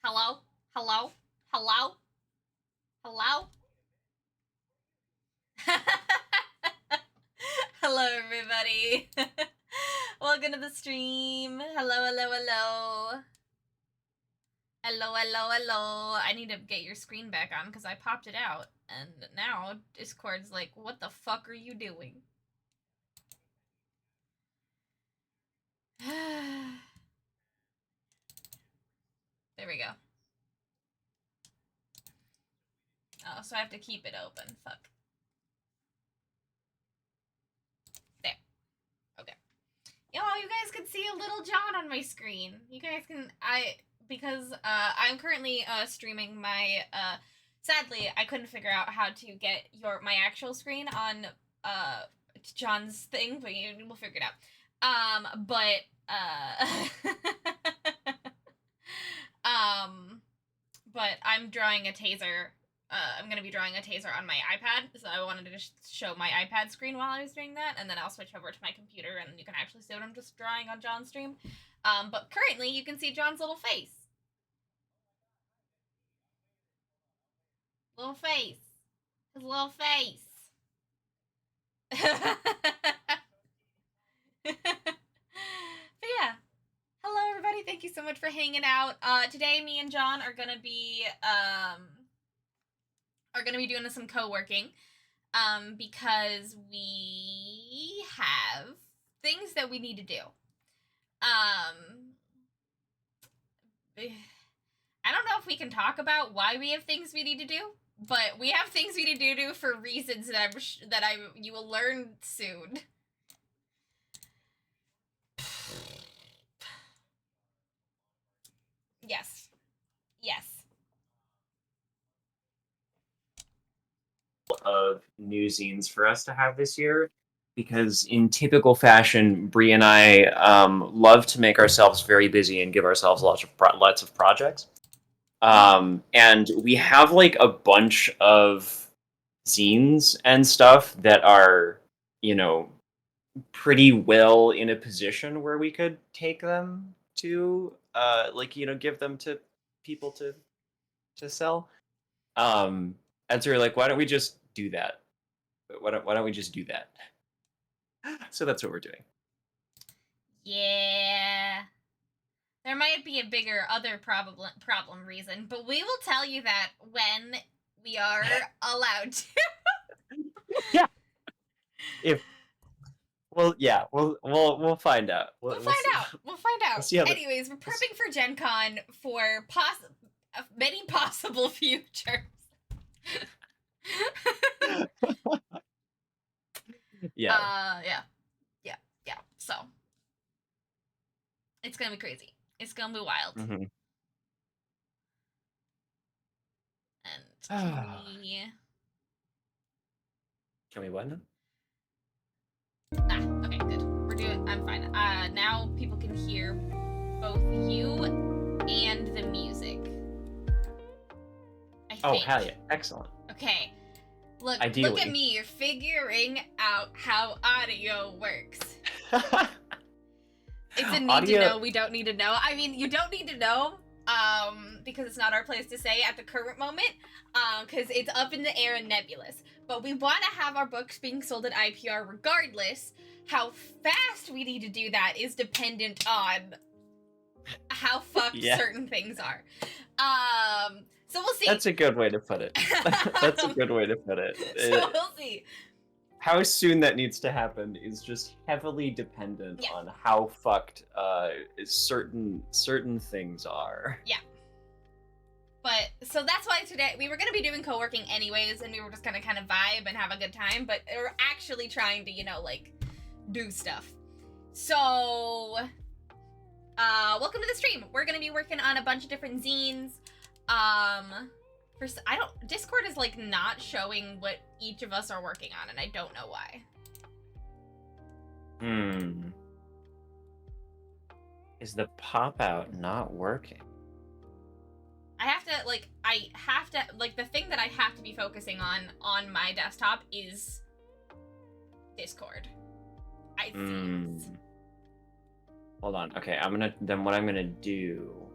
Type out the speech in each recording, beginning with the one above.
Hello? Hello? Hello? Hello? Hello, everybody. Welcome to the stream. Hello, hello, hello. Hello, hello, hello. I need to get your screen back on because I popped it out. And now Discord's like, what the fuck are you doing? There we go. Oh, so I have to keep it open. Fuck. There. Okay. Yo, you guys can see a little John on my screen. You guys can, because I'm currently streaming my, sadly, I couldn't figure out how to get my actual screen on John's thing, but we'll figure it out. But I'm drawing a taser. I'm gonna be drawing a taser on my iPad, so I wanted to just show my iPad screen while I was doing that, and then I'll switch over to my computer, and you can actually see what I'm just drawing on John's stream. But currently, you can see John's little face. Little face. His little face. But yeah. Hello, everybody. Thank you so much for hanging out. Today, me and John are gonna be doing some co-working, because we have things that we need to do. I don't know if we can talk about why we have things we need to do, but we have things we need to do for reasons that you will learn soon. Yes. Yes. Of new zines for us to have this year, because in typical fashion, Bree and I love to make ourselves very busy and give ourselves lots of projects. And we have like a bunch of zines and stuff that are, pretty well in a position where we could take them to, give them to people to sell. And so we're like, why don't we just do that? Why don't we just do that? So that's what we're doing. Yeah. There might be a bigger other problem reason, but we will tell you that when we are allowed to. Yeah. We'll find out. We'll find out. We'll see how Anyways, we're prepping for Gen Con for many possible futures. Yeah. Yeah. So it's gonna be crazy. It's gonna be wild. Mm-hmm. And can we what now? Okay, good. I'm fine. Now people can hear both you and the music. Oh, hell yeah. Excellent. Okay. Look at me figuring out how audio works. It's a need to know, we don't need to know. I mean, you don't need to know, because it's not our place to say at the current moment, because it's up in the air and nebulous. But we want to have our books being sold at IPR regardless. How fast we need to do that is dependent on how fucked certain things are. So we'll see. That's a good way to put it. That's a good way to put it. So we'll see. How soon that needs to happen is just heavily dependent on how fucked certain things are. Yeah. But so that's why today we were gonna be doing co-working anyways, and we were just gonna kind of vibe and have a good time. But we're actually trying to do stuff. So welcome to the stream. We're gonna be working on a bunch of different zines. First, Discord is not showing what each of us are working on, and I don't know why. Is the pop out not working? The thing that I have to be focusing on my desktop is Discord. I think. Hold on. Okay, what I'm gonna do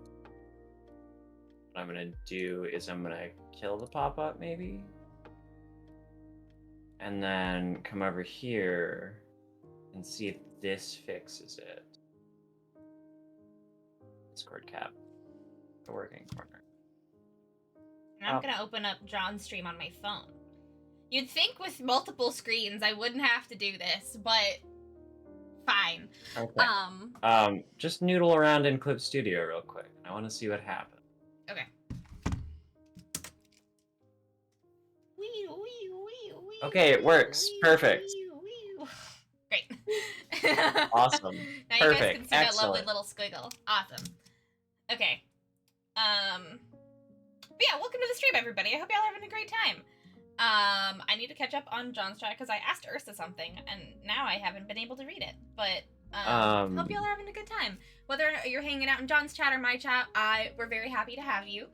what I'm gonna do is I'm gonna kill the pop-up maybe. And then come over here and see if this fixes it. Discord cap. The working corner. And I'm gonna open up John's stream on my phone. You'd think with multiple screens I wouldn't have to do this, but fine. Okay. Just noodle around in Clip Studio real quick. I want to see what happens. Okay. Okay, it works. Perfect. Great. Awesome. Now Perfect. you guys can see that Excellent. lovely little squiggle. Awesome. Okay. But yeah, welcome to the stream, everybody. I hope y'all are having a great time. I need to catch up on John's chat because I asked Ursa something, and now I haven't been able to read it. But hope y'all are having a good time. Whether you're hanging out in John's chat or my chat, we're very happy to have you.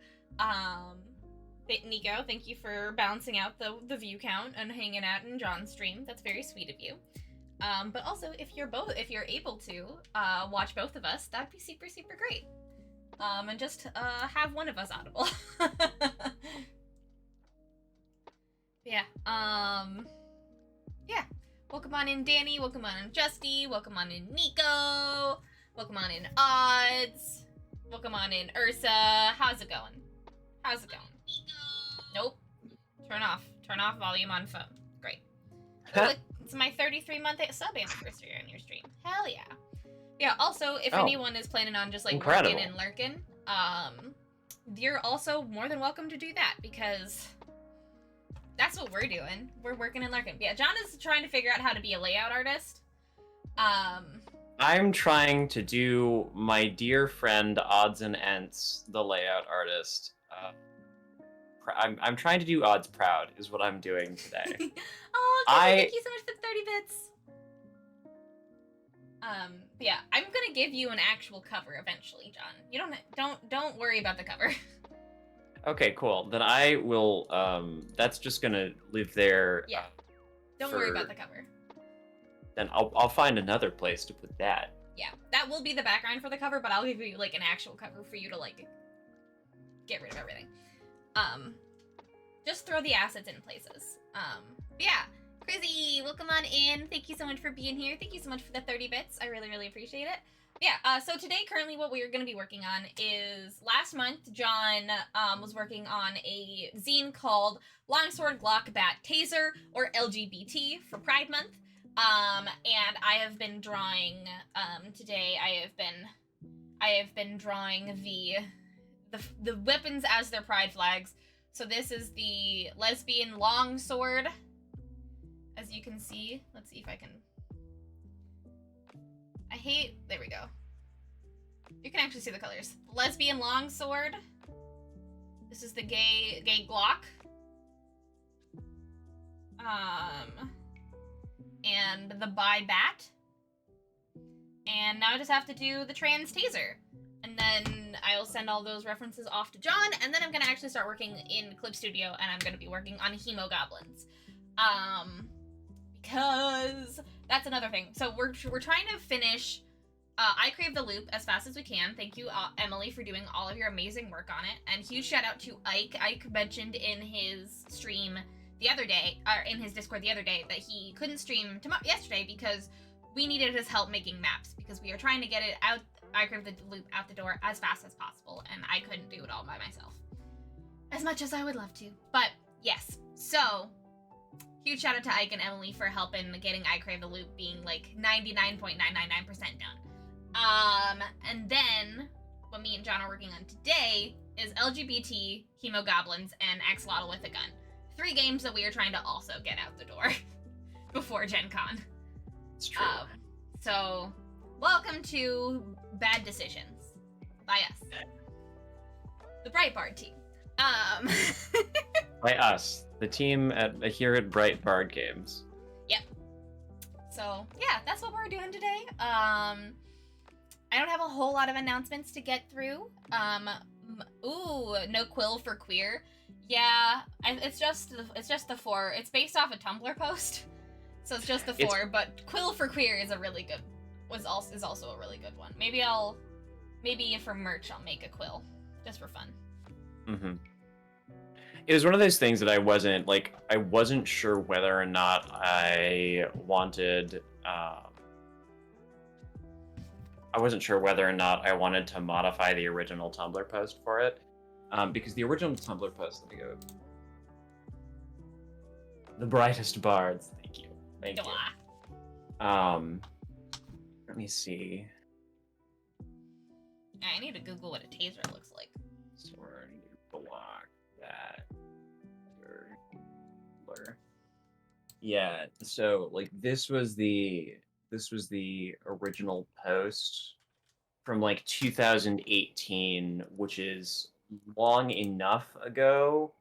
Nico, thank you for balancing out the view count and hanging out in John's stream. That's very sweet of you. But also, if you're able to watch both of us, that'd be super, super great. And just have one of us audible. Yeah. Yeah. Welcome on in, Danny. Welcome on in, Justy. Welcome on in, Nico. Welcome on in, Odds. Welcome on in, Ursa. How's it going? How's it going? Nope. Turn off volume on phone. Great. Look, it's my 33-month sub anniversary on your stream. Hell yeah. Yeah, also, if anyone is planning on just, like, working and lurking, you're also more than welcome to do that, because that's what we're doing. We're working and lurking. Yeah, John is trying to figure out how to be a layout artist. I'm trying to do my dear friend Odds and Ents, the layout artist. I'm trying to do Odds proud, is what I'm doing today. Oh, thank you so much for the 30 bits. Yeah, I'm gonna give you an actual cover eventually, John. You don't worry about the cover. Okay, cool. Then I will. That's just gonna live there. Yeah. Don't worry about the cover. Then I'll find another place to put that. Yeah, that will be the background for the cover, but I'll give you like an actual cover for you to like get rid of everything. Just throw the assets in places. Yeah. Crazy, welcome on in. Thank you so much for being here. Thank you so much for the 30 bits. I really, really appreciate it. Yeah, so today, currently, what we're going to be working on is, last month, John was working on a zine called Longsword Glock Bat Taser, or LGBT, for Pride Month. And I have been drawing, today, I have been drawing the weapons as their pride flags. So this is the lesbian longsword. As you can see, let's see if I can. There we go. You can actually see the colors. Lesbian longsword. This is the gay Glock. And the bi bat. And now I just have to do the trans taser. And then I'll send all those references off to John, and then I'm gonna actually start working in Clip Studio, and I'm gonna be working on hemogoblins. Because that's another thing. So we're trying to finish I Crave the Loop as fast as we can. Thank you, Emily, for doing all of your amazing work on it. And huge shout out to Ike. Ike mentioned in his stream the other day, or in his Discord the other day, that he couldn't stream yesterday because we needed his help making maps, because we are trying to get it out, I Crave the Loop out the door as fast as possible, and I couldn't do it all by myself. As much as I would love to. But yes, so huge shout out to Ike and Emily for helping getting I Crave the Loop being like 99.999% done. And then what me and John are working on today is LGBT, Hemogoblins, and Axolotl with a Gun. 3 games that we are trying to also get out the door before Gen Con. It's true. So welcome to Bad Decisions by us, the Breitbart team. By us, the team here at Breitbart Games. Yep. So yeah, that's what we're doing today. I don't have a whole lot of announcements to get through. Ooh, no quill for queer. Yeah, it's just the 4. It's based off a Tumblr post, so it's just the 4. But quill for queer is a really good. Is also a really good one. Maybe for merch I'll make a quill, just for fun. Mm-hmm. It was one of those things that I wasn't sure whether or not I wanted. I wasn't sure whether or not I wanted to modify the original Tumblr post for it, because the original Tumblr post. Let me go. The brightest bards. Thank you. Thank you. Let me see. I need to Google what a taser looks like. Sword block that. Yeah. So like this was the original post from like 2018, which is long enough ago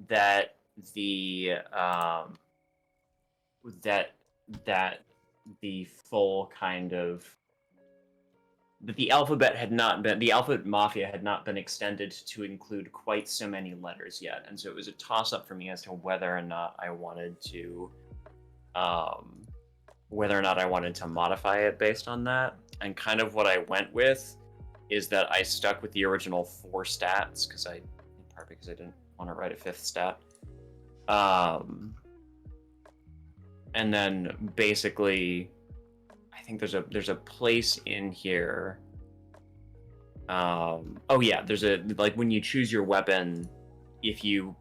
that the that that the full kind of that the alphabet mafia had not been extended to include quite so many letters yet, and so it was a toss up for me as to whether or not I wanted to modify it based on that. And kind of what I went with is that I stuck with the original 4 stats in part because I didn't want to write a 5th stat. And then basically, I think there's a place in here. Oh yeah, there's a like when you choose your weapon, if you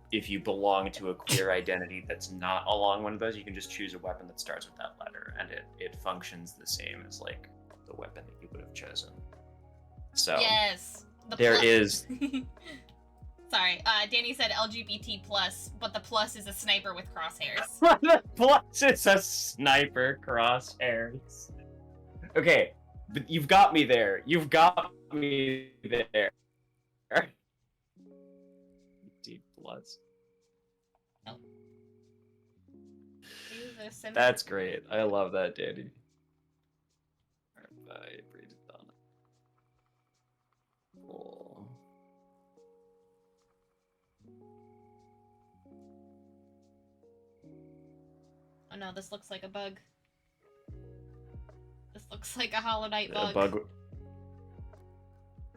belong to a queer identity that's not along one of those, you can just choose a weapon that starts with that letter, and it functions the same as like the weapon that you would have chosen. So yes, there is. Sorry, Danny said LGBT plus, but the plus is a sniper with crosshairs. The plus is a sniper crosshairs. Okay, but you've got me there. You've got me there. D plus. Oh. That's great. I love that, Danny. Cool. Oh no, this looks like a bug. This looks like a Hollow Knight bug. A bug.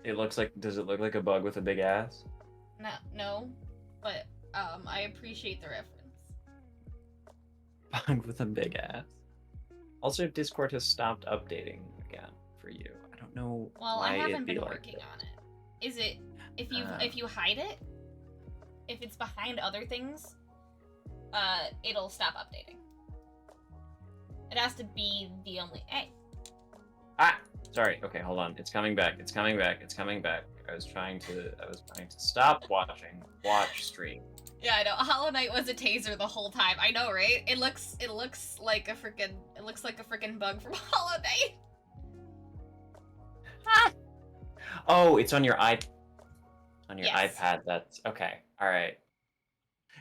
It looks like. Does it look like a bug with a big ass? No, but I appreciate the reference. Bug with a big ass. Also, Discord has stopped updating again for you. I don't know. Well, why I haven't been like working this. on it. Is it if you hide it? If it's behind other things, it'll stop updating. It has to be the only. Hey. Ah, sorry. Okay, hold on. It's coming back. It's coming back. It's coming back. I was trying to stop watching. Watch stream. Yeah, I know. Hollow Knight was a taser the whole time. I know, right? It looks like a freaking bug from Hollow Knight. Ah! Oh, it's on your iPad. Yes. iPad. That's okay. All right.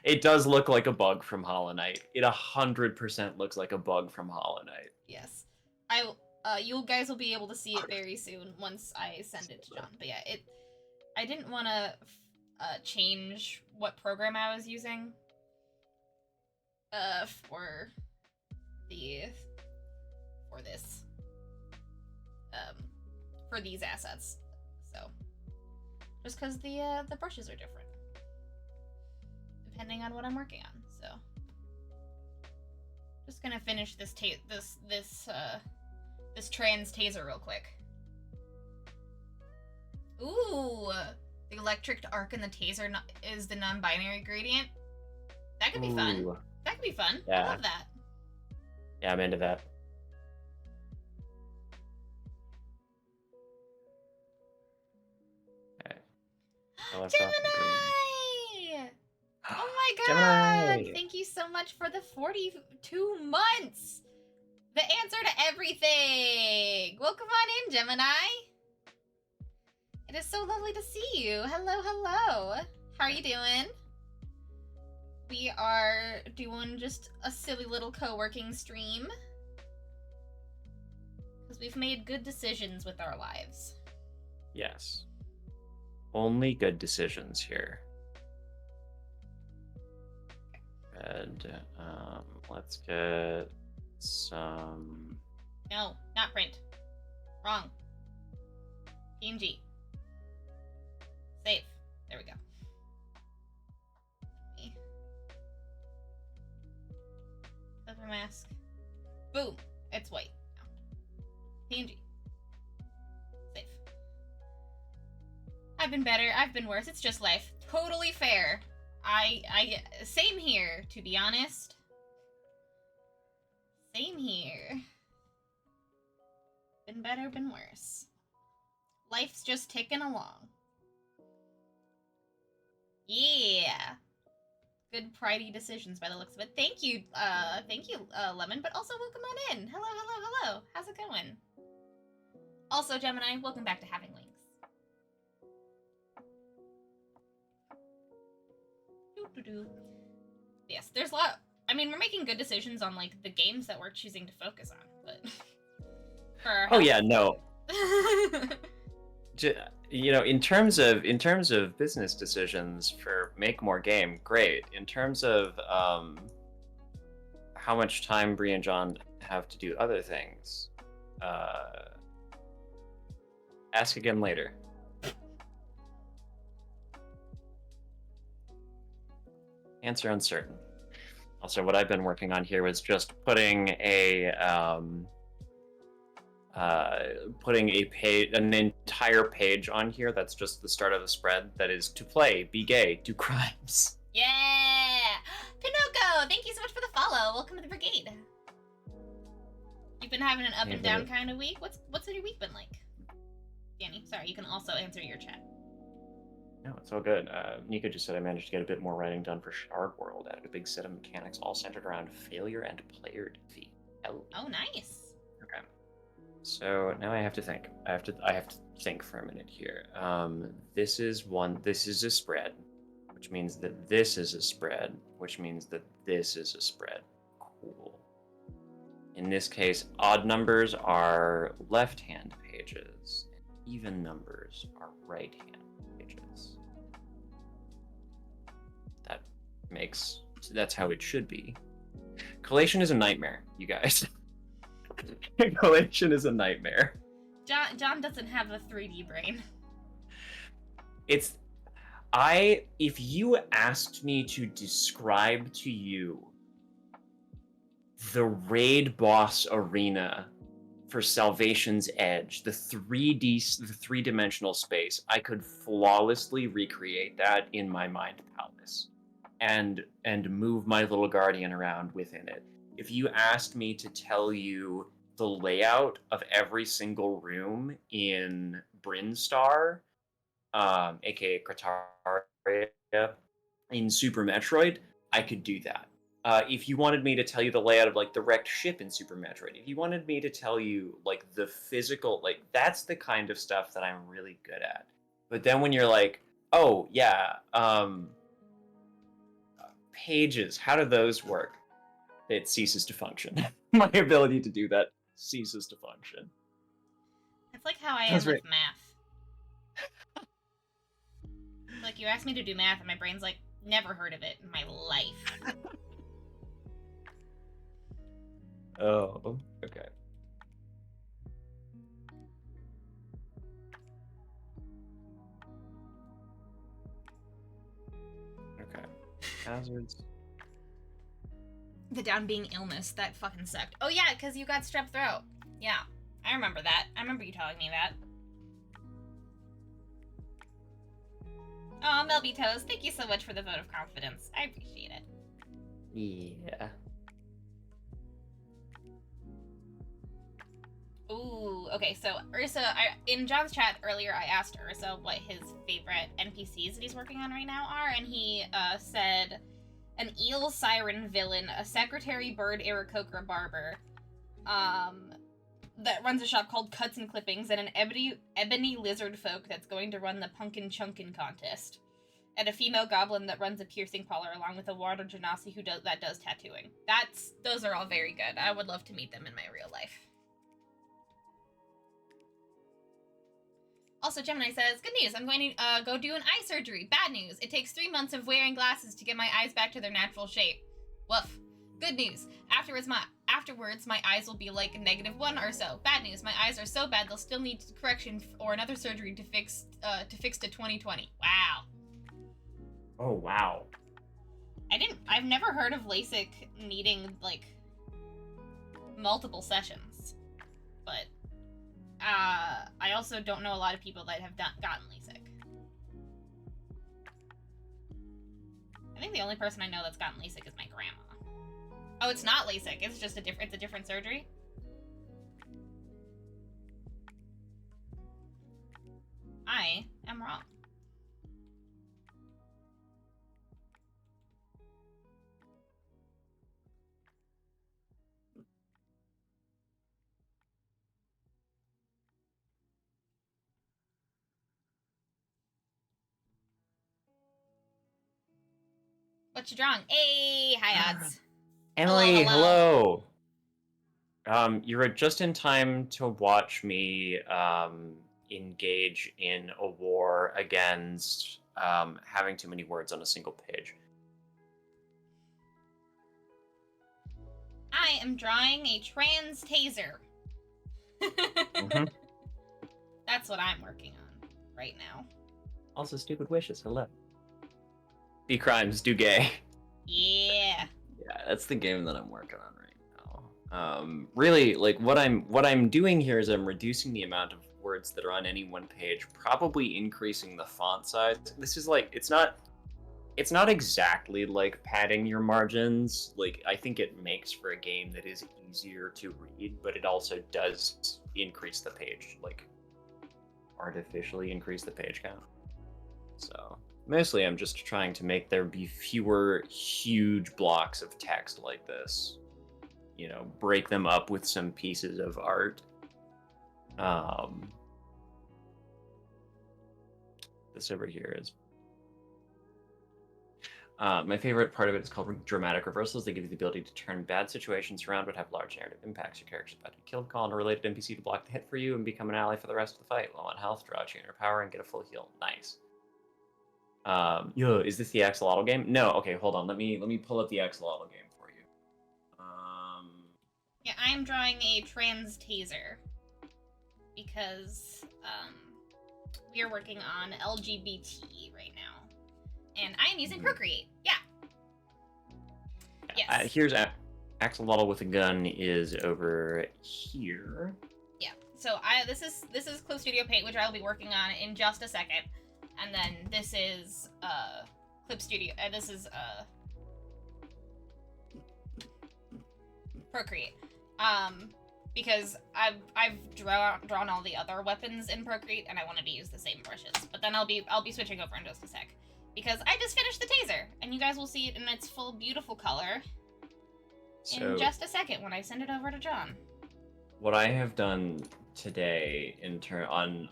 It does look like a bug from Hollow Knight. It 100% looks like a bug from Hollow Knight. Yes. You guys will be able to see it very soon once I send it to John. But yeah, I didn't want to change what program I was using for this for these assets. So just because the brushes are different depending on what I'm working on. So just gonna finish this this trans taser real quick. Ooh, the electric arc and the taser is the non-binary gradient. That could be fun. That could be fun. Yeah. I love that. Yeah, I'm into that. Okay. Gemini! Oh my god! Gemini! Thank you so much for the 42 months! The answer to everything! Welcome on in, Gemini! It is so lovely to see you. Hello, hello. How are you doing? We are doing just a silly little co-working stream. Because we've made good decisions with our lives. Yes. Only good decisions here. And let's get some... No, not print. Wrong. PNG. Save. There we go. PNG. Safe. I've been better. I've been worse. It's just life. Totally fair. Same here, to be honest. Same here. Been better, been worse. Life's just ticking along. Yeah. Good pridey decisions by the looks of it. Thank you, Lemon, but also welcome on in. Hello, hello, hello. How's it going? Also, Gemini, welcome back to Having Links. Doo-doo-doo. Yes, there's a lot. I mean, we're making good decisions on, like, the games that we're choosing to focus on, but... Oh, yeah, no. You know, in terms of business decisions for make more game, great. In terms of how much time Bree and John have to do other things, ask again later. Answer uncertain. Also, what I've been working on here was just putting an entire page on here that's just the start of the spread that is to play, be gay, do crimes. Yeah! Pinocchio, thank you so much for the follow. Welcome to the brigade. You've been having an up and down kind of week? What's your week been like? Danny, sorry, you can also answer your chat. No, it's all good. Nico just said I managed to get a bit more writing done for Shard World. Added a big set of mechanics all centered around failure and player defeat. Oh, nice. Okay. So now I have to think. I have to think for a minute here. This is a spread, which means that this is a spread, which means that this is a spread. Cool. In this case, odd numbers are left-hand pages, and even numbers are right-hand pages. That's how it should be. Collation is a nightmare, you guys. Collation is a nightmare. John doesn't have a 3D brain. If you asked me to describe to you the raid boss arena for Salvation's Edge, the three-dimensional space, I could flawlessly recreate that in my mind palace and move my little guardian around within it. If you asked me to tell you the layout of every single room in Brinstar, aka Krataria, in Super Metroid, I could do that. If you wanted me to tell you the layout of like the wrecked ship in Super Metroid, if you wanted me to tell you like the physical, like that's the kind of stuff that I'm really good at. But then when you're like, oh yeah, pages, how do those work? It ceases to function. My ability to do that ceases to function. It's like how I am with math. Like, you ask me to do math, and my brain's like, never heard of it in my life. Oh, okay. Okay. Hazards. The down being illness, that fucking sucked. Oh yeah, because you got strep throat. Yeah, I remember that. I remember you telling me that. Oh, Melby Toes, thank you so much for the vote of confidence. I appreciate it. Yeah. Ooh, okay, so Ursa, in John's chat earlier, I asked Ursa what his favorite NPCs that he's working on right now are, and he said an eel siren villain, a secretary bird Aarakocra barber, that runs a shop called Cuts and Clippings, and an ebony lizard folk that's going to run the Punkin' Chunkin' contest, and a female goblin that runs a piercing parlor, along with a water genasi who does tattooing. Those are all very good. I would love to meet them in my real life. Also, Gemini says, good news, I'm going to go do an eye surgery. Bad news, it takes 3 months of wearing glasses to get my eyes back to their natural shape. Woof. Good news, afterwards my eyes will be like -1 or so. Bad news, my eyes are so bad they'll still need correction or another surgery to fix to 2020. Wow. Oh, wow. I've never heard of LASIK needing, like, multiple sessions. But also don't know a lot of people that have gotten LASIK. I think the only person I know that's gotten LASIK is my grandma. Oh, it's not LASIK. It's just it's a different surgery. I am wrong. What you drawing? Hey, hi odds. Emily, hello. You were just in time to watch me engage in a war against having too many words on a single page. I am drawing a trans taser. Mm-hmm. That's what I'm working on right now. Also, stupid wishes. Hello. Be crimes, do gay. Yeah. Yeah, that's the game that I'm working on right now. Really, like what I'm doing here is I'm reducing the amount of words that are on any one page, probably increasing the font size. This is like it's not exactly like padding your margins. Like I think it makes for a game that is easier to read, but it also does increase the page, like artificially increase the page count. So mostly I'm just trying to make there be fewer huge blocks of text like this. You know, break them up with some pieces of art. This over here is my favorite part of it is called dramatic reversals. They give you the ability to turn bad situations around but have large narrative impacts. Your character's about to be killed, call on a related NPC to block the hit for you and become an ally for the rest of the fight. Low on health, draw to your power, and get a full heal. Nice. Yo, is this the axolotl game? No. Okay, hold on. Let me pull up the axolotl game for you. Yeah, I'm drawing a trans taser because we are working on LGBT right now, and I am using Procreate. Yeah. Yes. Here's axolotl with a gun is over here. Yeah. So this is Clip Studio Paint, which I'll be working on in just a second. And then this is Clip Studio. This is Procreate. Because I've drawn all the other weapons in Procreate, and I wanted to use the same brushes. But then I'll be switching over in just a sec, because I just finished the taser, and you guys will see it in its full beautiful color in just a second when I send it over to John. What I have done today on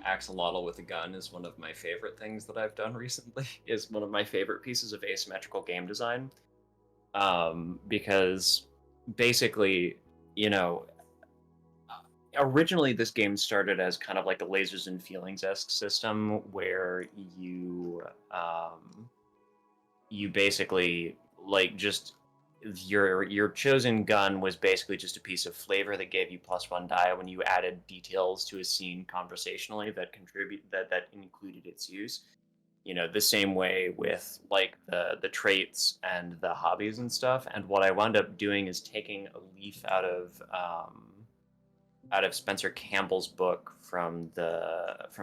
axolotl with a gun is one of my favorite things that I've done recently. Is one of my favorite pieces of asymmetrical game design, because basically, you know, originally this game started as kind of like a lasers and feelings-esque system where you basically like just your chosen gun was basically just a piece of flavor that gave you +1 die when you added details to a scene conversationally that included its use. You know, the same way with like the traits and the hobbies and stuff. And what I wound up doing is taking a leaf out of Spencer Campbell's book from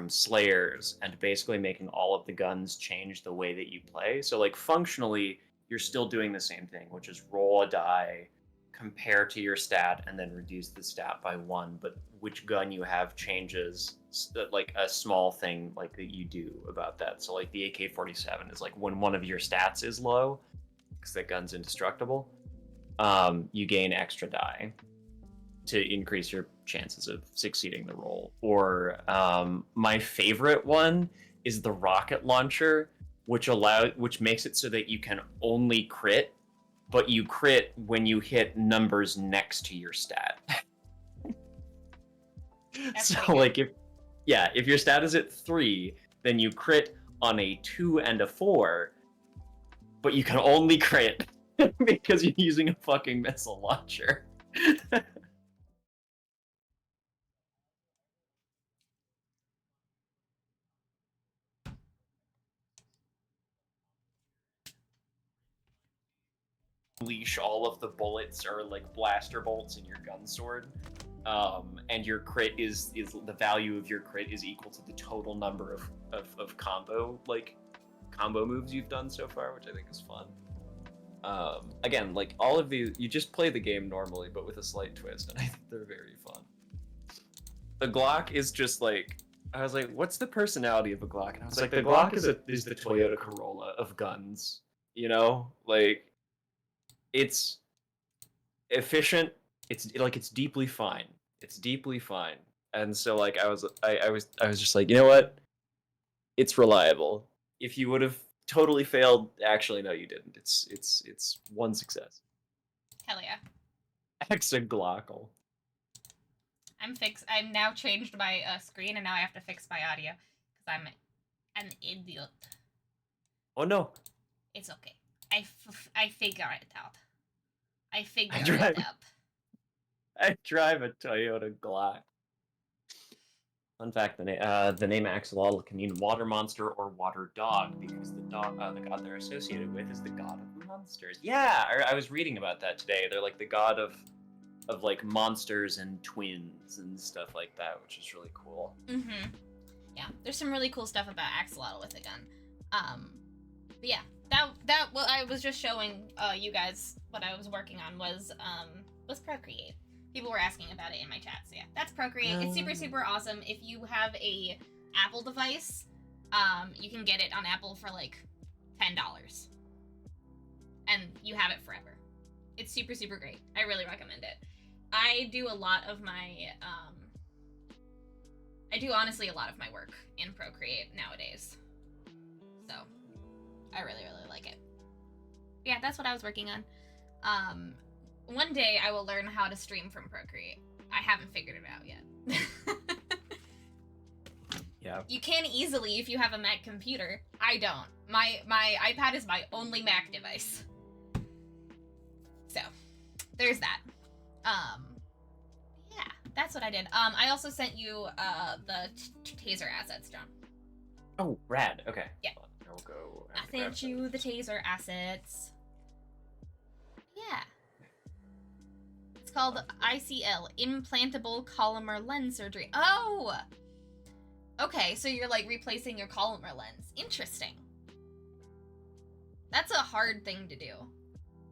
Slayers, and basically making all of the guns change the way that you play. So like functionally, you're still doing the same thing, which is roll a die, compare to your stat, and then reduce the stat by 1. But which gun you have changes, like a small thing like that you do about that. So like the AK-47 is like when one of your stats is low, because that gun's indestructible, you gain extra die to increase your chances of succeeding the roll. Or my favorite one is the rocket launcher, which makes it so that you can only crit, but you crit when you hit numbers next to your stat. So like if your stat is at 3, then you crit on a 2 and a 4, but you can only crit because you're using a fucking missile launcher. Unleash all of the bullets or like blaster bolts in your gun sword. and your crit is the value of your crit is equal to the total number of combo moves you've done so far, which I think is fun. Again, like all of these, you just play the game normally, but with a slight twist, and I think they're very fun. The Glock is just like, I was like, what's the personality of a Glock? And I was like, the Glock is the Toyota Corolla of guns. You know, like it's efficient. It's deeply fine. It's deeply fine. And so like I was just like, you know what? It's reliable. If you would have totally failed, actually no, you didn't. It's one success. Hell yeah. Hexaglockle. I'm now changed my screen, and now I have to fix my audio because I'm an idiot. Oh no. It's okay. I figure it out. I figure it out. I drive a Toyota Glock. Fun fact: the name Axolotl can mean water monster or water dog because the god they're associated with is the god of monsters. Yeah, I was reading about that today. They're like the god of like monsters and twins and stuff like that, which is really cool. Mm-hmm. Yeah, there's some really cool stuff about Axolotl with a gun. But yeah, that what I was just showing you guys what I was working on was Procreate. People were asking about it in my chat, so yeah, that's Procreate. It's super, super awesome. If you have a Apple device, you can get it on Apple for like $10. And you have it forever. It's super, super great. I really recommend it. I do a lot of my, honestly a lot of my work in Procreate nowadays. So, I really, really like it. Yeah, that's what I was working on. One day I will learn how to stream from Procreate. I haven't figured it out yet. Yeah. You can easily if you have a Mac computer. I don't. My iPad is my only Mac device. So, there's that. Yeah, that's what I did. I also sent you the taser assets, John. Oh, rad. Okay. Yeah. I'll go. I sent you the taser assets. Yeah. It's called ICL, Implantable Collamer Lens Surgery. Oh! Okay, so you're like replacing your Collamer lens. Interesting. That's a hard thing to do.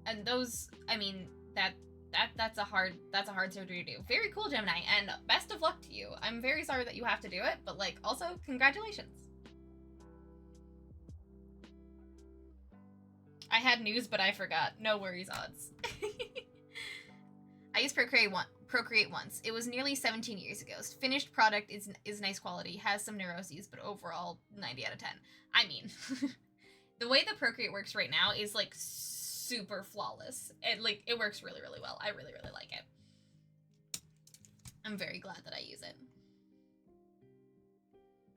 And those, I mean, that's a hard surgery to do. Very cool, Gemini, and best of luck to you. I'm very sorry that you have to do it, but like also congratulations. I had news, but I forgot. No worries, odds. I used Procreate once. It was nearly 17 years ago. Finished product is nice quality, has some neuroses, but overall 90 out of 10. I mean, the way the Procreate works right now is like super flawless. It works really, really well. I really, really like it. I'm very glad that I use it.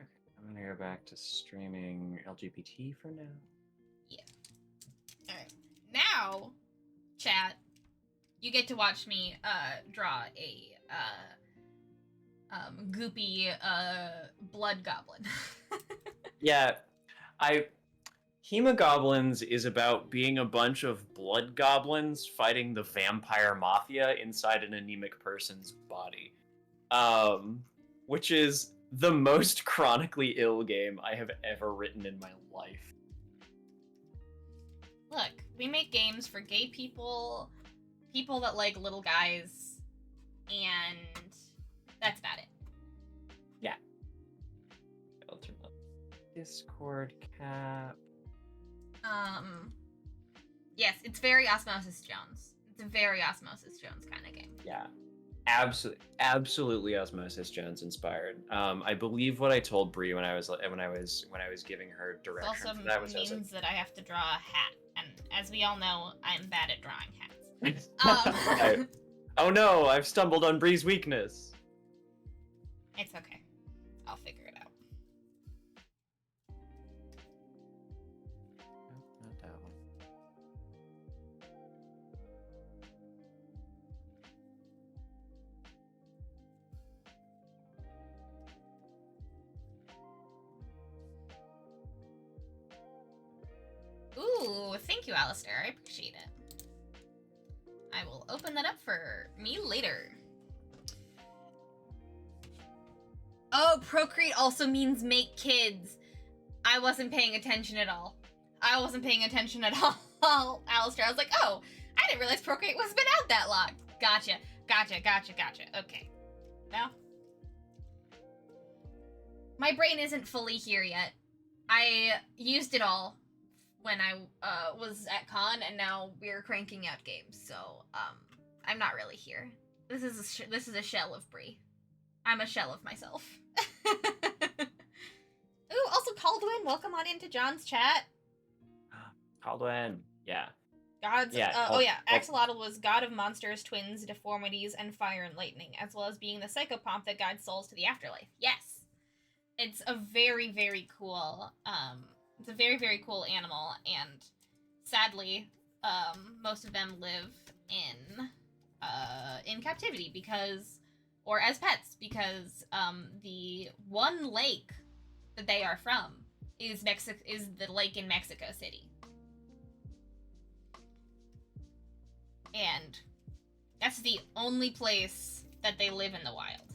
Okay, I'm gonna go back to streaming LGBT for now. Yeah. Alright. Now, chat, you get to watch me draw a goopy blood goblin. Yeah, Hemogoblins is about being a bunch of blood goblins fighting the vampire mafia inside an anemic person's body. Which is the most chronically ill game I have ever written in my life. Look, we make games for gay people, people that like little guys, and that's about it. Yeah. I'll turn up Discord cap. Yes, it's very Osmosis Jones. It's a very Osmosis Jones kind of game. Yeah. Absolutely Osmosis Jones inspired. I believe what I told Bree when I was giving her direction It also for that was means that I have to draw a hat, and as we all know, I'm bad at drawing hats. Oh no, I've stumbled on Bree's weakness. It's okay. I'll figure it out. Not that one. Ooh, thank you, Alistair. I appreciate it. I will open that up for me later. Oh, procreate also means make kids. I wasn't paying attention at all. Alistair. I was like, oh, I didn't realize procreate was been out that long. Gotcha. Okay. Now, my brain isn't fully here yet. I used it all when I was at con, and now we're cranking out games. So I'm not really here. This is a shell of Bree. I'm a shell of myself. Ooh, also Caldwin, welcome on into John's chat. Caldwin, yeah. Axolotl was god of monsters, twins, deformities, and fire and lightning, as well as being the psychopomp that guides souls to the afterlife. Yes, it's a very, very cool. It's a very, very cool animal, and sadly, most of them live in captivity or as pets, because the one lake that they are from is the lake in Mexico City. And that's the only place that they live in the wild.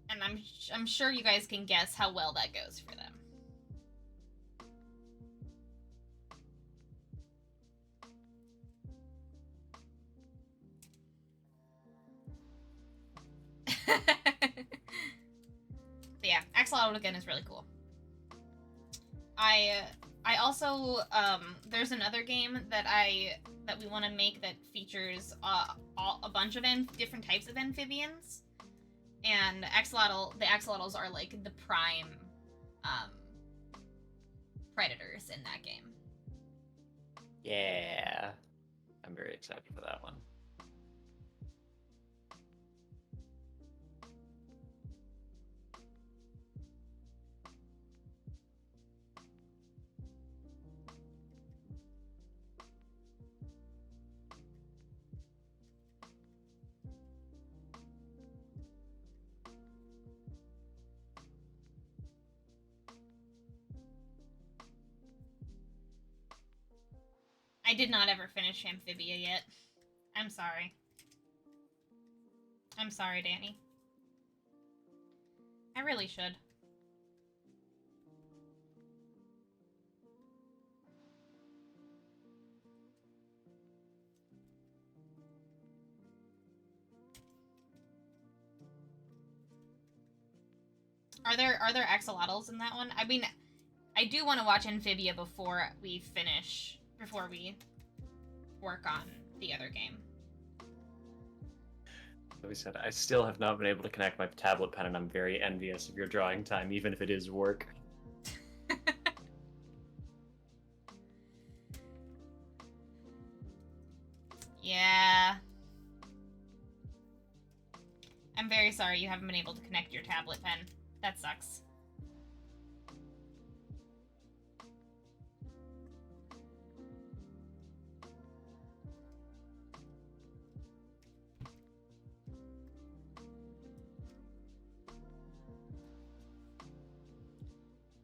And I'm sure you guys can guess how well that goes for them. But yeah, Axolotl again is really cool. I also there's another game that we want to make that features a bunch of different types of amphibians, and the axolotls are like the prime predators in that game. Yeah, I'm very excited for that one. I did not ever finish Amphibia yet. I'm sorry. I'm sorry, Danny. I really should. Are there axolotls in that one? I mean, I do want to watch Amphibia before we work on the other game. Like we said, I still have not been able to connect my tablet pen, and I'm very envious of your drawing time, even if it is work. Yeah. I'm very sorry you haven't been able to connect your tablet pen. That sucks.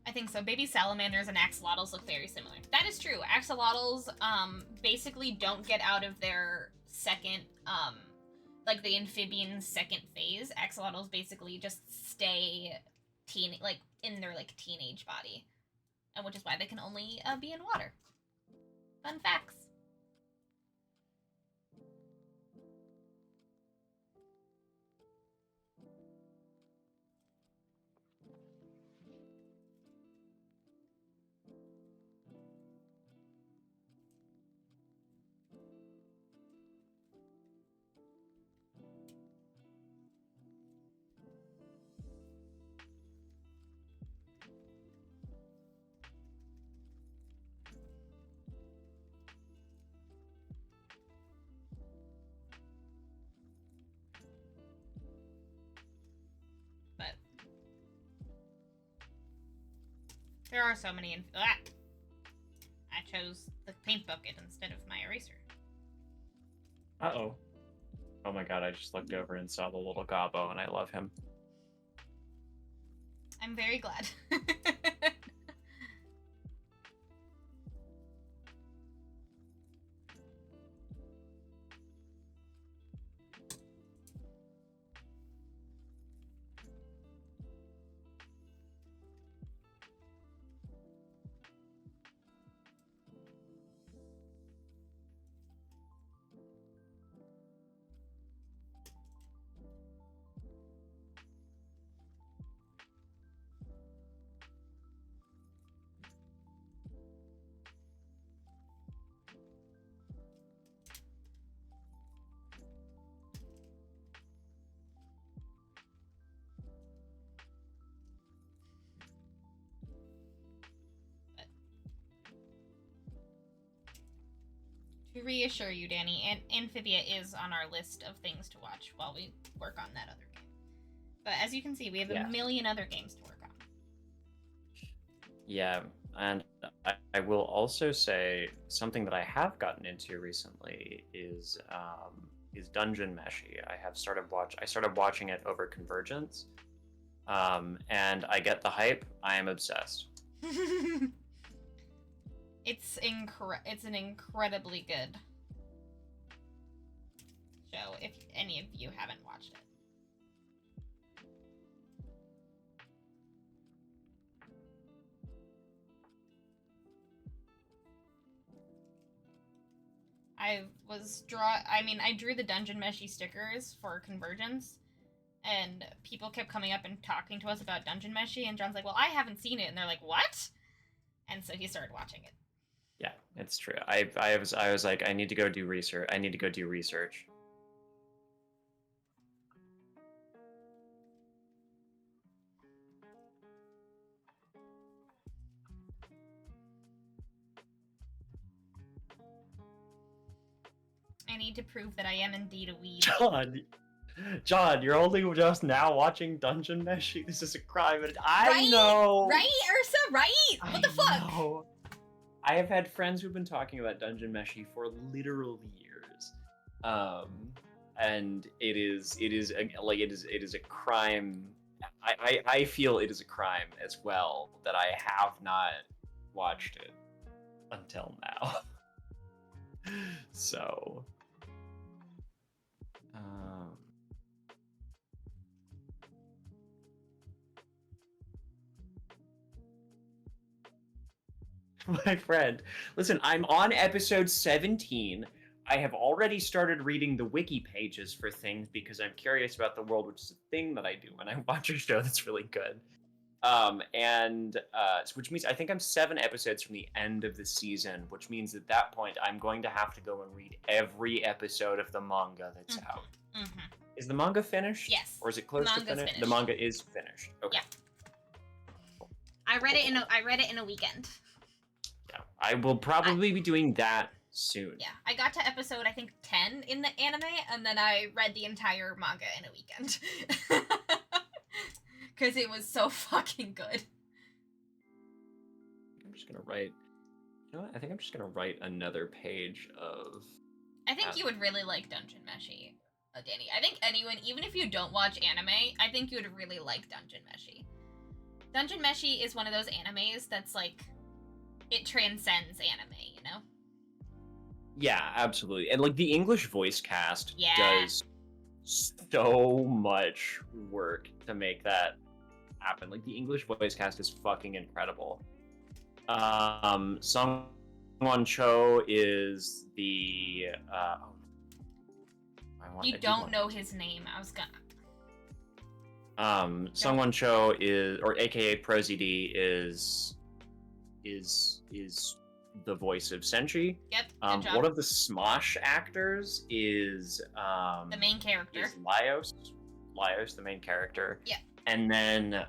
I think so. Baby salamanders and axolotls look very similar. That is true. Axolotls basically don't get out of their second like the amphibian second phase. Axolotls basically just stay in their teenage body, and which is why they can only be in water. Fun facts. There are so many. I chose the paint bucket instead of my eraser. Uh-oh. Oh my god, I just looked over and saw the little gobbo, and I love him. I'm very glad. To reassure you, Danny, Amphibia is on our list of things to watch while we work on that other game. But as you can see, we have a million other games to work on. Yeah, and I will also say something that I have gotten into recently is Dungeon Meshi. I started watching it over Convergence, and I get the hype. I am obsessed. It's an incredibly good show. If any of you haven't watched it. I drew the Dungeon Meshi stickers for Convergence, and people kept coming up and talking to us about Dungeon Meshi, and John's like, well, I haven't seen it, and they're like, what? And so he started watching it. Yeah, it's true. I was like, I need to go do research. I need to prove that I am indeed a weeb. John, you're only just now watching Dungeon Meshi. This is a crime, and I know. Right, Ursa? Right? What the fuck? Know. I have had friends who've been talking about Dungeon Meshi for literal years, and it is a crime. I feel it is a crime as well that I have not watched it until now. So, my friend, listen, I'm on episode 17. I have already started reading the wiki pages for things because I'm curious about the world, which is a thing that I do when I watch a show that's really good. Which means I think I'm 7 episodes from the end of the season, which means at that point I'm going to have to go and read every episode of the manga that's out. Mm-hmm. Is the manga finished? Yes. Or is it close to finished? The manga is finished. Okay. Yeah. I read it in a weekend. Yeah, I will probably be doing that soon. Yeah, I got to episode I think 10 in the anime, and then I read the entire manga in a weekend. Because it was so fucking good. I'm just gonna write. You know what? I think I'm just gonna write another page of. I think you would really like Dungeon Meshi, Danny. I think anyone, even if you don't watch anime, I think you would really like Dungeon Meshi. Dungeon Meshi is one of those animes that's like, it transcends anime, you know? Yeah, absolutely. And like the English voice cast does so much work to make that happen. Like the English voice cast is fucking incredible. Sung-won Cho is the you don't know his name. I was gonna. Sung-won Cho is, or AKA ProZD, is the voice of Senshi. Yep. Good job. One of the Smosh actors is the main character. Is Laios. Laios, the main character. Yeah. And then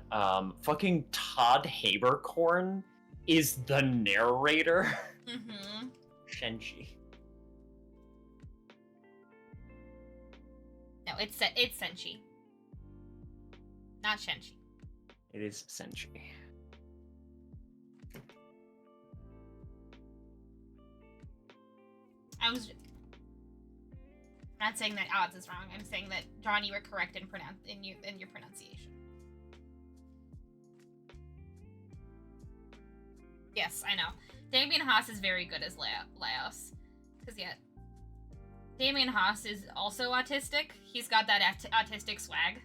fucking Todd Haberkorn is the narrator. Mm-hmm. Senshi. No, it's Senshi. Not Senshi. It is Senshi. I'm not saying that odds is wrong. I'm saying that, John, you were correct in your pronunciation. Yes, I know. Damien Haas is very good as Laos. Because, yeah, Damien Haas is also autistic. He's got that autistic swag.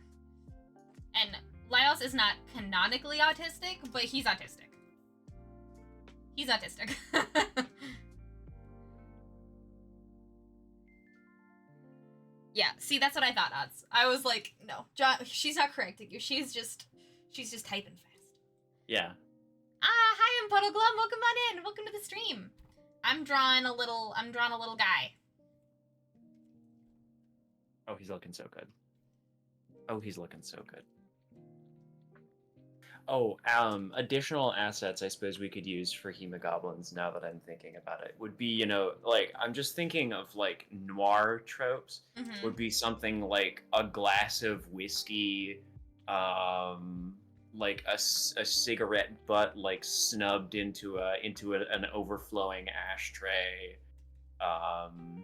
And Laos is not canonically autistic, but he's autistic. He's autistic. Yeah, see, that's what I thought, Odds. I was like, no, John, she's not correcting you. She's just typing fast. Yeah. Hi, I'm Puddle Glum. Welcome on in. Welcome to the stream. I'm drawing a little guy. Oh, he's looking so good. Oh, he's looking so good. Additional assets I suppose we could use for hemogoblins now that I'm thinking about it would be, you know, like I'm just thinking of like noir tropes Mm-hmm. would be something like a glass of whiskey, like a cigarette butt like snubbed an overflowing ashtray. Um,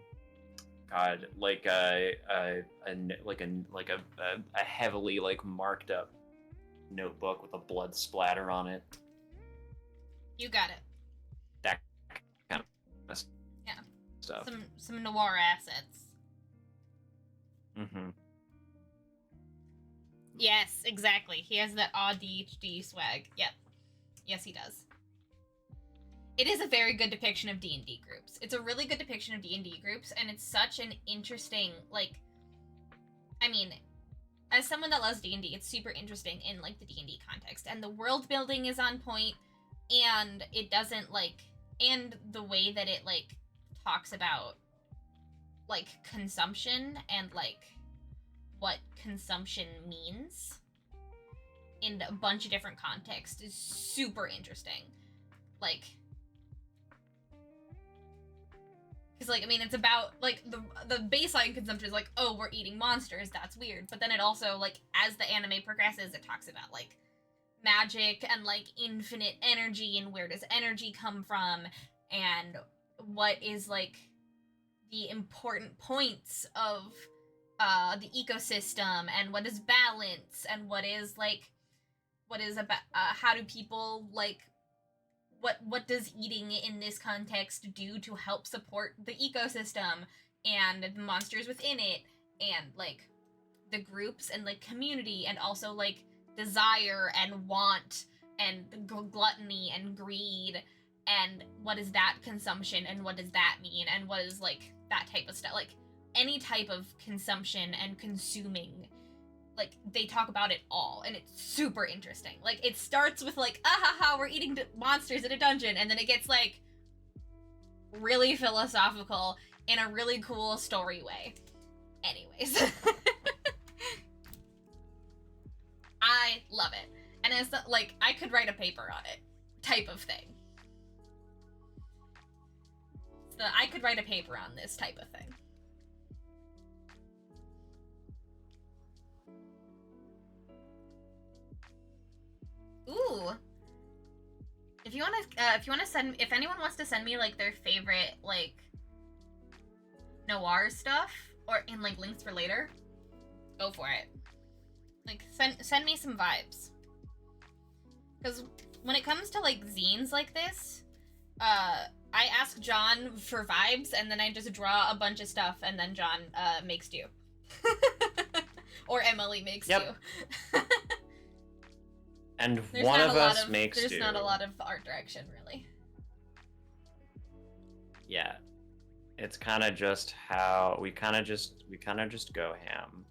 God, like a heavily like marked up notebook with a blood splatter on it. You got it. That kind of Yeah. stuff. Some noir assets. Mm-hmm. Yes, exactly. He has that ADHD swag. Yep. Yes, he does. It is a very good depiction of D&D groups. It's a really good depiction of D&D groups, and it's such an interesting, like, I mean, as someone that loves D&D, it's super interesting in, like, the D&D context. And the world building is on point, and it doesn't, like, and the way that it, like, talks about, like, consumption and, like, what consumption means in a bunch of different contexts is super interesting. Like, because, like, I mean, it's about, like, the baseline consumption is like, oh, we're eating monsters, that's weird. But then it also, like, as the anime progresses, it talks about, like, magic and, like, infinite energy and where does energy come from and what is, like, the important points of the ecosystem and what is balance and what is, like, what is about, how do people, like, what does eating in this context do to help support the ecosystem and the monsters within it and like the groups and like community and also like desire and want and gluttony and greed and what is that consumption and what does that mean and what is like that type of stuff, like any type of consumption and consuming, like they talk about it all and it's super interesting. Like it starts with like we're eating monsters in a dungeon, and then it gets like really philosophical in a really cool story way. Anyways. I love it, and it's like I could write a paper on it type of thing. So I could write a paper on this type of thing. Ooh. If you wanna send, if anyone wants to send me like their favorite like noir stuff or in like links for later, go for it. Like send me some vibes. Because when it comes to like zines like this, I ask John for vibes and then I just draw a bunch of stuff and then John makes do. Or Emily makes do. And one of us makes do. There's not a lot of art direction, really. Yeah. It's kind of just how we kind of just go ham.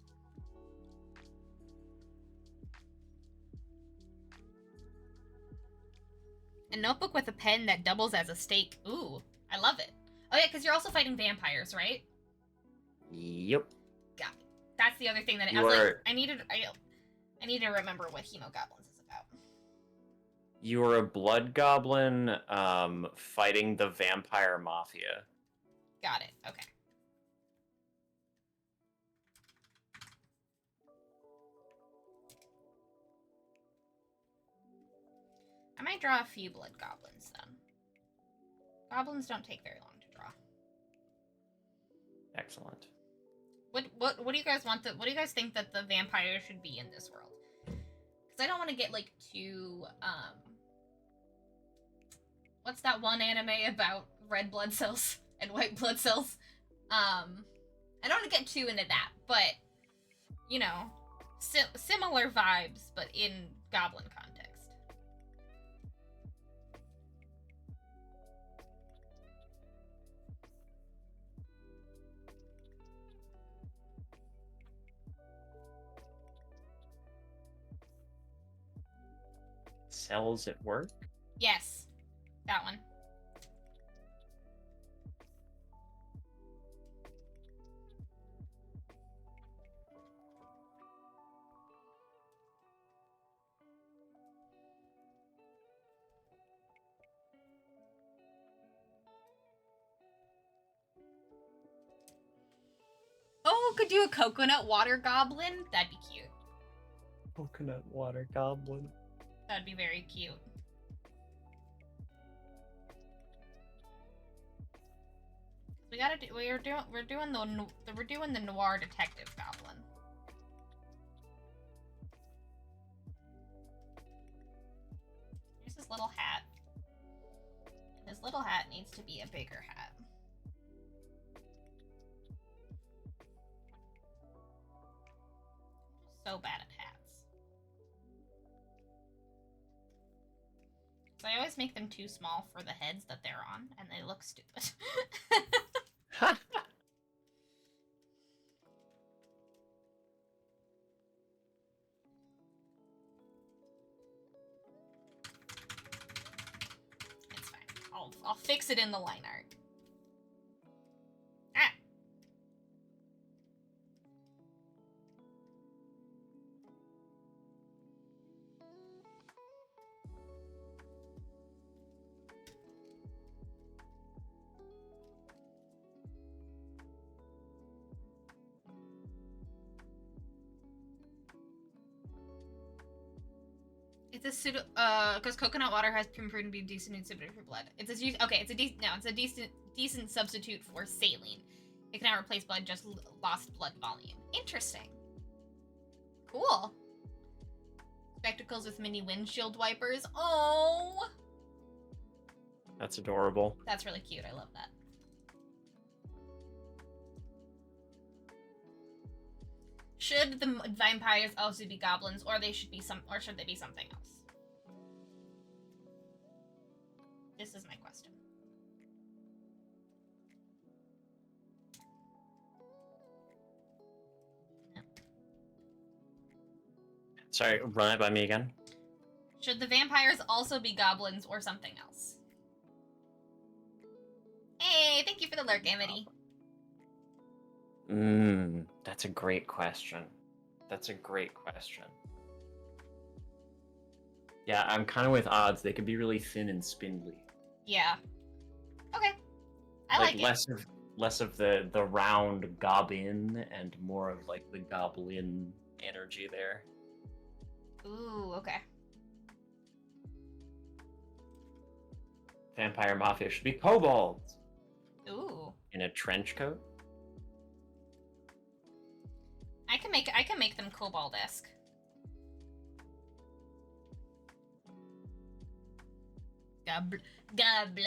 A notebook with a pen that doubles as a stake. Ooh, I love it. Oh yeah, because you're also fighting vampires, right? Yep. Got it. That's the other thing that I was like, I need to remember what hemogoblins is about. You are a blood goblin fighting the vampire mafia. Got it. Okay. I might draw a few blood goblins then. Goblins don't take very long to draw. Excellent. What do you guys want? What do you guys think that the vampire should be in this world? Because I don't want to get like too what's that one anime about red blood cells and white blood cells? I don't want to get too into that, but you know, similar vibes, but in goblin context. Cells at work? Yes, that one. could do a coconut water goblin. That'd be cute. Coconut water goblin. That'd be very cute. We gotta do. We're doing the noir detective goblin. Here's his little hat. And his little hat needs to be a bigger hat. So bad at hats. So I always make them too small for the heads that they're on, and they look stupid. It's fine. I'll fix it in the line art. Ah. It's a pseudo, because coconut water has been proven to be decent and suited for blood. It's a decent substitute for saline. It cannot replace blood, just lost blood volume. Interesting. Cool. Spectacles with mini windshield wipers. Oh! That's adorable. That's really cute. I love that. Should the vampires also be goblins, or should they be something else? This is my question. No. Sorry, run it by me again. Should the vampires also be goblins or something else? Hey, thank you for the lurk, Amity. That's a great question. That's a great question. Yeah, I'm kind of with odds. They could be really thin and spindly. Yeah. Okay. I like it. Less of the round goblin and more of like the goblin energy there. Ooh, okay. Vampire Mafia should be kobolds. Ooh. In a trench coat. I can make them kobold-esque. Gobble. Gobble.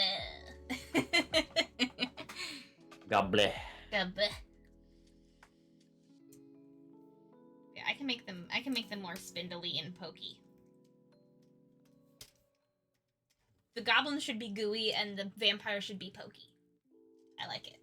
Gobble. Yeah, I can make them more spindly and pokey. The goblins should be gooey and the vampire should be pokey. I like it.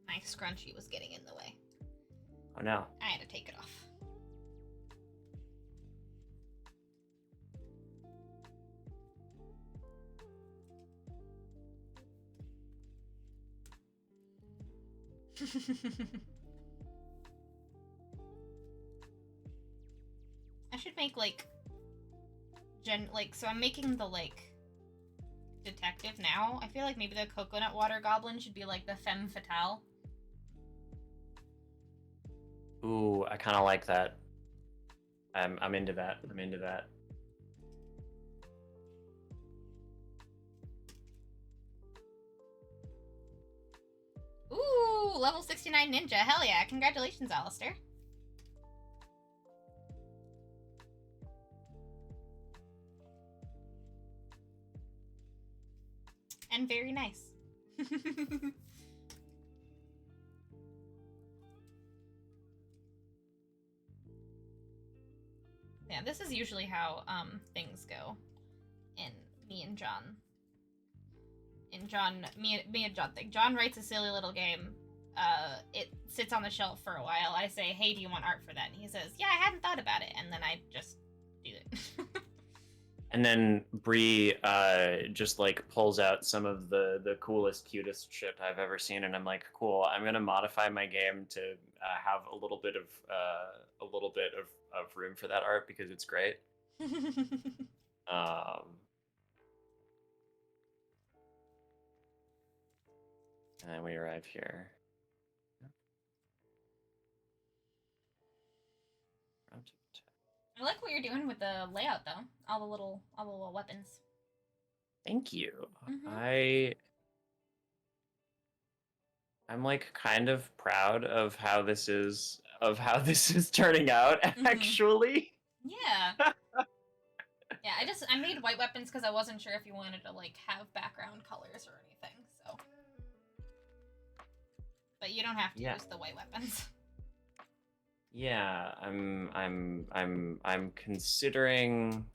My scrunchie was getting in the way. Oh no. I had to take it off. I should make so I'm making the detective now. I feel like maybe the coconut water goblin should be like the femme fatale. Ooh, I kind of like that. I'm into that. I'm into that. Ooh, level 69 ninja. Hell yeah. Congratulations, Alistair. And very nice. Yeah, this is usually how things go in me and John. Me and John think. John writes a silly little game. It sits on the shelf for a while. I say, hey, do you want art for that? And he says, yeah, I hadn't thought about it. And then I just do it. And then Bree just like pulls out some of the coolest, cutest shit I've ever seen, and I'm like, cool. I'm gonna modify my game to have a little bit of room for that art because it's great. Um, and then we arrive here. I like what you're doing with the layout, though. All the little weapons. Thank you. Mm-hmm. I'm like kind of proud of how this is turning out, actually. Yeah. Yeah, I made white weapons because I wasn't sure if you wanted to like have background colors or anything. So, but you don't have to use the white weapons. Yeah, I'm considering.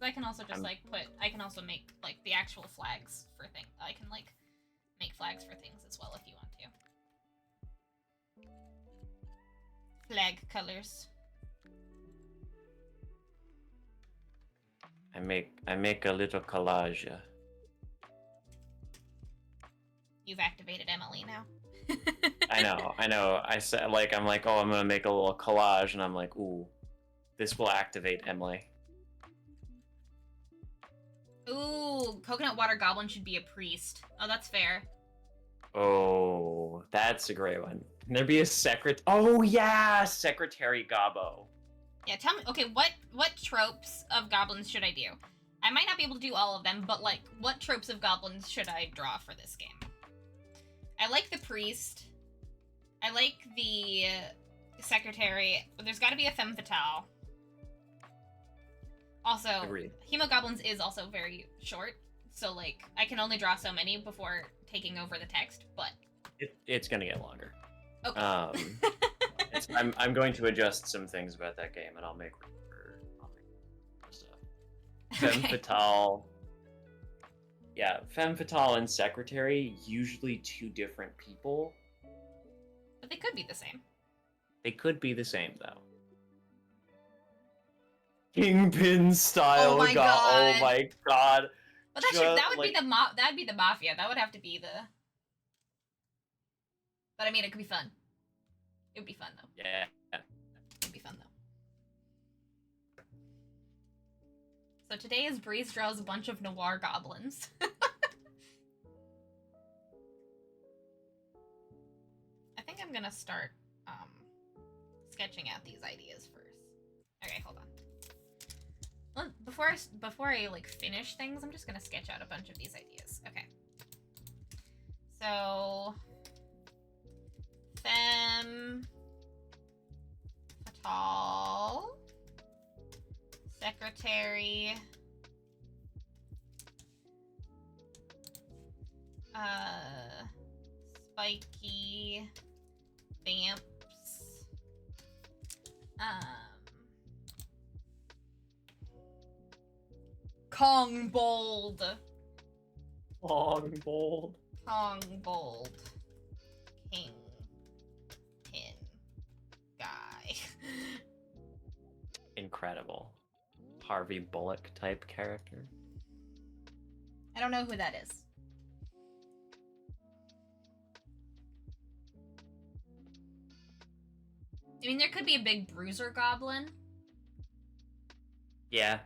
I can also just I can also make like the actual flags for things. I can like make flags for things as well if you want to. Flag colors. I make a little collage. You've activated Emily now. I know. I said I'm like, oh, I'm gonna make a little collage, and I'm like, ooh, this will activate Emily. Ooh, coconut water goblin should be a priest. Oh, that's fair. Oh, that's a great one. Can there be a secret? Oh yeah, Secretary Gobbo. Yeah, tell me. Okay, what tropes of goblins should I do? I might not be able to do all of them, but like, what tropes of goblins should I draw for this game? I like the priest. I like the secretary. There's got to be a femme fatale. Also, Agreed. Hemogoblins is also very short, so like I can only draw so many before taking over the text. But it's gonna get longer. Okay. I'm going to adjust some things about that game, and I'll make room for stuff. Femme fatale. Yeah, femme fatale and secretary, usually two different people. But they could be the same. They could be the same, though. Kingpin style. Oh my god. Oh my god. But that would be the mafia. That would have to be the. But I mean, it could be fun. It would be fun though. Yeah. It'd be fun though. So today is Breeze draws a bunch of noir goblins. I think I'm gonna start sketching out these ideas first. Okay, hold on. Well, before I like finish things, I'm just gonna sketch out a bunch of these ideas. Okay. So femme fatale, secretary, spiky, vamps, Kong bold. Longbold. Kong bold. King. Pin. Guy. Incredible. Harvey Bullock type character. I don't know who that is. I mean, there could be a big bruiser goblin. Yeah.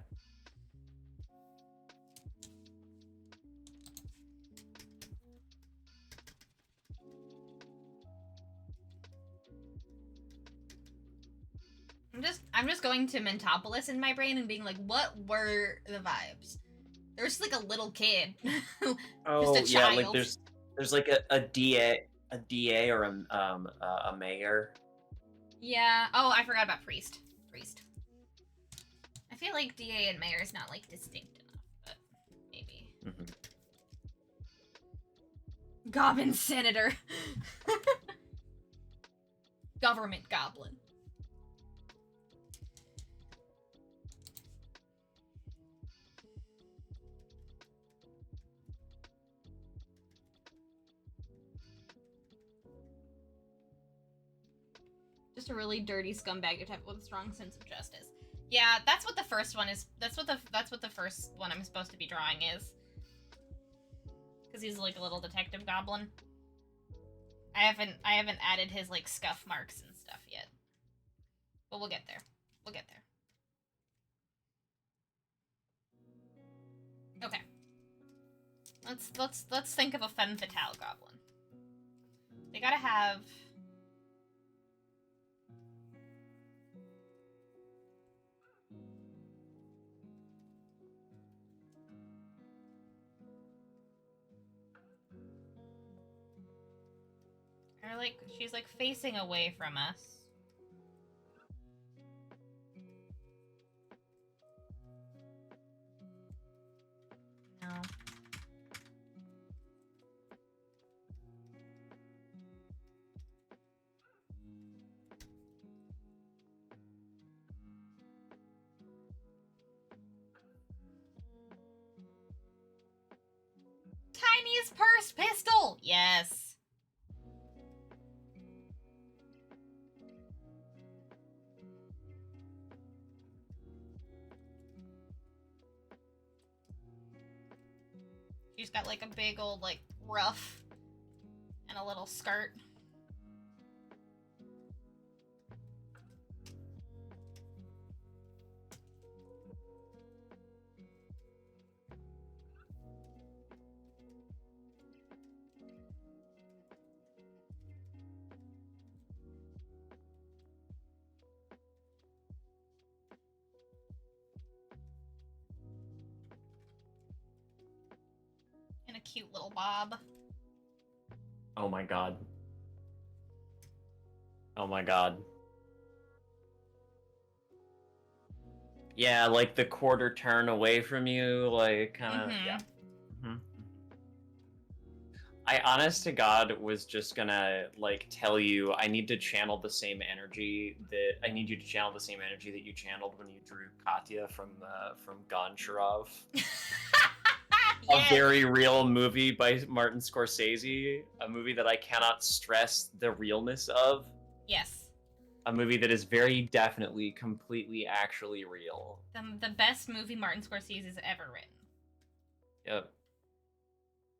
I'm just going to Mentopolis in my brain and being like, what were the vibes? There's like a little kid. Oh just a yeah, child. like there's like a DA or a mayor. Yeah. Oh, I forgot about priest. I feel like DA and mayor is not like distinct enough, but maybe. Mm-hmm. Goblin senator. Government goblin. Just a really dirty scumbag to type with a strong sense of justice. Yeah, that's what the first one is. That's what the first one I'm supposed to be drawing is. Because he's like a little detective goblin. I haven't added his like scuff marks and stuff yet. But we'll get there. We'll get there. Okay. Let's think of a femme fatale goblin. They gotta have or like she's like facing away from us. No. Tiniest purse pistol! Yes. She's got like a big old like ruff and a little skirt. And a cute little bob. Oh my god. Oh my god. Yeah, like the quarter turn away from you, like kind of yeah. Mm-hmm. I honest to God was just gonna like tell you I need to channel the same energy that I need you to channel the same energy that you channeled when you drew Katya from Goncharov. Yes. A very real movie by Martin Scorsese, a movie that I cannot stress the realness of. Yes. A movie that is very definitely, completely, actually real. The best movie Martin Scorsese has ever written. Yep.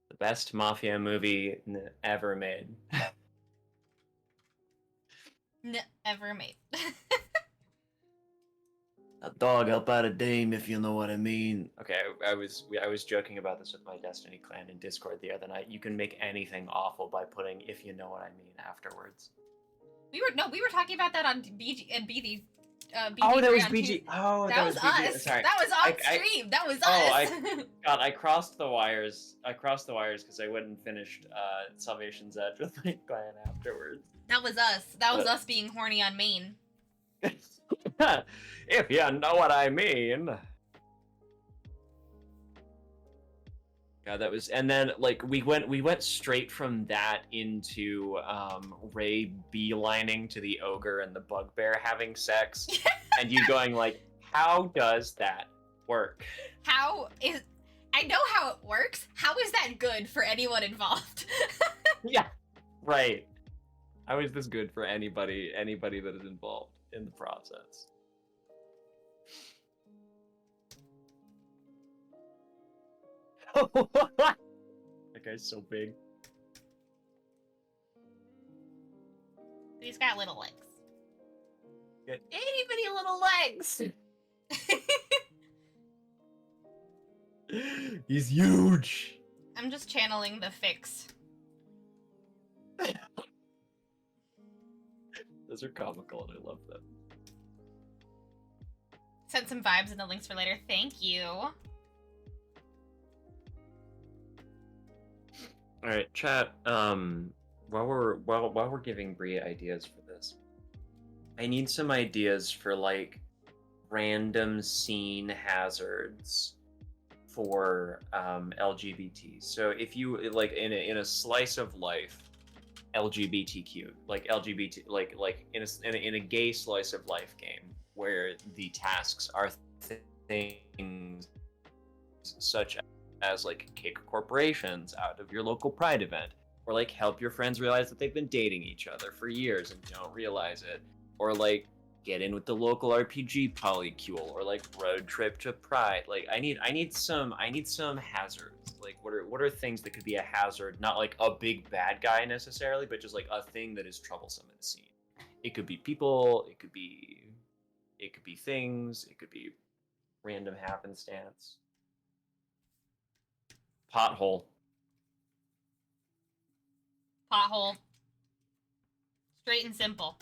The best mafia movie ever made. Ever made. A dog help out a dame, if you know what I mean. Okay, I was joking about this with my Destiny clan in Discord the other night. You can make anything awful by putting "if you know what I mean" afterwards. We were talking about that on BG and BD. Oh, that was on BG. Tuesday. Oh, that was BG. us. Sorry. That was on stream. That was us. God, I crossed the wires. I crossed the wires because I went and finished Salvation's Edge with my clan afterwards. That was us. That was us being horny on main. If you know what I mean. God, that was, and then like we went straight from that into Ray beelining to the ogre and the bugbear having sex, and you going like, how does that work? I know how it works. How is that good for anyone involved? Yeah, right. How is this good for anybody that is involved in the process? That guy's so big. He's got little legs. Got itty bitty little legs. He's huge. I'm just channeling the fix. Those are comical and I love them. Send some vibes in the links for later. Thank you. All right, chat. While we're giving Bria ideas for this, I need some ideas for like random scene hazards for LGBT. So if you like in a slice of life, LGBTQ, like LGBT, like in a gay slice of life game where the tasks are things such as like kick corporations out of your local pride event, or like help your friends realize that they've been dating each other for years and don't realize it, or like get in with the local RPG polycule, or like road trip to Pride. Like I need some hazards. Like what are things that could be a hazard? Not like a big bad guy necessarily, but just like a thing that is troublesome in the scene. It could be people, it could be things, it could be random happenstance. Pothole. Pothole. Straight and simple.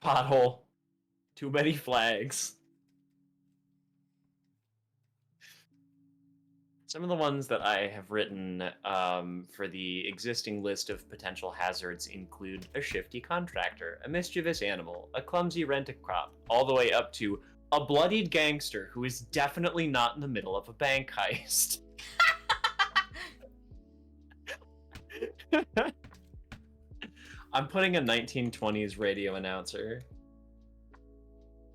Pothole. Too many flags. Some of the ones that I have written for the existing list of potential hazards include a shifty contractor, a mischievous animal, a clumsy rent-a-crop, all the way up to a bloodied gangster who is definitely not in the middle of a bank heist. I'm putting a 1920s radio announcer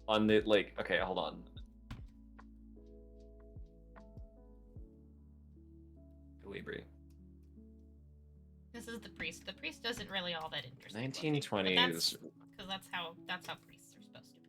on the, like, okay, hold on. Calibri. This is the priest. The priest isn't really all that interesting. 1920s. Because that's how priests are supposed to be.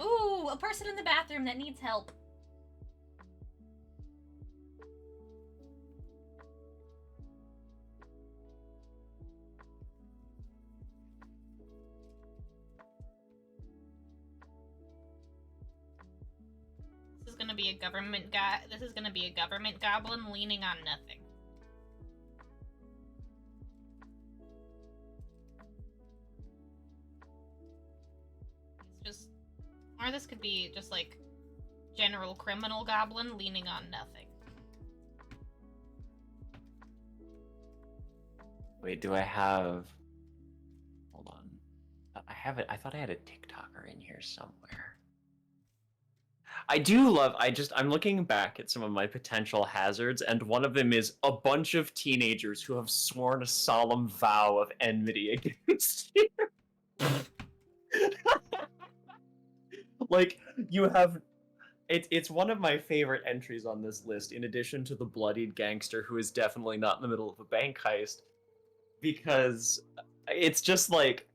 Ooh, a person in the bathroom that needs help. This is gonna be a government guy. This is gonna be a government goblin leaning on nothing. It's just, or this could be just like general criminal goblin leaning on nothing. Wait, do I have? Hold on. I have it. I thought I had a TikToker in here somewhere. I do love. I'm looking back at some of my potential hazards, and one of them is a bunch of teenagers who have sworn a solemn vow of enmity against you. Like, you have. It's one of my favorite entries on this list, in addition to the bloodied gangster who is definitely not in the middle of a bank heist, because it's just like,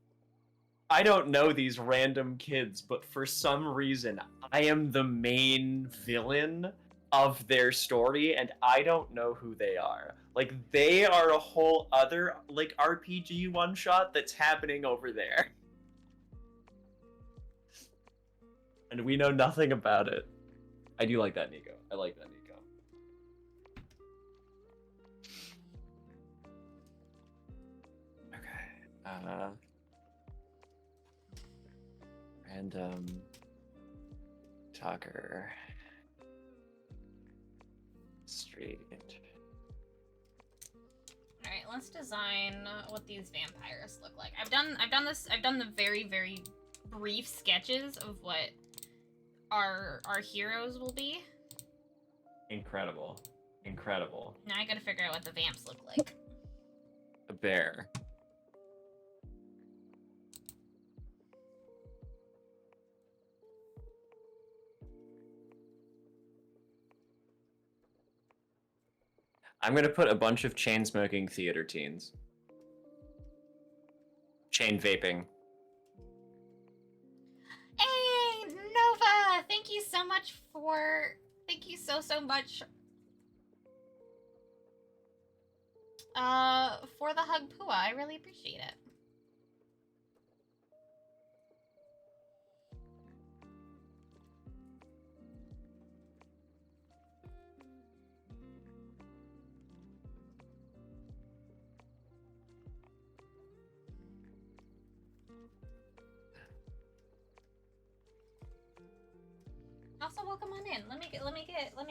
I don't know these random kids, but for some reason, I am the main villain of their story, and I don't know who they are. Like, they are a whole other, like, RPG one-shot that's happening over there. And we know nothing about it. I do like that, Nico. I like that, Nico. Okay. Random talker. Street. All right, let's design what these vampires look like. I've done the very, very brief sketches of what our heroes will be. Incredible. Incredible. Now I gotta figure out what the vamps look like. A bear. I'm gonna put a bunch of chain-smoking theater teens. Chain vaping. Hey, Nova! Thank you so much for... Thank you so much... for the hug, Pua. I really appreciate it. Also, welcome on in. Let me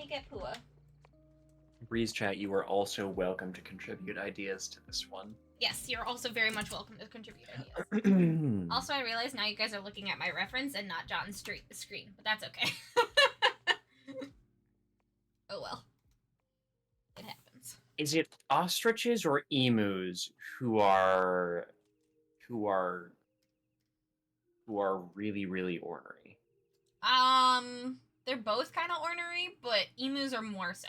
get Pua. Breeze chat, you are also welcome to contribute ideas to this one. Yes, you're also very much welcome to contribute ideas. Also, I realize now you guys are looking at my reference and not John's screen, but that's okay. Oh well. It happens. Is it ostriches or emus who are who are really, really ornery? They're both kind of ornery, but emus are more so.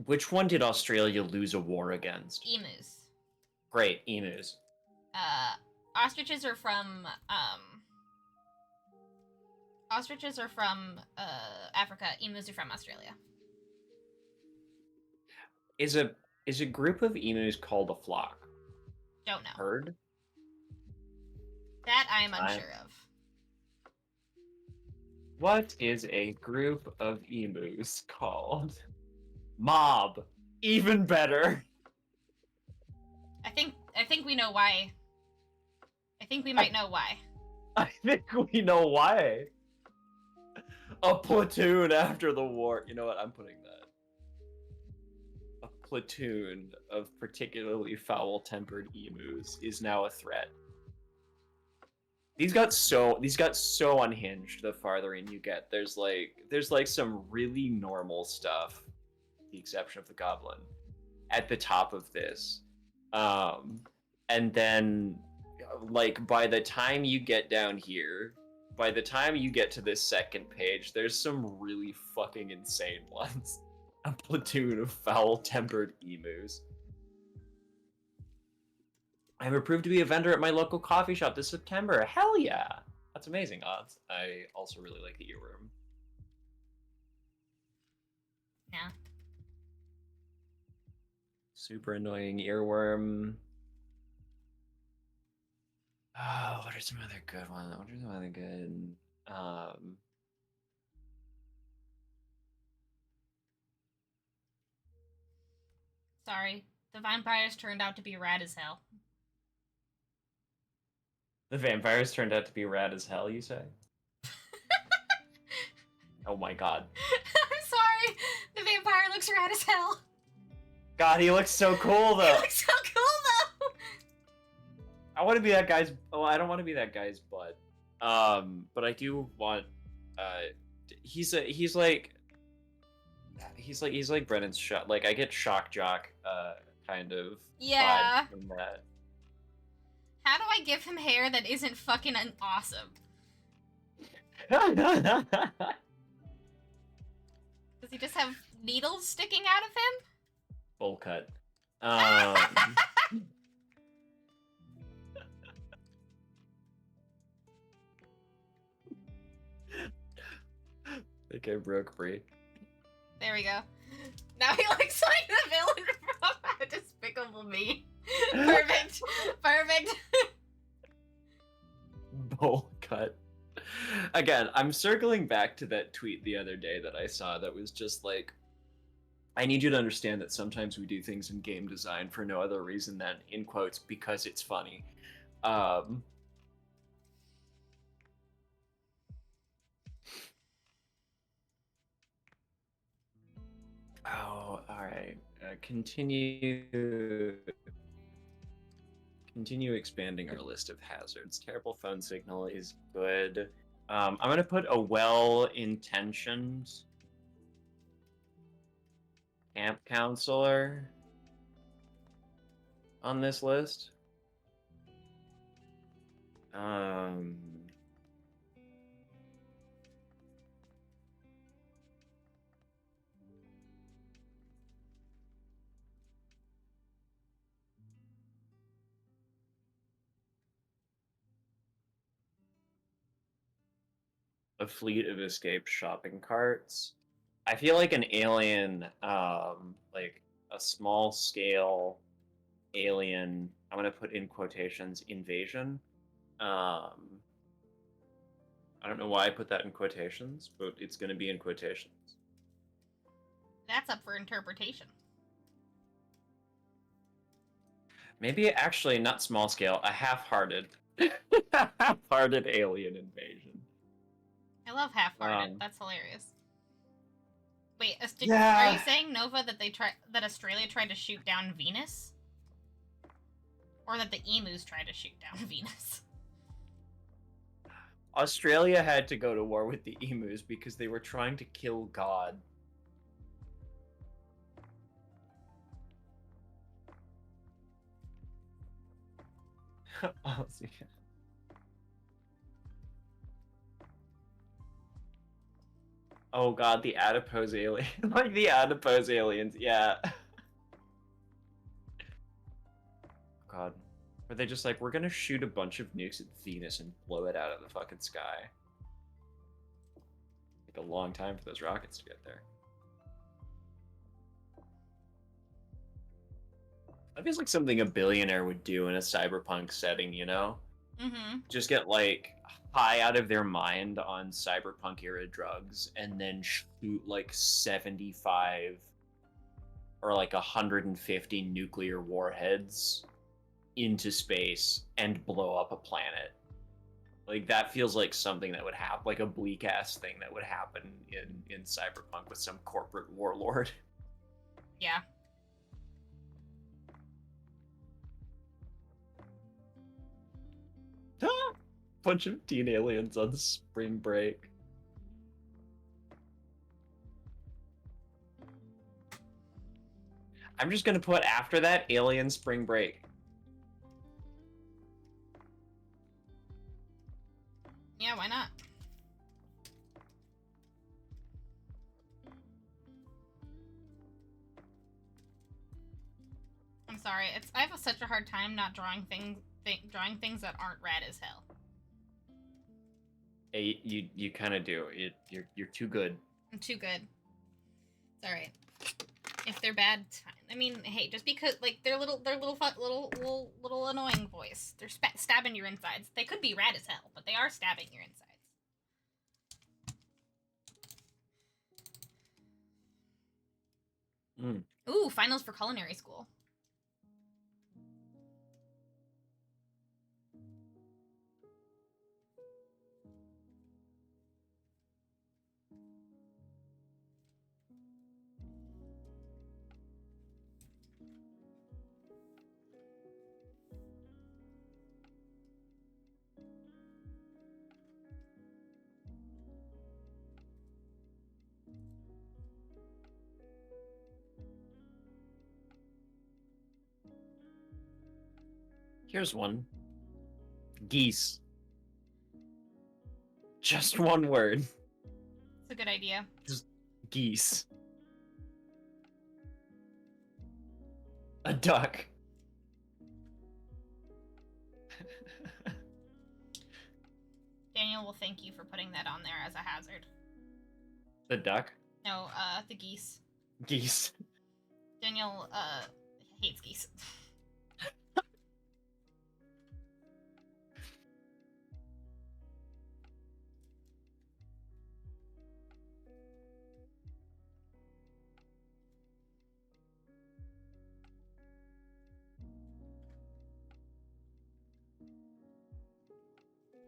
Which one did Australia lose a war against? Emus. Great, emus. Uh, ostriches are from Africa. Emus are from Australia. Is a group of emus called a flock? Don't know. Herd? That I am unsure of. What is a group of emus called? Mob. Even better. I think we know why. I think we might know why. I think we know why. A platoon after the war. You know what? I'm putting that. A platoon of particularly foul-tempered emus is now a threat. These got so unhinged the farther in you get. There's like some really normal stuff, with the exception of the goblin, at the top of this. And then like by the time you get down here, by the time you get to this second page, there's some really fucking insane ones. A platoon of foul-tempered emus. I'm approved to be a vendor at my local coffee shop this September. Hell yeah! That's amazing odds. I also really like the earworm. Yeah. Super annoying earworm. Oh, what are some other good ones? What are some other good? Sorry, the vampires turned out to be rad as hell. The vampires turned out to be rad as hell, you say? Oh my god. I'm sorry, the vampire looks rad as hell. God, he looks so cool though. He looks so cool though. I want to be that guy's. Oh, I don't want to be that guy's butt. But I do want. He's like Brennan's shot. Like I get shock jock. Kind of. Yeah. Vibe from that. How do I give him hair that isn't fucking awesome? Does he just have needles sticking out of him? Bowl cut. I think I broke Brie. There we go. Now he looks like the villain from Despicable Me. Perfect. Perfect. Bowl cut. Again, I'm circling back to that tweet the other day that I saw that was just like, I need you to understand that sometimes we do things in game design for no other reason than, in quotes, because it's funny. Oh, alright. Continue expanding our list of hazards. Terrible phone signal is good. I'm gonna put a well-intentioned camp counselor on this list. A fleet of escaped shopping carts. I feel like an alien, like a small scale alien, I'm gonna put in quotations, invasion. I don't know why I put that in quotations, but it's gonna be in quotations. That's up for interpretation. Maybe actually not small scale, a half-hearted, half-hearted alien invasion. I love half-hearted. That's hilarious. Wait, yeah. Are you saying, Nova, that Australia tried to shoot down Venus? Or that the emus tried to shoot down Venus? Australia had to go to war with the emus because they were trying to kill God. Oh god, the adipose alien. Like the adipose aliens, yeah. God. Were they just like, we're gonna shoot a bunch of nukes at Venus and blow it out of the fucking sky? Take a long time for those rockets to get there. That feels like something a billionaire would do in a cyberpunk setting, you know? Mm-hmm. Just get like high out of their mind on cyberpunk era drugs and then shoot like 75 or like 150 nuclear warheads into space and blow up a planet. Like that feels like something that would happen, like a bleak ass thing that would happen in cyberpunk with some corporate warlord. Yeah. Bunch of teen aliens on spring break. I'm just gonna put after that Alien Spring Break. Yeah, why not? I'm sorry. I have such a hard time not drawing things that aren't rad as hell. Hey, you kind of do. You're too good. I'm too good. It's all right. If they're bad, I mean, hey, just because like they're little annoying voice, they're stabbing your insides. They could be rad as hell, but they are stabbing your insides. Ooh, finals for culinary school. Here's one. Geese. Just one word. It's a good idea. Just geese. A duck. Daniel will thank you for putting that on there as a hazard. The duck? No, the geese. Geese. Daniel, hates geese.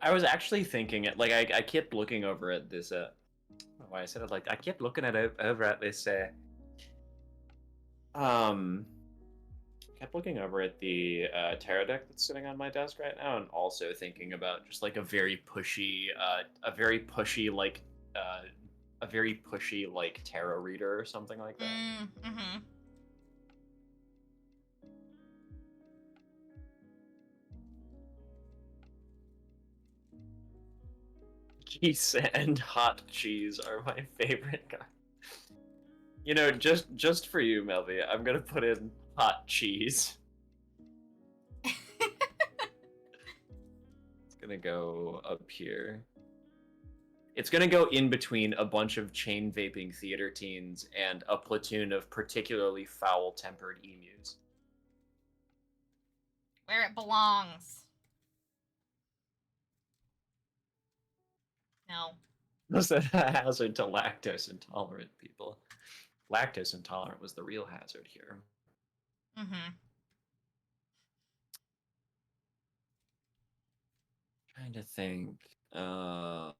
I was actually thinking it, like I kept looking over at this I don't know why I said it like I kept looking at over at this kept looking over at the tarot deck that's sitting on my desk right now, and also thinking about just like a very pushy like tarot reader or something like that. Mm-hmm. Geese and hot cheese are my favorite guy. You know, just for you, Melvie, I'm gonna put in hot cheese. It's gonna go up here. It's gonna go in between a bunch of chain vaping theater teens and a platoon of particularly foul-tempered emus. Where it belongs. No. Was that a hazard to lactose intolerant people? Lactose intolerant was the real hazard here. Mm-hmm. Trying to think. What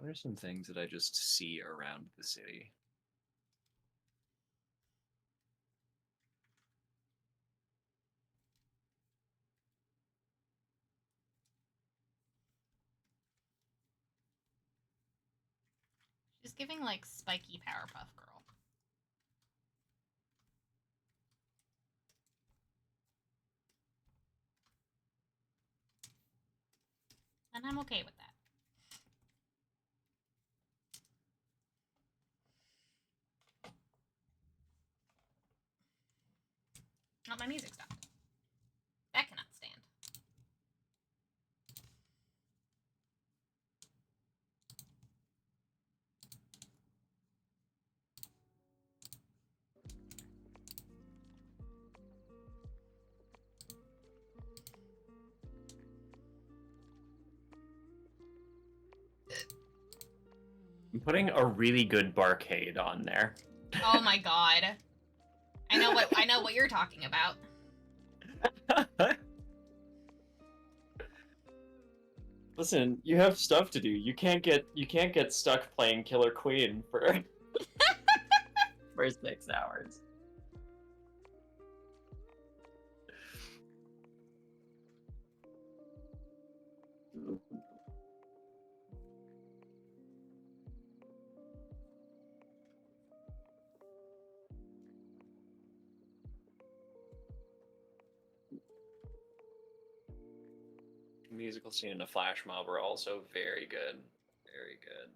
are some things that I just see around the city? She's giving, like, spiky Powerpuff Girl. And I'm okay with that. my music stopped. That cannot stand. I'm putting a really good barcade on there. Oh my god. I know what you're talking about. Listen, you have stuff to do. You can't get stuck playing Killer Queen for for 6 hours. Musical scene and a flash mob are also very good. Very good.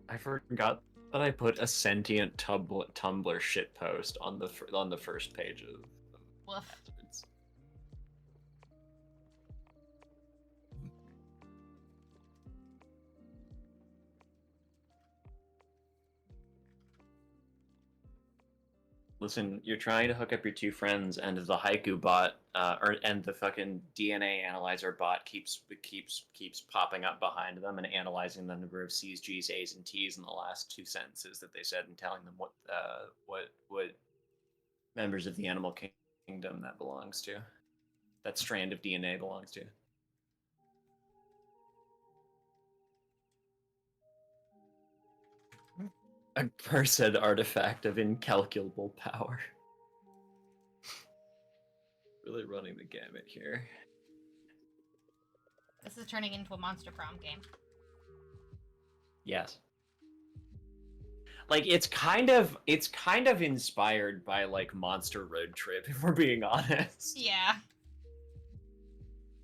I forgot that I put a sentient Tumblr shitpost on the first page of Woof. Bastards. Listen, you're trying to hook up your two friends, and the haiku bot, and the fucking DNA analyzer bot keeps popping up behind them and analyzing the number of C's, G's, A's, and T's in the last 2 sentences that they said, and telling them what members of the animal kingdom that belongs to, that strand of DNA belongs to. A cursed artifact of incalculable power. Really running the gamut here. This is turning into a Monster Prom game. Yes. Like it's kind of inspired by like Monster Road Trip, if we're being honest. Yeah.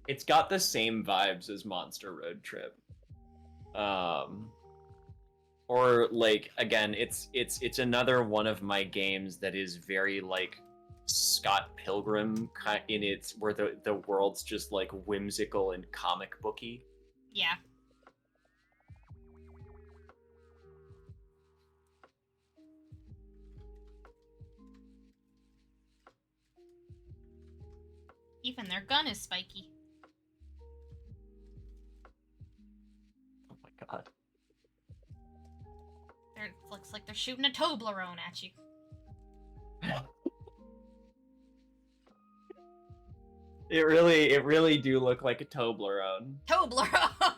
It's got the same vibes as Monster Road Trip. Or like again, it's another one of my games that is very like Scott Pilgrim in its where the world's just like whimsical and comic booky. Yeah. Even their gun is spiky. Oh my god. It looks like they're shooting a Toblerone at you. It really do look like a Toblerone. Toblerone!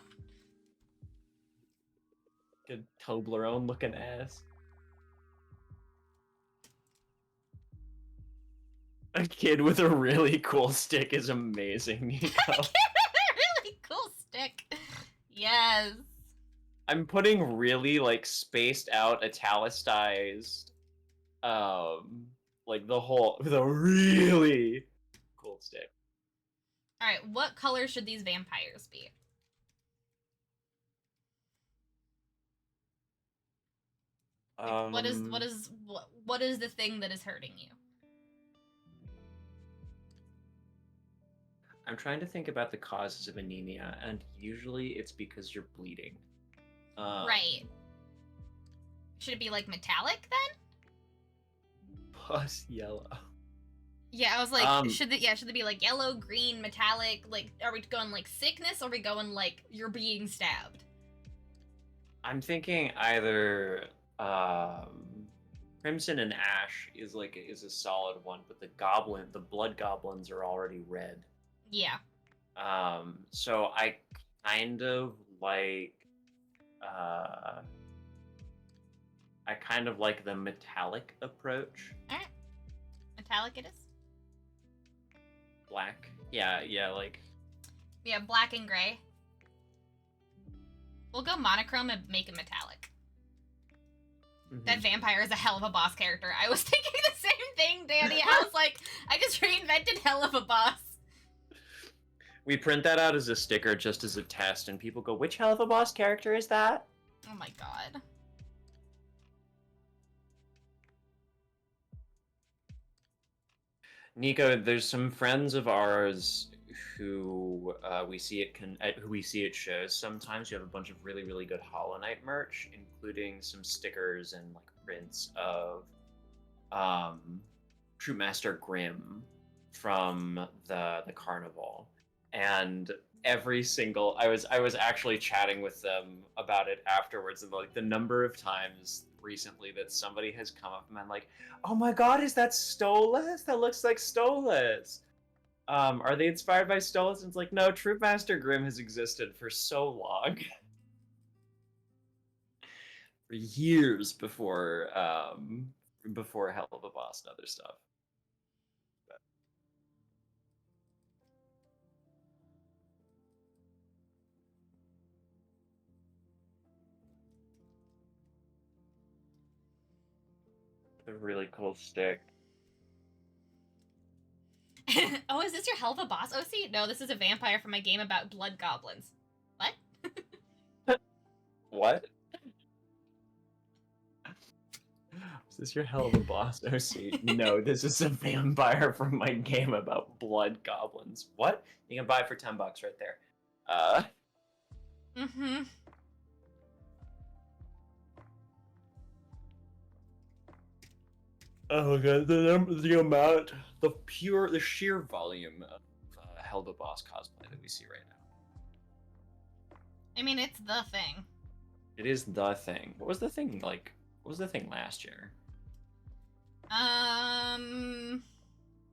Good Toblerone looking ass. A kid with a really cool stick is amazing, Nico. Really cool stick. Yes. I'm putting really like spaced out italicized like the really cool stick. Alright, what color should these vampires be? Like, what is the thing that is hurting you? I'm trying to think about the causes of anemia, and usually it's because you're bleeding. Right. Should it be like metallic then? Plus yellow. Yeah, I was like, should it be like yellow, green, metallic? Like, are we going like sickness, or are we going like you're being stabbed? I'm thinking either crimson and ash is a solid one, but the blood goblins are already red. Yeah. So I kind of like I kind of like the metallic approach. Alright. Metallic it is. Black. Yeah, like... Yeah, black and gray. We'll go monochrome and make it metallic. Mhm. That vampire is a hell of a boss character. I was thinking the same thing, Danny. I was like, I just reinvented hell of a boss. We print that out as a sticker just as a test, and people go, which hell of a boss character is that? Oh my god. Nico, there's some friends of ours who we see at shows sometimes. You have a bunch of really, really good Hollow Knight merch, including some stickers and like prints of Troopmaster Grimm from the carnival. And every single I was actually chatting with them about it afterwards, and like the number of times recently that somebody has come up and been like, oh my god, is that Stolas? That looks like Stolas. Are they inspired by Stolas? And it's like, no, Troopmaster Grimm has existed for so long. For years before Hell of a Boss and other stuff. A really cool stick. Oh, is this your hell of a boss, OC? No, this is a vampire from my game about blood goblins. What? What? Is this your hell of a boss, OC? No, this is a vampire from my game about blood goblins. What? You can buy it for $10 right there. Mm-hmm. Oh god, the sheer volume of Hell of a Boss cosplay that we see right now. I mean, it's the thing. It is the thing. What was the thing like? What was the thing last year?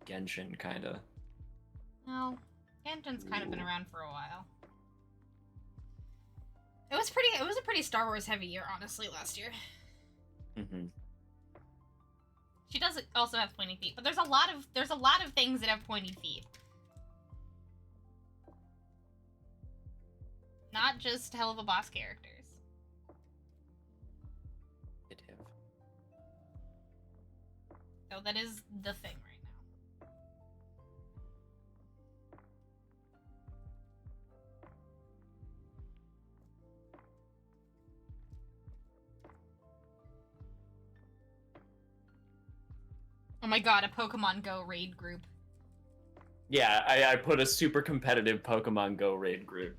Genshin, kinda. No, Genshin's kind of been around for a while. It was a pretty Star Wars heavy year, honestly, last year. Mm-hmm. She does also have pointy feet, but there's a lot of things that have pointy feet. Not just hell of a boss characters. So that is the thing right now. Oh my god, a Pokemon Go raid group. Yeah, I put a super competitive Pokemon Go raid group.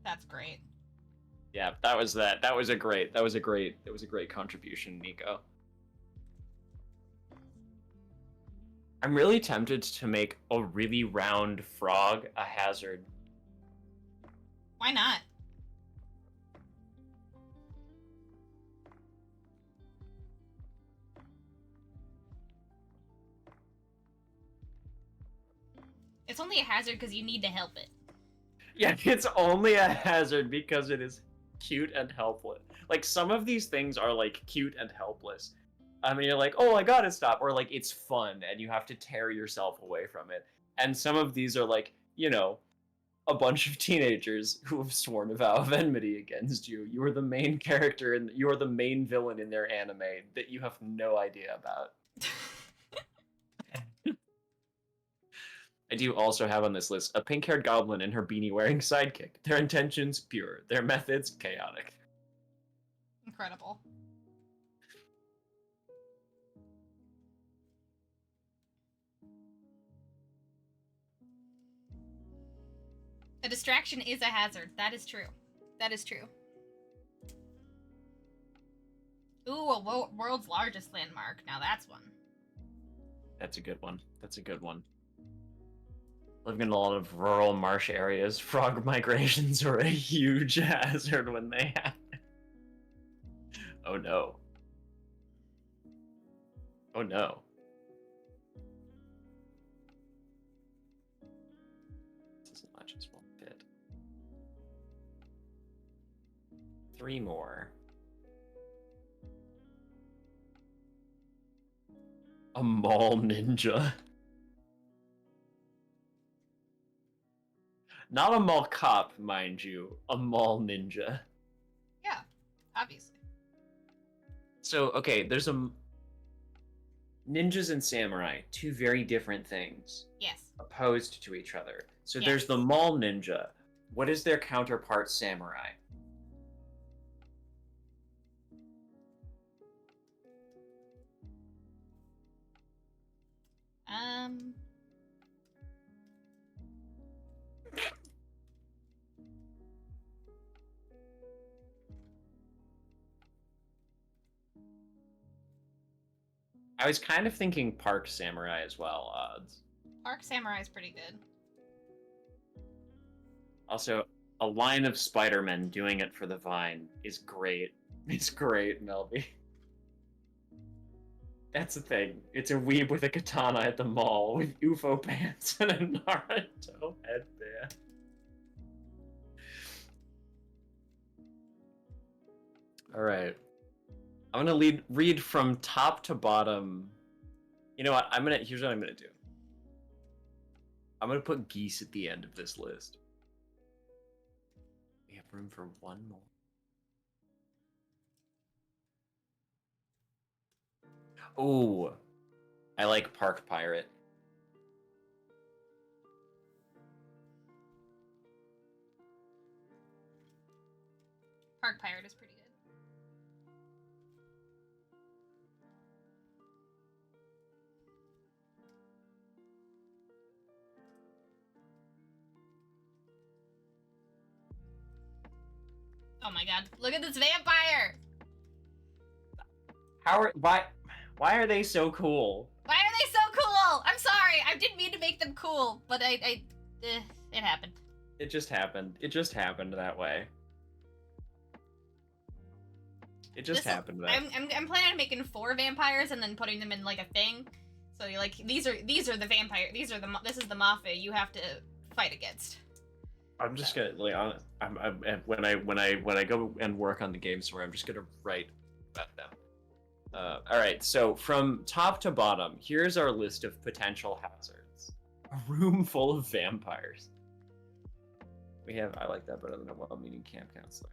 That's great. Yeah, that was a great contribution, Nico. I'm really tempted to make a really round frog a hazard. Why not? It's only a hazard because you need to help it. Yeah, it's only a hazard because it is cute and helpless. Like, some of these things are, like, cute and helpless. I mean, you're like, oh, I gotta stop. Or, like, it's fun, and you have to tear yourself away from it. And some of these are, like, you know, a bunch of teenagers who have sworn a vow of enmity against you. You are the main character, and you are the main villain in their anime that you have no idea about. I do also have on this list a pink-haired goblin and her beanie-wearing sidekick. Their intentions, pure. Their methods, chaotic. Incredible. A distraction is a hazard. That is true. That is true. Ooh, a world's largest landmark. Now that's one. That's a good one. That's a good one. Living in a lot of rural marsh areas, frog migrations are a huge hazard when they happen. Oh no. Oh no. This isn't much, this won't fit. 3 more. A mall ninja. Not a mall cop, mind you. A mall ninja. Yeah, obviously. So, okay, there's a... Ninjas and samurai, two very different things, Yes. opposed to each other. So Yes. there's the mall ninja. What is their counterpart samurai? I was kind of thinking Park Samurai as well, odds. Park Samurai is pretty good. Also, a line of Spider-Men doing it for the Vine is great. It's great, Melby. That's the thing. It's a weeb with a katana at the mall with UFO pants and a Naruto headband. Alright. I'm gonna read from top to bottom. You know what? Here's what I'm gonna do. I'm gonna put geese at the end of this list. We have room for one more. Oh, I like Park Pirate. Park Pirate is pretty good. Oh my god, look at this vampire! Why are they so cool? Why are they so cool? I'm sorry, I didn't mean to make them cool, but it happened. It just happened. It just happened that way. It just happened that way. I'm planning on making 4 vampires and then putting them in like a thing. So you're like, these are the vampire. This is the mafia you have to fight against. I'm just gonna like honest. When I go and work on the game store, I'm just gonna write about them. All right. So from top to bottom, here's our list of potential hazards. A room full of vampires. I like that better than a well-meaning camp counselor.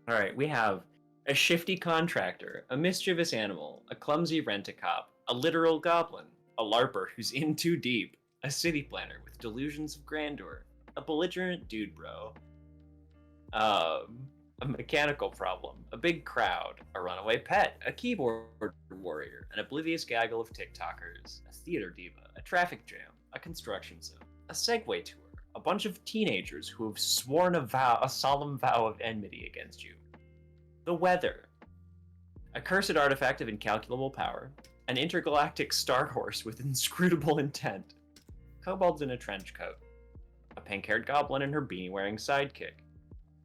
All right, we have a shifty contractor, a mischievous animal, a clumsy rent-a-cop, a literal goblin, a larper who's in too deep, a city planner with delusions of grandeur, a belligerent dude bro, a mechanical problem, a big crowd, a runaway pet, a keyboard warrior, an oblivious gaggle of TikTokers, a theater diva, a traffic jam, a construction zone, a Segway tour, a bunch of teenagers who have sworn a solemn vow of enmity against you, the weather, a cursed artifact of incalculable power, an intergalactic star horse with inscrutable intent, kobolds in a trench coat, a pink-haired goblin and her beanie-wearing sidekick,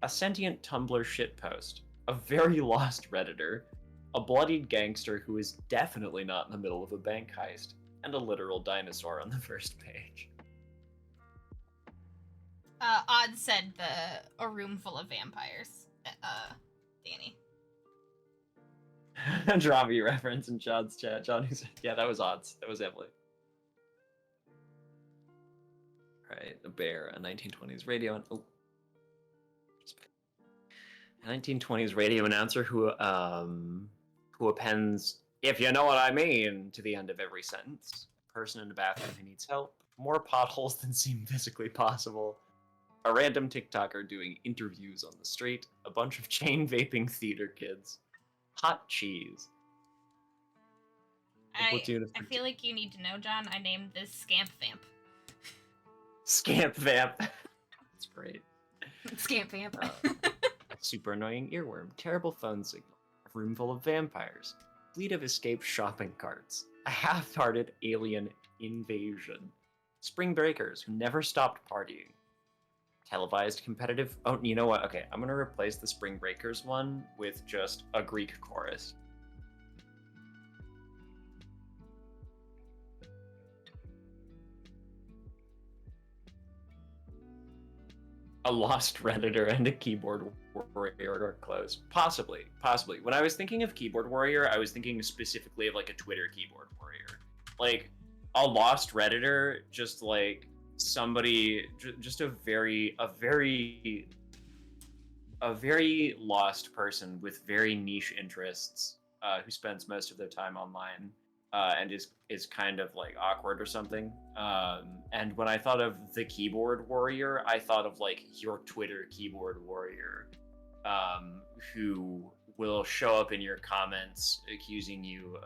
a sentient Tumblr shitpost, a very lost Redditor, a bloodied gangster who is definitely not in the middle of a bank heist, and a literal dinosaur on the first page. Odd said a room full of vampires. Danny. Dravi reference in John's chat. John who said, yeah, that was odds. That was Emily. Right, a bear, a 1920s radio, a 1920s radio announcer who appends "if you know what I mean" to the end of every sentence. A person in a bathroom who needs help. More potholes than seem physically possible. A random TikToker doing interviews on the street. A bunch of chain vaping theater kids. Hot cheese. I feel like you need to know, John. I named this Scamp Vamp. Scamp Vamp. That's great. Scamp Vamp. A super annoying earworm. Terrible phone signal. A room full of vampires. Fleet of escaped shopping carts. A half-hearted alien invasion. Spring breakers who never stopped partying. Televised competitive... Oh, you know what? Okay, I'm going to replace the Spring Breakers one with just a Greek chorus. A lost Redditor and a keyboard warrior are close. Possibly. When I was thinking of keyboard warrior, I was thinking specifically of like a Twitter keyboard warrior. Like a lost Redditor, just like somebody, just a very lost person with very niche interests, who spends most of their time online, and is kind of like awkward or something. And when I thought of the keyboard warrior, I thought of like your Twitter keyboard warrior, who will show up in your comments accusing you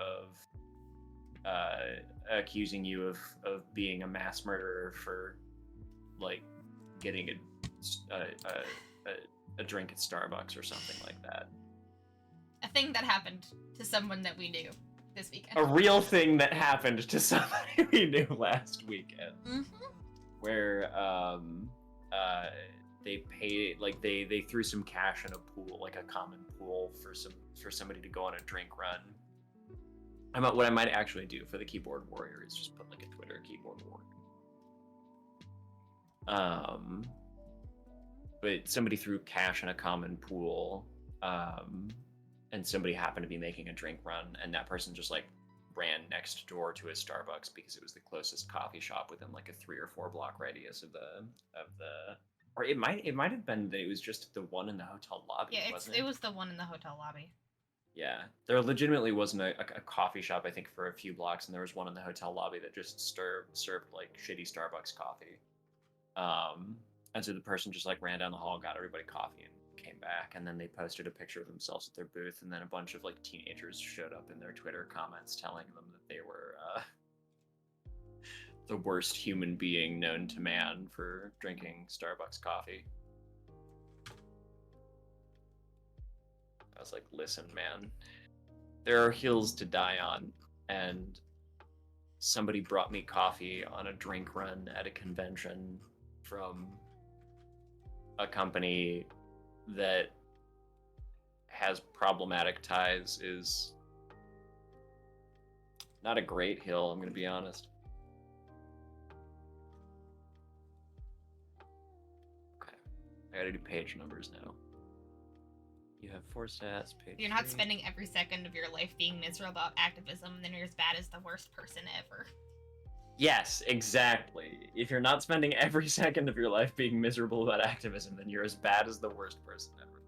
of being a mass murderer for like getting a drink at Starbucks or something like that. A thing that happened to someone that we knew this weekend. A real thing that happened to somebody we knew last weekend. Mm-hmm. Where they paid, like they threw some cash in a pool, like a common pool for somebody to go on a drink run. What I might actually do for the keyboard warrior is just put like a Twitter keyboard warrior. But somebody threw cash in a common pool, and somebody happened to be making a drink run, and that person just like ran next door to a Starbucks because it was the closest coffee shop within like a 3 or 4 block radius of the. Or it might have been that it was just the one in the hotel lobby. Yeah, wasn't it was the one in the hotel lobby. Yeah, there legitimately wasn't a coffee shop, I think, for a few blocks, and there was one in the hotel lobby that just served like shitty Starbucks coffee. And so the person just like ran down the hall, got everybody coffee, and came back, and then they posted a picture of themselves at their booth, and then a bunch of like teenagers showed up in their Twitter comments telling them that they were the worst human being known to man for drinking Starbucks coffee. I was like, listen, man, there are hills to die on, and somebody brought me coffee on a drink run at a convention from a company that has problematic ties is not a great hill, I'm going to be honest. Okay, I gotta do page numbers now. You have 4 stats, page You're not 3. spending every second of your life being miserable about activism, and then you're as bad as the worst person ever. Yes, exactly. If you're not spending every second of your life being miserable about activism, then you're as bad as the worst person ever.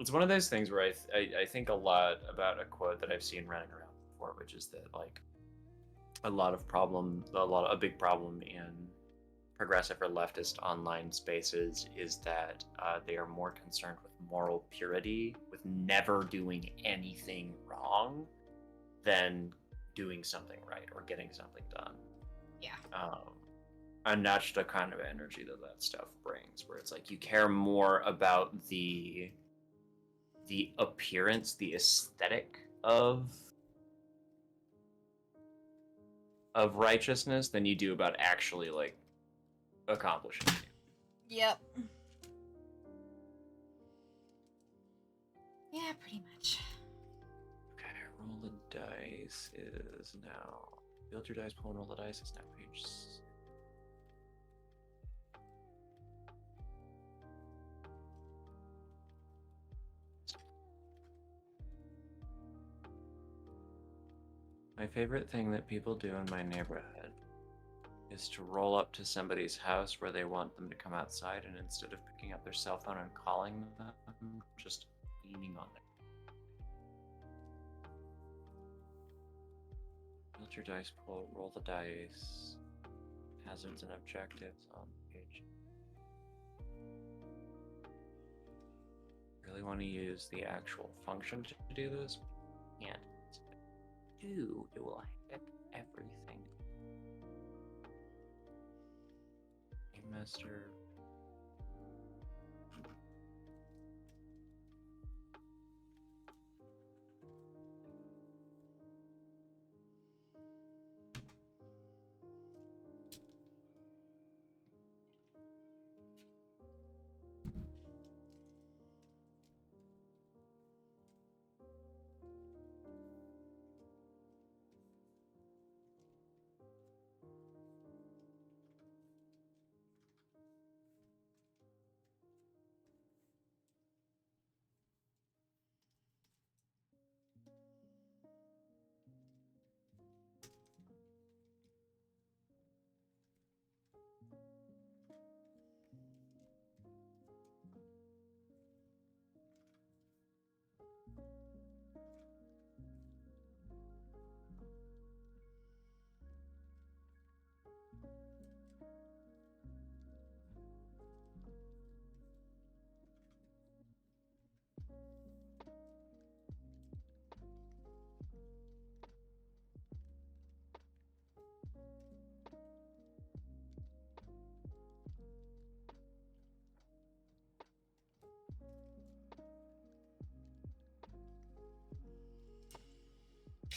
It's one of those things where I think a lot about a quote that I've seen running around before, which is that like a big problem in progressive or leftist online spaces is that they are more concerned with moral purity, with never doing anything wrong, than doing something right or getting something done. Yeah. And that's the kind of energy that stuff brings, where it's like you care more about the appearance, the aesthetic of righteousness than you do about actually like accomplishing it. Yep. Yeah, pretty much. Okay, roll the dice is now... Build your dice pool and roll the dice is now page 6. My favorite thing that people do in my neighborhood is to roll up to somebody's house where they want them to come outside, and instead of picking up their cell phone and calling them, just leaning on them. Build your dice pool, roll the dice, hazards and objectives on page. Really want to use the actual function to do this, and it will heck everything. Game master.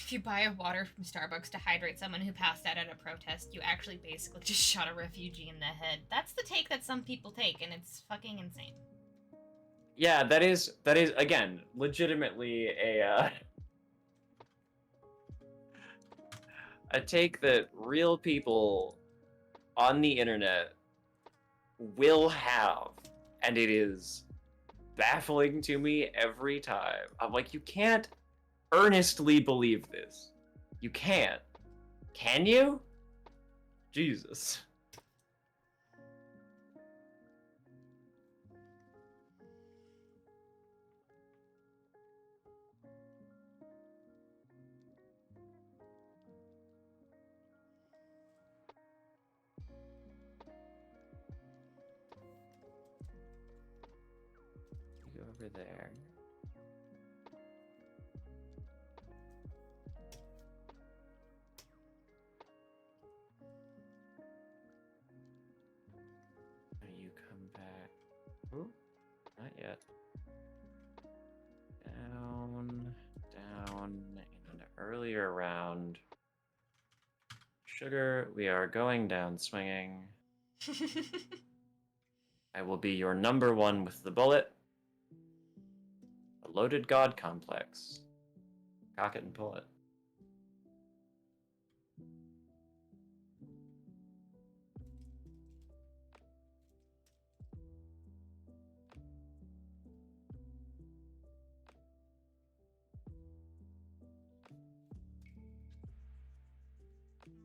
If you buy a water from Starbucks to hydrate someone who passed out at a protest, you actually basically just shot a refugee in the head. That's the take that some people take, and it's fucking insane. Yeah, that is again legitimately a take that real people on the internet will have, and it is baffling to me every time. I'm like, you can't earnestly believe this. You can't. Can you? Jesus. Go over there. You come back. Ooh, not yet. Down, down, and earlier round. Sugar, we are going down swinging. I will be your number one with the bullet. A loaded god complex. Cock it and pull it.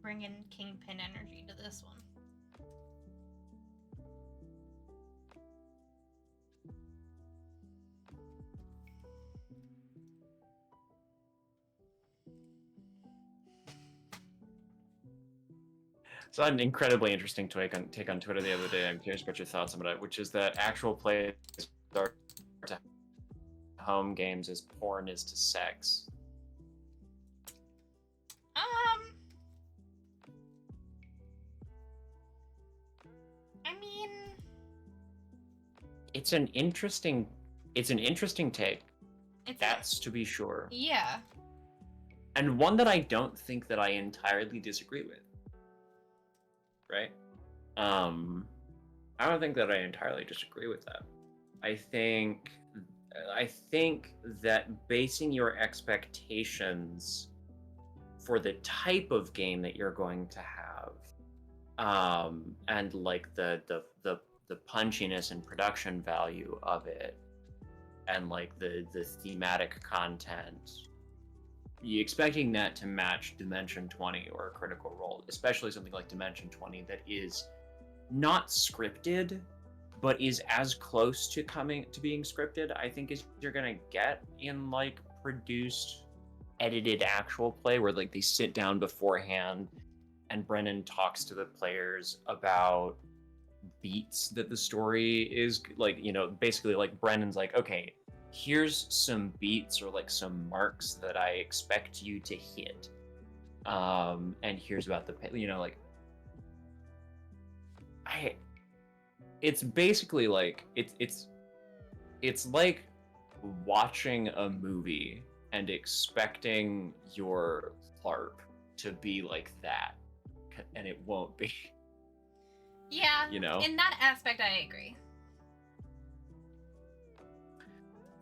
Bringing Kingpin energy to this one. So an incredibly interesting take on Twitter the other day. I'm curious about your thoughts on it, which is that actual play are to home games as porn is to sex. I mean, it's an interesting take. That's to be sure. Yeah. And one that I don't think that I entirely disagree with. Right? I don't think that I entirely disagree with that. I think that basing your expectations for the type of game that you're going to have, and like the punchiness and production value of it, and like the thematic content, you expecting that to match Dimension 20 or Critical Role, especially something like Dimension 20 that is not scripted, but is as close to coming to being scripted, I think is you're gonna get in like produced, edited actual play where like they sit down beforehand and Brennan talks to the players about beats that the story is like, you know, basically like Brennan's like, okay, here's some beats or like some marks that I expect you to hit. And here's about the, you know, like it's basically like it's like watching a movie and expecting your LARP to be like that, and it won't be. Yeah, you know, in that aspect I agree.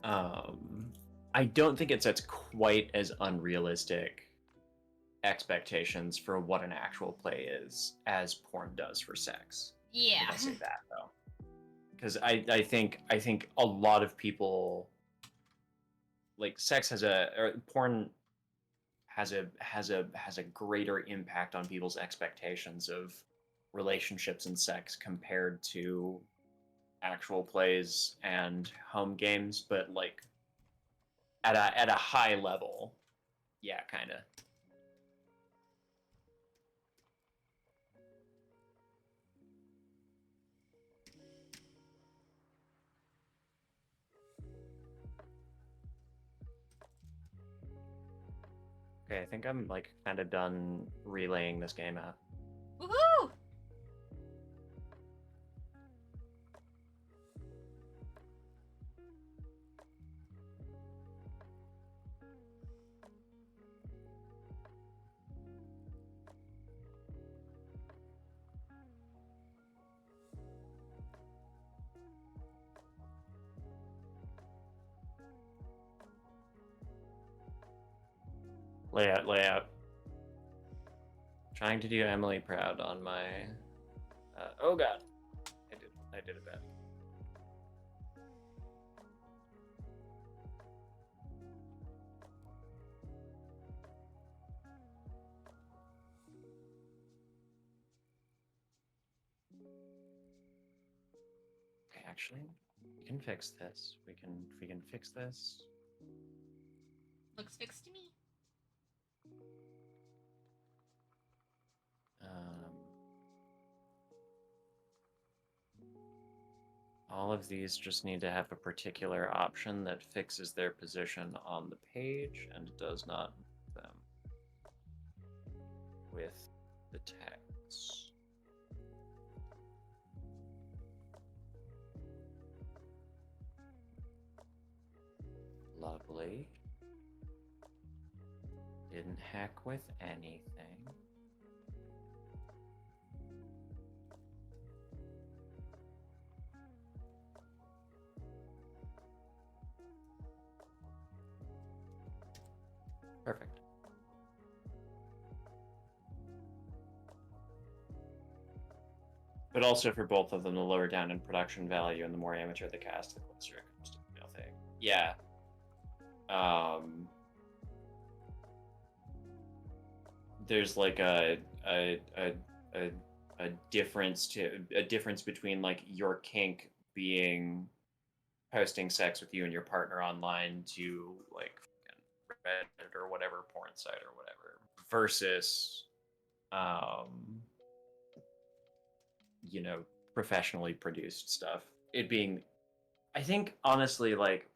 I don't think it sets quite as unrealistic expectations for what an actual play is as porn does for sex. Yeah. I'll say that though, because I think a lot of people like sex or porn has a greater impact on people's expectations of relationships and sex compared to actual plays and home games, but like at a high level, yeah, kind of. Okay, I think I'm like kind of done relaying this game out. Woohoo! Layout. Trying to do Emily proud on my. Oh God, I did it bad. Okay, actually, we can fix this. We can fix this. Looks fixed to me. All of these just need to have a particular option that fixes their position on the page and does not move them with the text. Lovely. Didn't heck with anything. Perfect. But also for both of them, the lower down in production value and the more amateur the cast, the closer it comes to the real thing. Yeah. There's like a difference between like your kink being posting sex with you and your partner online to like Reddit or whatever porn site or whatever versus you know, professionally produced stuff. It being, I think honestly, like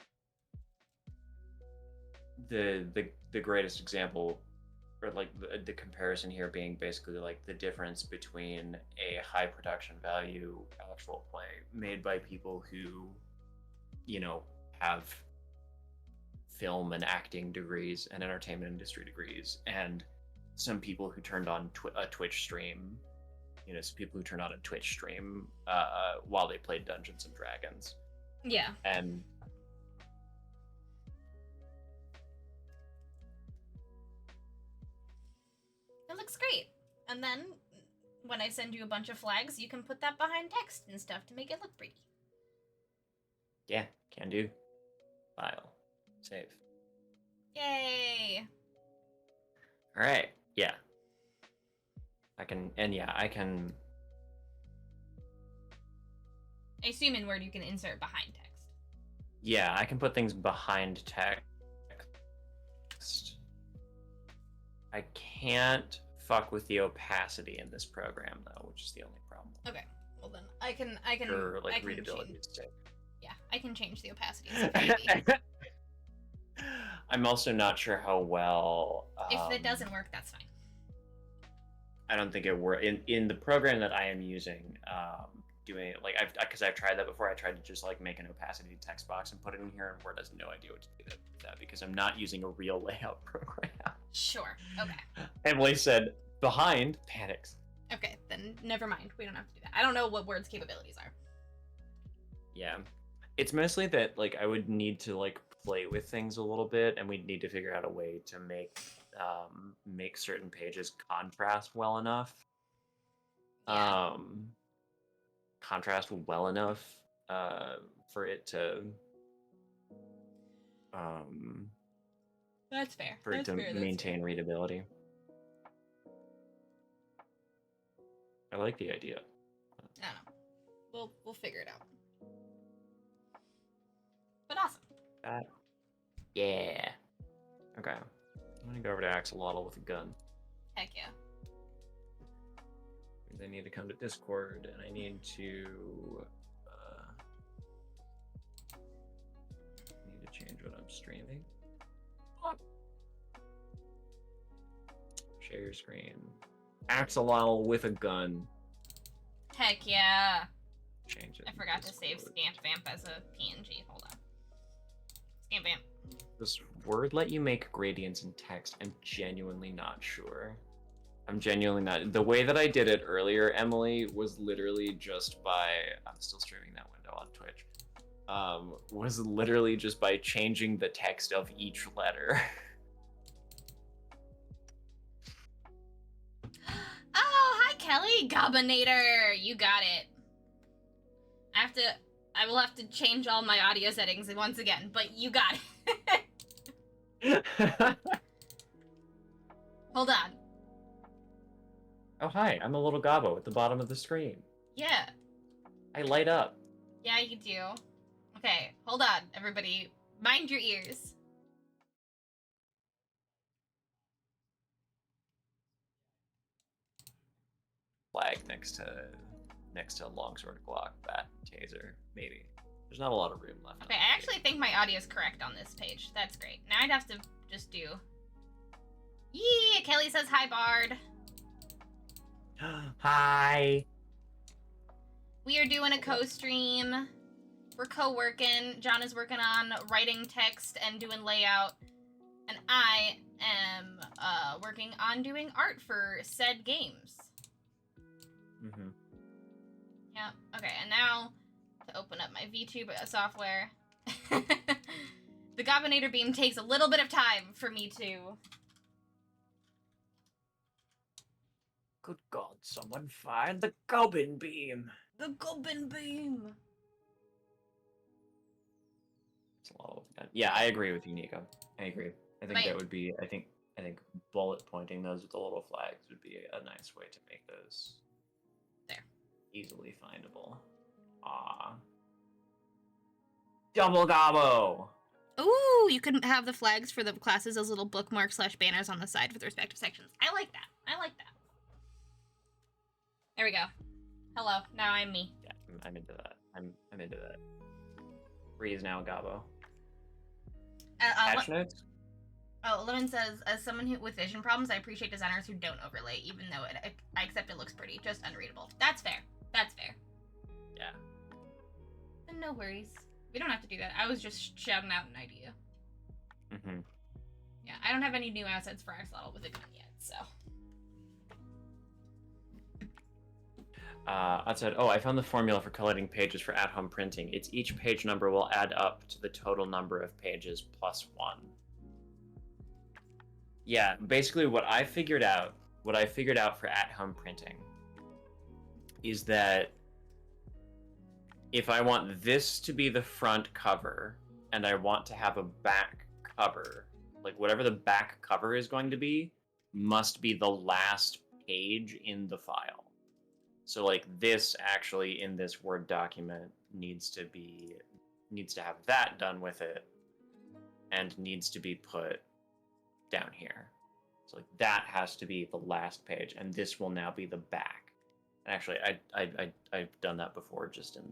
the greatest example or like the comparison here being basically like the difference between a high production value actual play made by people who, you know, have film and acting degrees and entertainment industry degrees, and some people who turned on a Twitch stream, you know, some people who turned on a Twitch stream while they played Dungeons and Dragons. Yeah. And it looks great. And then when I send you a bunch of flags, you can put that behind text and stuff to make it look pretty. Yeah, can do. File. Save. Yay! Alright, yeah. I can. I assume in Word you can insert behind text. Yeah, I can put things behind text. I can't fuck with the opacity in this program though, which is the only problem. Okay, well then I can For like I can readability. Yeah, I can change the opacity. I'm also not sure how well. If it doesn't work, that's fine. I don't think it works in the program that I am using. Doing it like because I've tried that before. I tried to just like make an opacity text box and put it in here, and Word has no idea what to do with that because I'm not using a real layout program. Sure. Okay. Emily said behind panics. Okay, then never mind. We don't have to do that. I don't know what Word's capabilities are. Yeah, it's mostly that like I would need to like play with things a little bit, and we'd need to figure out a way to make certain pages contrast well enough. Yeah. Contrast well enough for it to That's fair. for it to maintain readability. I like the idea. I don't know. We'll figure it out. But awesome. Yeah. Okay. I'm gonna go over to Axolotl with a gun. Heck yeah. I need to come to Discord, and I need to change what I'm streaming. Share your screen. Axolotl with a gun. Heck yeah. Change it. I forgot to save Scamp Vamp as a PNG. Hold on. Scamp Vamp. Does Word let you make gradients in text? I'm genuinely not sure. I'm genuinely not. The way that I did it earlier, Emily, was literally just by. I'm still streaming that window on Twitch. Was literally just by changing the text of each letter. Kelly! Gobbinator! You got it. I will have to change all my audio settings once again, but you got it. Hold on. Oh, hi, I'm a little gobbo at the bottom of the screen. Yeah. I light up. Yeah, you do. Okay, hold on, everybody. Mind your ears. Flag next to longsword, Glock, bat, taser, maybe. There's not a lot of room left. Okay, I actually think my audio is correct on this page. That's great. Now I'd have to just do... Yeah, Kelly says hi, Bard. Hi. We are doing a co-stream. We're co-working. John is working on writing text and doing layout. And I am working on doing art for said games. Mm-hmm. Yeah, okay, and now to open up my VTube software. The Gobbinator beam takes a little bit of time for me to... Good God, someone find the Goblin beam. The Goblin beam! It's a lot of... Yeah, I agree with you, Nico. I agree. I think that would be... I think bullet pointing those with the little flags would be a nice way to make those... There. Easily findable. Ah. Double gobbo! Ooh, you can have the flags for the classes as little bookmarks / banners on the side for the respective sections. I like that. I like that. There we go. Hello. Now I'm me. Yeah, I'm into that. I'm into that. Bree is now a gobbo. Patch notes? Oh, Lemon says, as someone with vision problems, I appreciate designers who don't overlay, even though I accept it looks pretty, just unreadable. That's fair. That's fair. Yeah. And no worries. We don't have to do that. I was just shouting out an idea. Mm-hmm. Yeah, I don't have any new assets for Axolotl with a gun yet, so. I said, I found the formula for collating pages for at-home printing. It's each page number will add up to the total number of pages plus 1. Yeah, basically what I figured out for at-home printing is that if I want this to be the front cover and I want to have a back cover, like whatever the back cover is going to be, must be the last page in the file. So like this actually in this Word document needs to have that done with it and needs to be put down here. So like that has to be the last page and this will now be the back. And actually I've done that before just in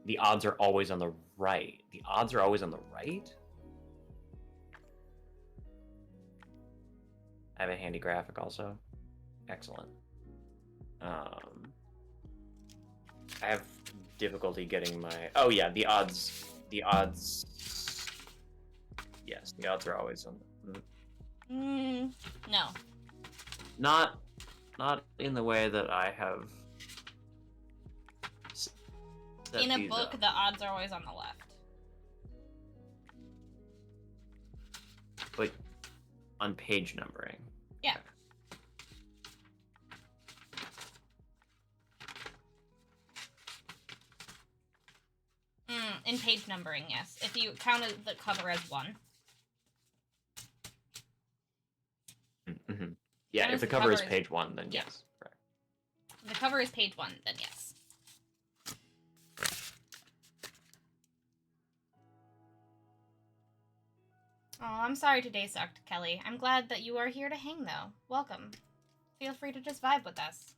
the odds are always on the right. The odds are always on the right? I have a handy graphic also. Excellent. I have difficulty getting my... Oh yeah, the odds... Yes, the odds are always on the... No. Not in the way that I have... In a book, the odds are always on the left. But on page numbering. Yeah. In page numbering, yes. If you counted the cover as 1. Mm-hmm. Yeah, if the cover is page 1, then yes. Correct. If the cover is page 1, then yes. Oh, I'm sorry today sucked, Kelly. I'm glad that you are here to hang, though. Welcome. Feel free to just vibe with us.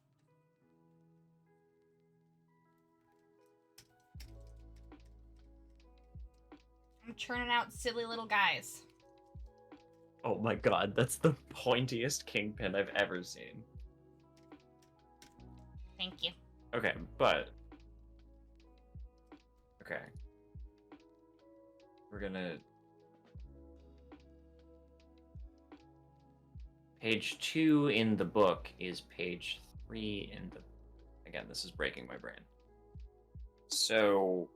I'm churning out silly little guys. Oh my god, that's the pointiest kingpin I've ever seen. Thank you. Okay, but... Okay. We're gonna... Page 2 in the book is page 3 in the... Again, this is breaking my brain. So...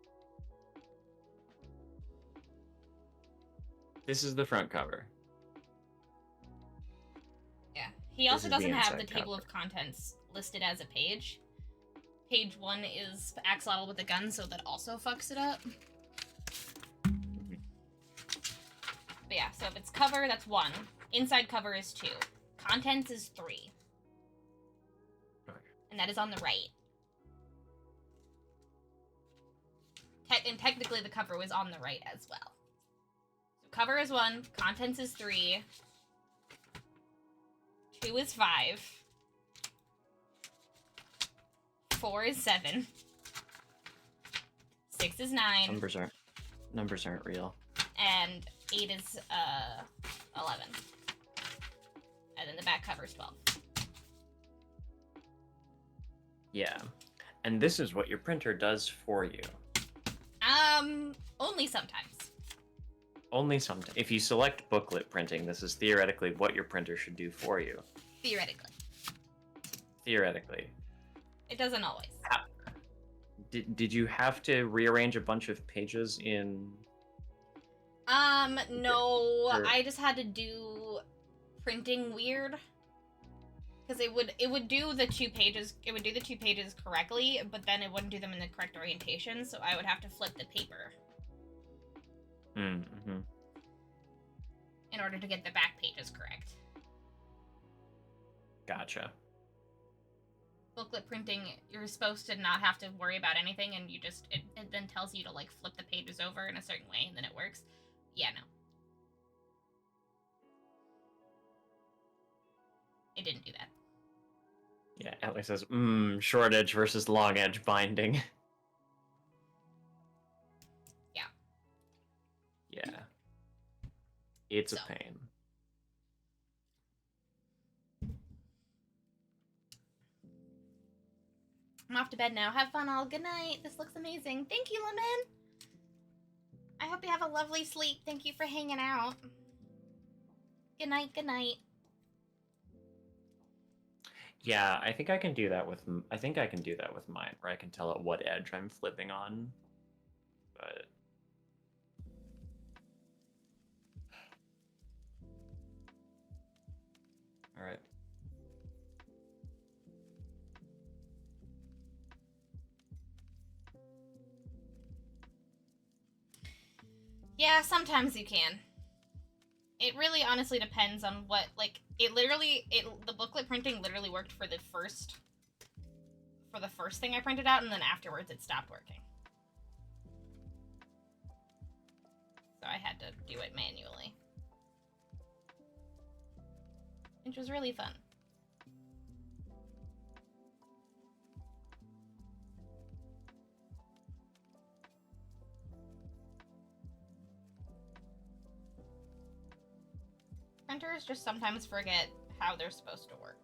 This is the front cover. Yeah. He also This is the doesn't have the inside table cover. of contents listed as a page. Page 1 is Axolotl with a gun, so that also fucks it up. Mhm. But yeah, so if it's cover, that's 1. Inside cover is 2. Contents is 3. Okay. And that is on the right. And technically the cover was on the right as well. So cover is 1, contents is 3, 2 is 5, 4 is 7, 6 is 9, Numbers aren't real. and 8 is 11. And then the back cover is 12. Yeah. And this is what your printer does for you. Only sometimes. Only sometimes. If you select booklet printing, this is theoretically what your printer should do for you. Theoretically. Theoretically. It doesn't always. Did you have to rearrange a bunch of pages in... No, Or- I just had to do printing weird. Because it would do the 2 pages, it would do the 2 pages correctly, but then it wouldn't do them in the correct orientation, so I would have to flip the paper Mm-hmm. in order to get the back pages correct. Gotcha. Booklet printing, you're supposed to not have to worry about anything, and you just, it then tells you to, like, flip the pages over in a certain way, and then it works. Yeah, no. It didn't do that. Yeah, Ellie says, short edge versus long edge binding. Yeah. Yeah. It's So. a pain. I'm off to bed now. Have fun all. Good night. This looks amazing. Thank you, Lemon. I hope you have a lovely sleep. Thank you for hanging out. Good night. Good night. Yeah, I think I can do that with mine, where I can tell it what edge I'm flipping on. But all right. Yeah, sometimes you can. It really honestly depends on what, like, the booklet printing literally worked for the first thing I printed out, and then afterwards it stopped working. So I had to do it manually. Which was really fun. Printers just sometimes forget how they're supposed to work.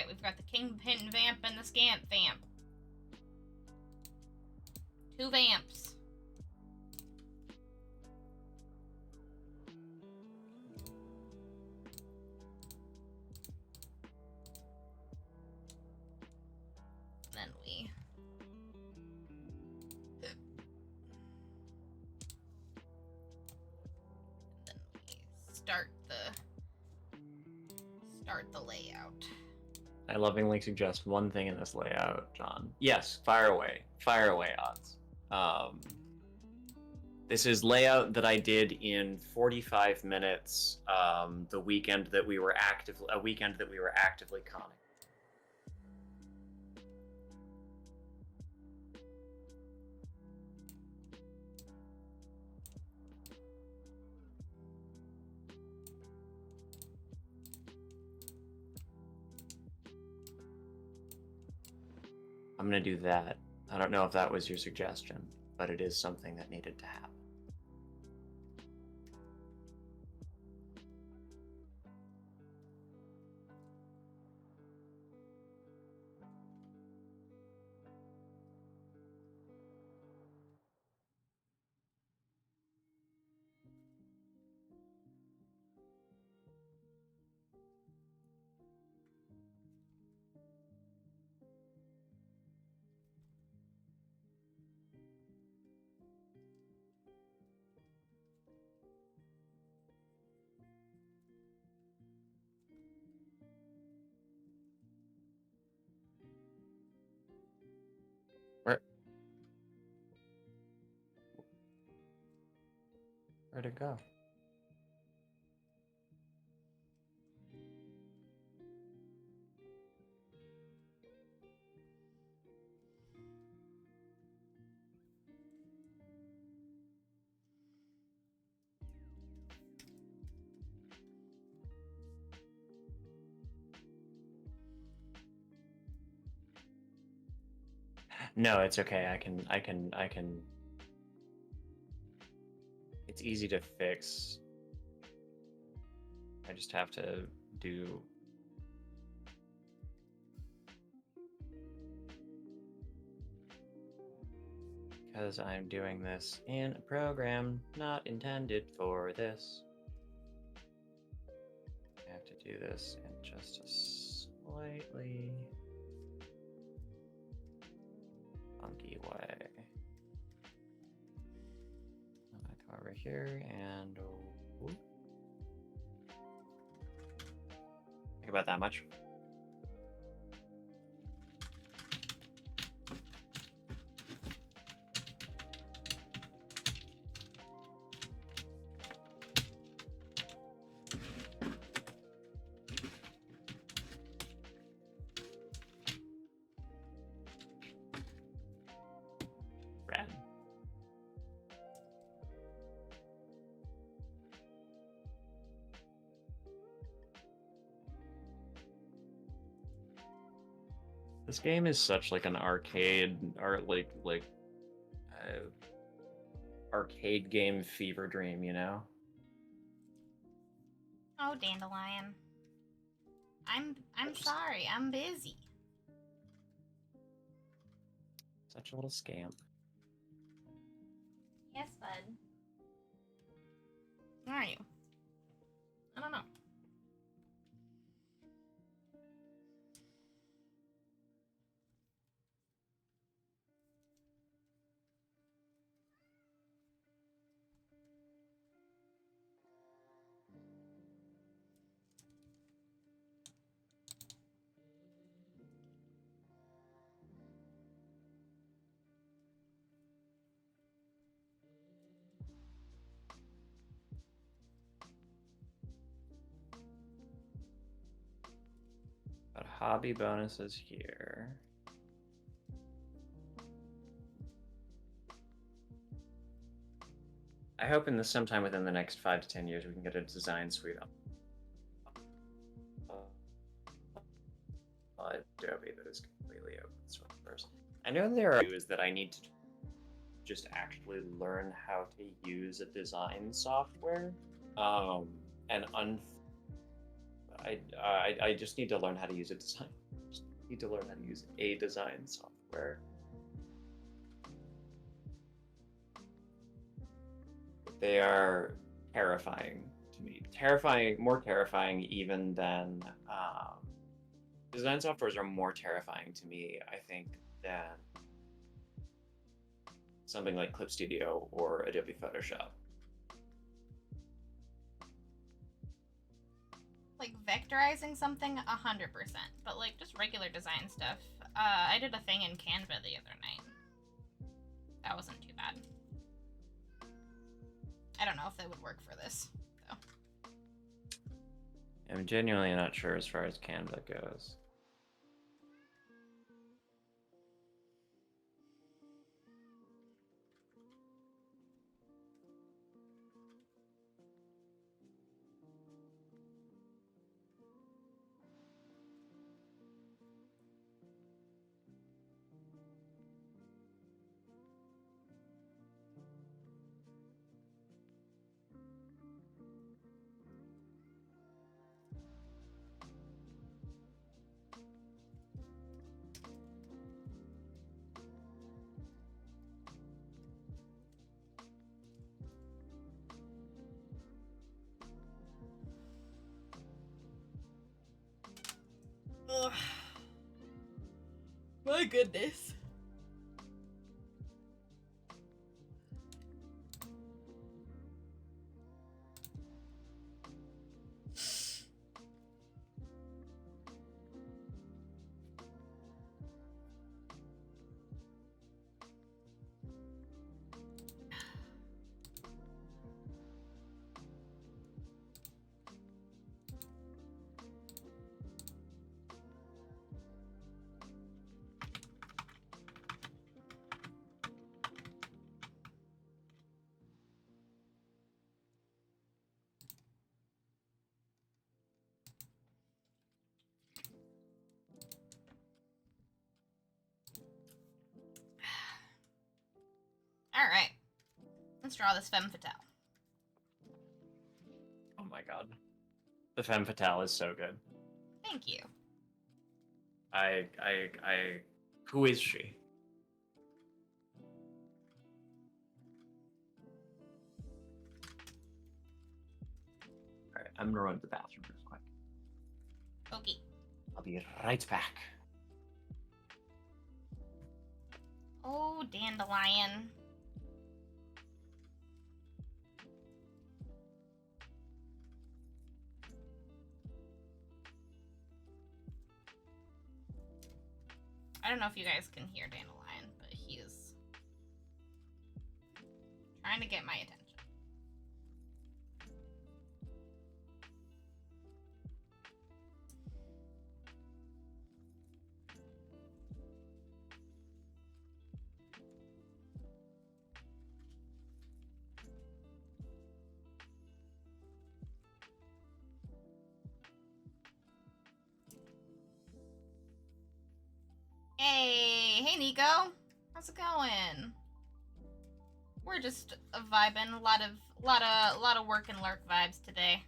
Alright, we've got the Kingpin Vamp and the Scamp Vamp. 2 vamps. Then we start the layout. I lovingly suggest one thing in this layout, John. Yes, fire away, odds. This is layout that I did in 45 minutes. The weekend that we were actively conning. I'm gonna do that. I don't know if that was your suggestion, but it is something that needed to happen. Where'd it go? No, it's okay. I can. It's easy to fix. I just have to do. Because I'm doing this in a program not intended for this. I have to do this in just a slightly funky way. I'm gonna come over here and whoop. Think about that much. Rad. This game is such like an arcade or arcade game fever dream, you know? Oh, Dandelion. I'm sorry, I'm busy. Such a little scamp. Yes, bud. Where are you? I don't know. Got hobby bonuses here. I hope in sometime within the next 5 to 10 years we can get a design suite on Adobe that is completely open source. I know there are is that I need to just actually learn how to use a design software, and I just need to learn how to use a design need to learn how to use a design software. They are terrifying to me. More terrifying even than design softwares are more terrifying to me, I think, than something like Clip Studio or Adobe Photoshop. Like vectorizing something, 100%. But like just regular design stuff. I did a thing in Canva the other night. That wasn't too bad. I don't know if that would work for this, though. I'm genuinely not sure as far as Canva goes. Ugh. My goodness. All right. Let's draw this femme fatale. Oh my god. The femme fatale is so good. Thank you. Who is she? Alright, I'm gonna run to the bathroom real quick. Okay. I'll be right back. Oh, dandelion. I don't know if you guys can hear Dandelion, but he is trying to get my attention. Hey Nico, how's it going? We're just vibing, a lot of work and lurk vibes today.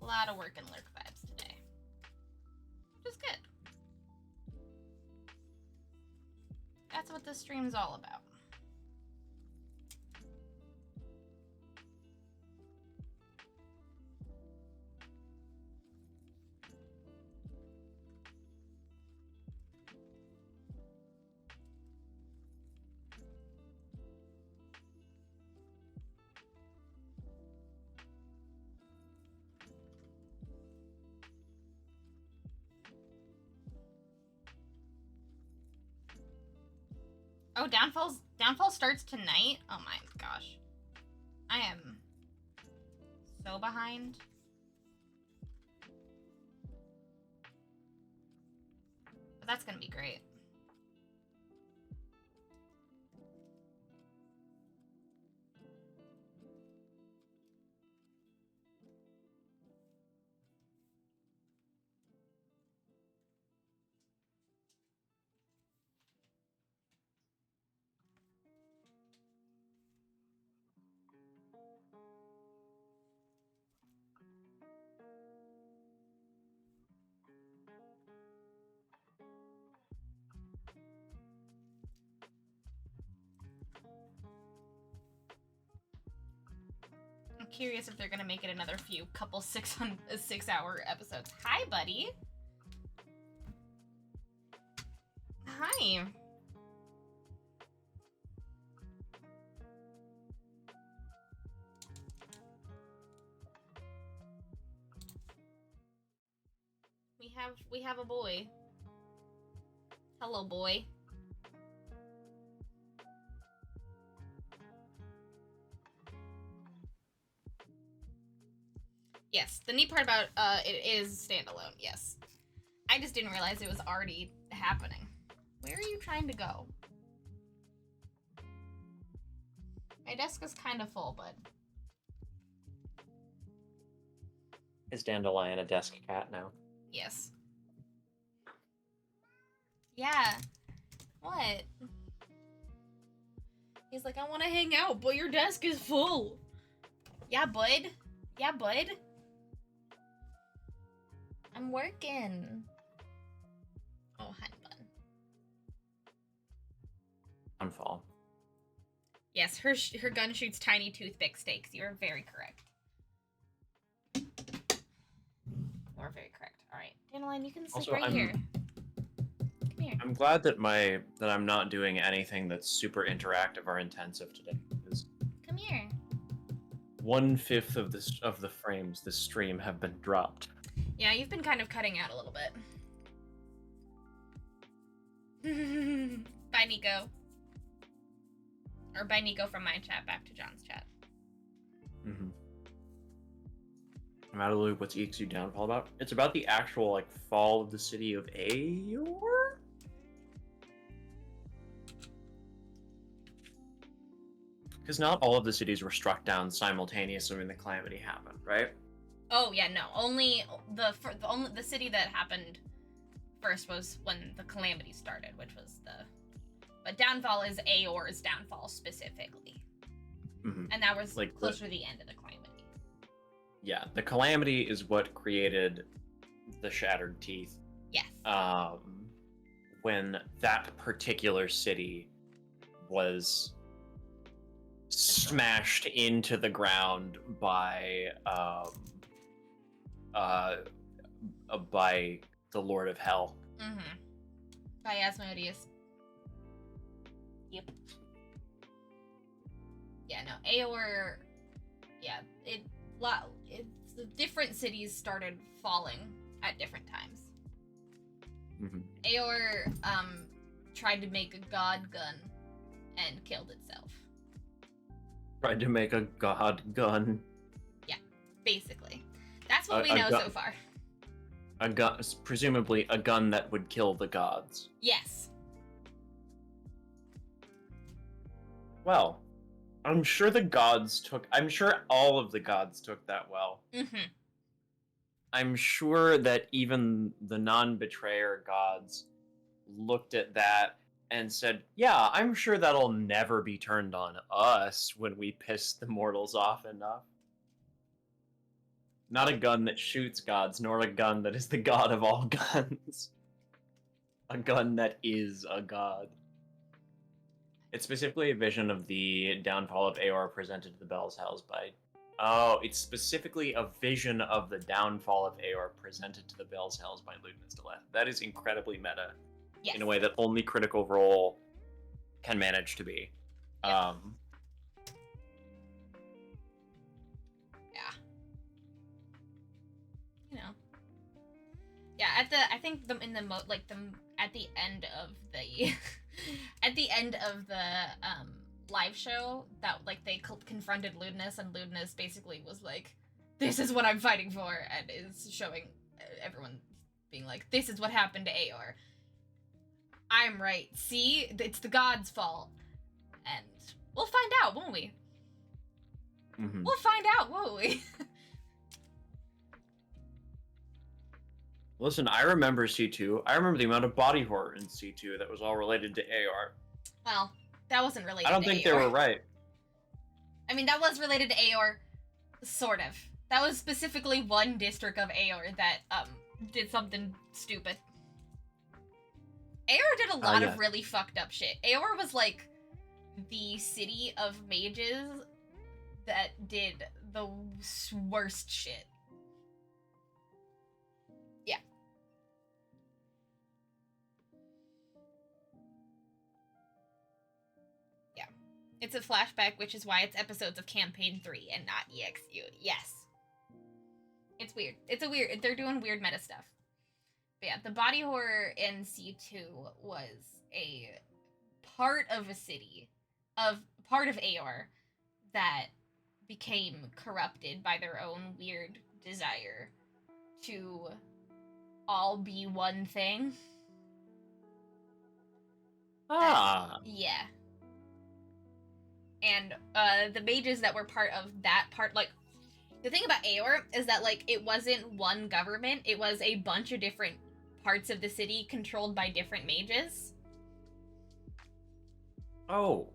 A lot of work and lurk vibes today, which is good. That's what this stream's all about. Oh, Downfall starts tonight? Oh my gosh. I am so behind. But that's gonna be great. curious if they're gonna make it another couple 6-hour episodes. Hi, buddy. Hi. We have a boy. Hello, boy. Yes, the neat part about it is standalone. Yes, I just didn't realize it was already happening. Where are you trying to go? My desk is kind of full, but Is Dandelion a desk cat now? yes. Yeah. What? He's like, I want to hang out, but your desk is full. Yeah, bud. Yeah, bud. I'm working. Oh, honey bun. Downfall. Yes, her gun shoots tiny toothpick stakes. You're very correct. You're very correct. All right, Dandelion, you can sleep Also, right here. Come here. I'm glad that I'm not doing anything that's super interactive or intensive today. Because Come here. 1/5 of the frames this stream have been dropped. Yeah, you've been kind of cutting out a little bit. Bye, Nico. Or bye, Nico from my chat back to John's chat. Mm-hmm. I'm out of the loop. What's EXU Downfall about? It's about the actual like fall of the city of Aeor. Because not all of the cities were struck down simultaneously when the calamity happened, right? Oh yeah, no. Only the city that happened first was when the calamity started, which was but downfall is Aeor's downfall specifically, and that was like closer to the end of the calamity. Yeah, the calamity is what created the shattered teeth. Yes. When that particular city was smashed into the ground by the Lord of Hell. By Asmodeus. Yep. Yeah, no, Aeor. Yeah, it's the different cities started falling at different times. Aeor tried to make a god gun and killed itself. Tried to make a god gun. Yeah, basically. That's what we know so far. A gun, presumably a gun that would kill the gods. Yes. Well, I'm sure all of the gods took that well. I'm sure that even the non-betrayer gods looked at that and said, yeah, I'm sure that'll never be turned on us when we piss the mortals off enough. Not a gun that shoots gods, nor a gun that is the god of all guns. A gun that is a god. It's specifically a vision of the downfall of Aeor presented to the Bell's Hells by... Oh, it's specifically a vision of the downfall of Aeor presented to the Bell's Hells by Ludinus Deleth. That is incredibly meta. Yes. In a way that only Critical Role can manage to be. Yes. You know. Yeah, at the at the end of the at the end of the live show that they confronted Ludinus, and Ludinus basically was like, this is what I'm fighting for, and is showing everyone being like, this is what happened to Aeor. I'm right. See? It's the gods' fault. And we'll find out, won't we? We'll find out, won't we? Listen, I remember C2. I remember the amount of body horror in C2 that was all related to Aeor. Well, that wasn't related to Aeor. I don't think they were right. I mean, that was related to Aeor, sort of. That was specifically one district of Aeor that, did something stupid. Aeor did a lot of really fucked up shit. Aeor was, the city of mages that did the worst shit. Yeah. Yeah. It's a flashback, which is why it's episodes of Campaign 3 and not EXU. Yes. It's weird. They're doing weird meta stuff. But yeah, the body horror in C2 was a part of a city, part of Aor, that became corrupted by their own weird desire to all be one thing. Yeah. And the mages that were part of that part, like, the thing about Aor is that, like, it wasn't one government, it was a bunch of different parts of the city controlled by different mages. Oh,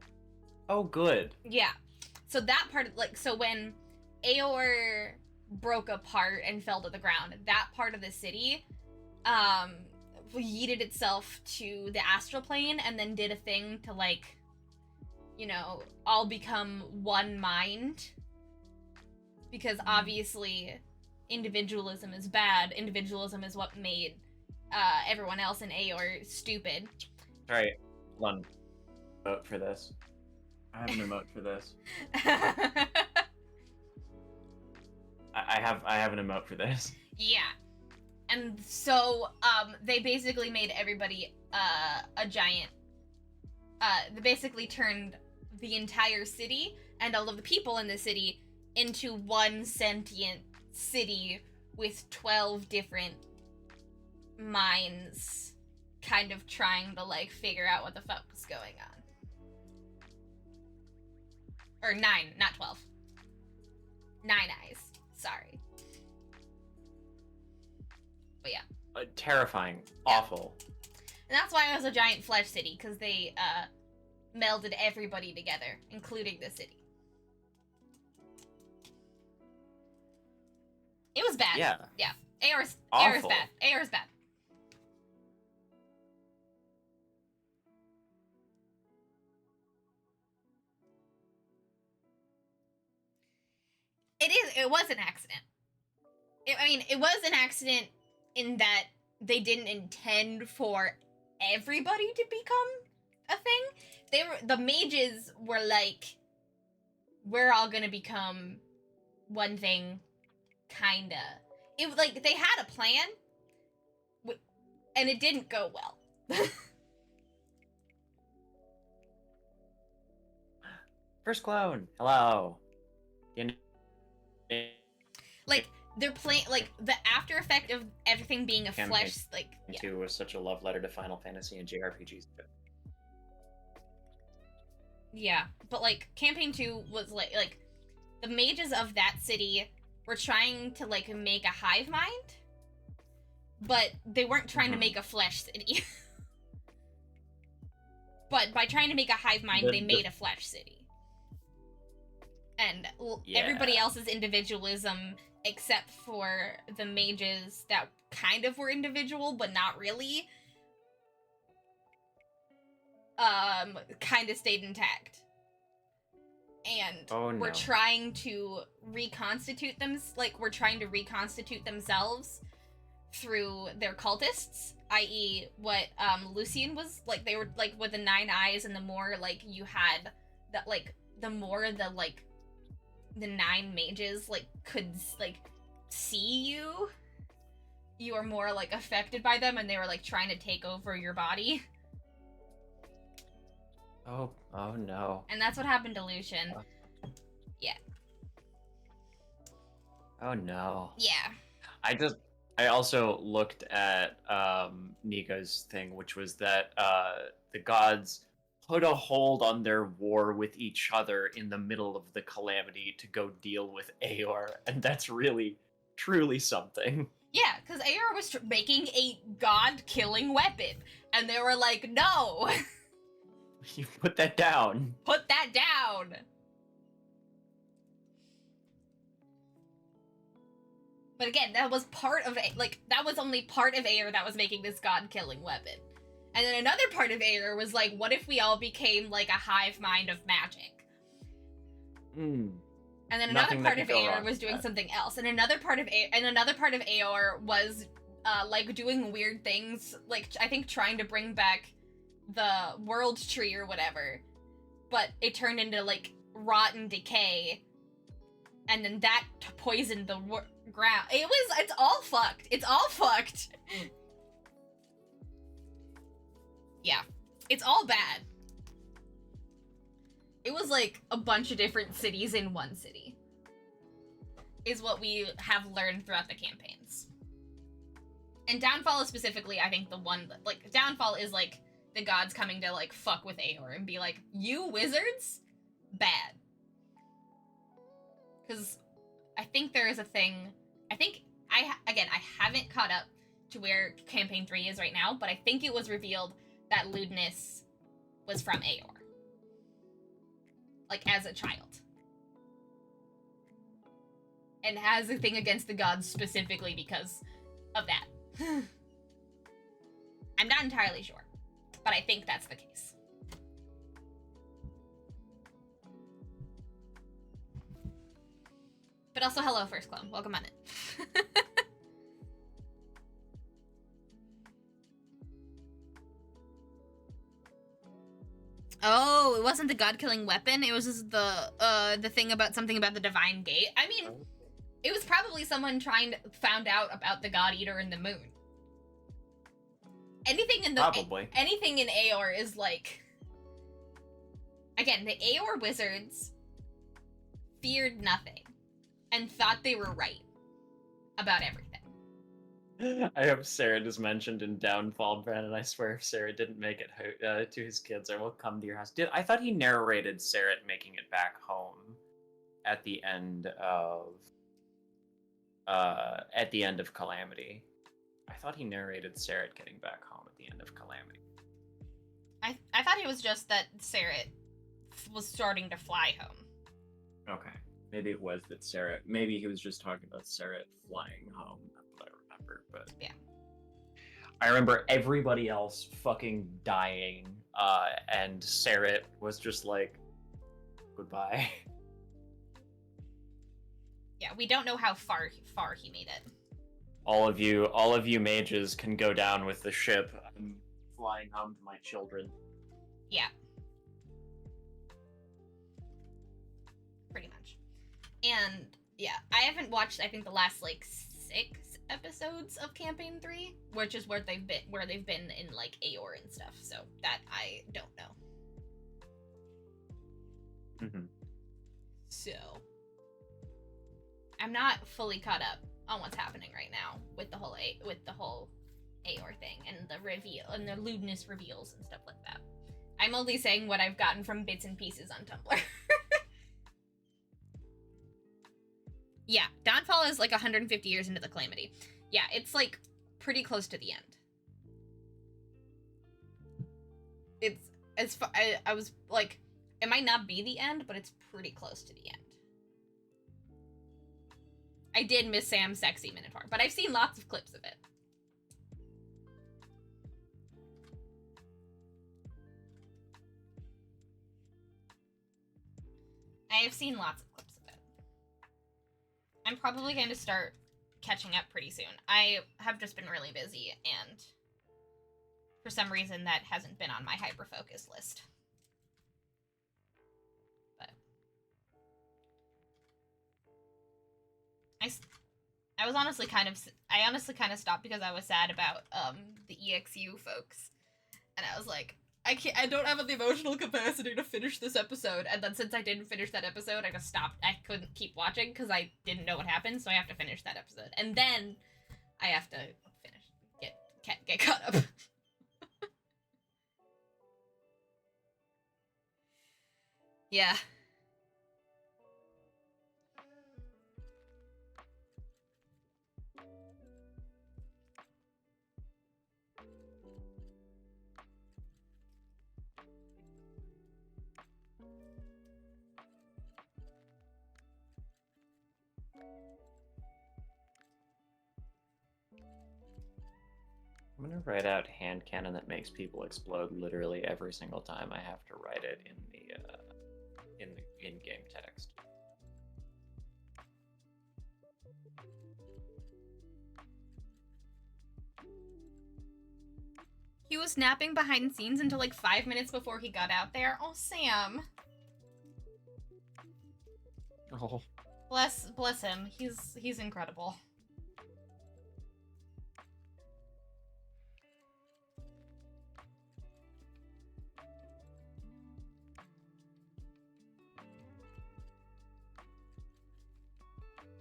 good. Yeah. So that part, like, so when Aor broke apart and fell to the ground, that part of the city, yeeted itself to the astral plane and then did a thing to, like, you know, all become one mind. Because obviously, individualism is bad. Individualism is what made everyone else in Aor stupid. All right, hold on. Vote for this. I have an emote for this. I have an emote for this. Yeah. And so they basically made everybody a giant. They basically turned the entire city and all of the people in the city into one sentient city with 12 different minds kind of trying to, like, figure out what the fuck was going on. Or 9, not 12. 9 eyes. Sorry. But yeah. Terrifying. Yeah. Awful. And that's why it was a giant flesh city, because they melded everybody together, including the city. It was bad. Yeah. Yeah. Aor's bad. Aor's bad. It was an accident. It was an accident in that they didn't intend for everybody to become a thing. The mages were like, we're all gonna become one thing, kinda. It was like, they had a plan, and it didn't go well. First clone. Hello. Like, they're playing, like, the after effect of everything being a Campaign flesh, like, yeah. 2 was such a love letter to Final Fantasy and JRPGs. Yeah, but, like, Campaign 2 was, like, the mages of that city were trying to, like, make a hive mind, but they weren't trying to make a flesh city. But by trying to make a hive mind, they made a flesh city. And everybody else's individualism, except for the mages that kind of were individual, but not really, kind of stayed intact. And we're trying to reconstitute them, like, we're trying to reconstitute themselves through their cultists, i.e. what, Lucian was, like, they were, like, with the 9 eyes, and the more, like, you had, that, like, the more the, like, the 9 mages, like, could, like, see you were more, like, affected by them, and they were, like, trying to take over your body. Oh no. And that's what happened to Lucian. Yeah. Oh no. Yeah. I also looked at Nika's thing, which was that the gods put a hold on their war with each other in the middle of the calamity to go deal with Aor, and that's really, truly something. Yeah, because Aor was making a god-killing weapon, and they were like, no! You put that down. Put that down! But again, that was part of, like, that was only part of Aor that was making this god-killing weapon. And then another part of Aor was like, what if we all became, like, a hive mind of magic? And then another Nothing that part could of go Aor wrong was with doing that. something else, and another part of Aor was like doing weird things, like I think trying to bring back the world tree or whatever, but it turned into like rot and decay, and then that poisoned the ground. It's all fucked. It's all fucked. Yeah, it's all bad. It was like a bunch of different cities in one city, is what we have learned throughout the campaigns. And Downfall is specifically, I think, the one that, like, Downfall is like the gods coming to like fuck with Aor and be like, you wizards, bad. Because I think there is a thing. I think I haven't caught up to where campaign 3 is right now, but I think it was revealed that lewdness was from Aor. Like, as a child. And has a thing against the gods specifically because of that. I'm not entirely sure, but I think that's the case. But also, hello, First Clone. Welcome on in. Oh, it wasn't the god-killing weapon. It was just the thing about something about the divine gate. I mean, it was probably someone found out about the God Eater in the moon. Anything in Aor is like, again, the Aor wizards feared nothing and thought they were right about everything. I hope Sarah is mentioned in Downfall, Brandon. I swear if Sarah didn't make it to his kids, I will come to your house. I thought he narrated Sarah making it back home at the end of Calamity. I thought he narrated Sarah getting back home at the end of Calamity. I thought it was just that Sarah was starting to fly home. Okay. Maybe it was that Sarah. Maybe he was just talking about Sarah flying home. That's what I remember. But yeah, I remember everybody else fucking dying, and Sarah was just like, "Goodbye." Yeah, we don't know how far he made it. All of you mages can go down with the ship. I'm flying home to my children. Yeah. Pretty much. And yeah, I haven't watched, I think, the last like 6 episodes of campaign 3, which is where they've been in like Aor and stuff, so that I don't know. Mm-hmm. So I'm not fully caught up on what's happening right now with the whole Aor thing and the reveal and the lewdness reveals and stuff like that. I'm only saying what I've gotten from bits and pieces on Tumblr. Yeah, Downfall is like 150 years into the Calamity. Yeah, it's like pretty close to the end. It's as far, I was like, it might not be the end, but it's pretty close to the end. I did miss Sam's sexy Minotaur, but I've seen lots of clips of it. I have seen lots of clips of it. I'm probably going to start catching up pretty soon. I have just been really busy, and for some reason that hasn't been on my hyper-focus list. But I honestly kind of stopped because I was sad about the EXU folks, and I was like, I don't have the emotional capacity to finish this episode. And then since I didn't finish that episode, I just stopped. I couldn't keep watching because I didn't know what happened, so I have to finish that episode, and then I have to get caught up. Yeah. I'm gonna write out hand cannon that makes people explode literally every single time I have to write it in the in-game text. He was napping behind scenes until like 5 minutes before he got out there. Oh, Sam. Oh. Bless him. He's incredible.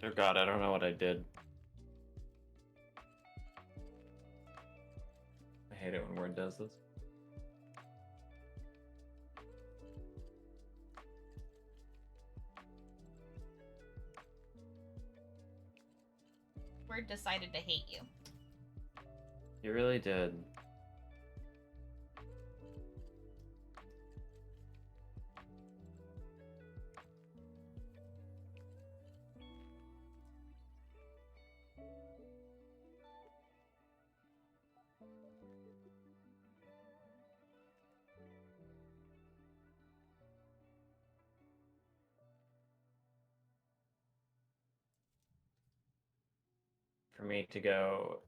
Dear God, I don't know what I did. I hate it when Word does this. Word decided to hate you. He really did. For me to go,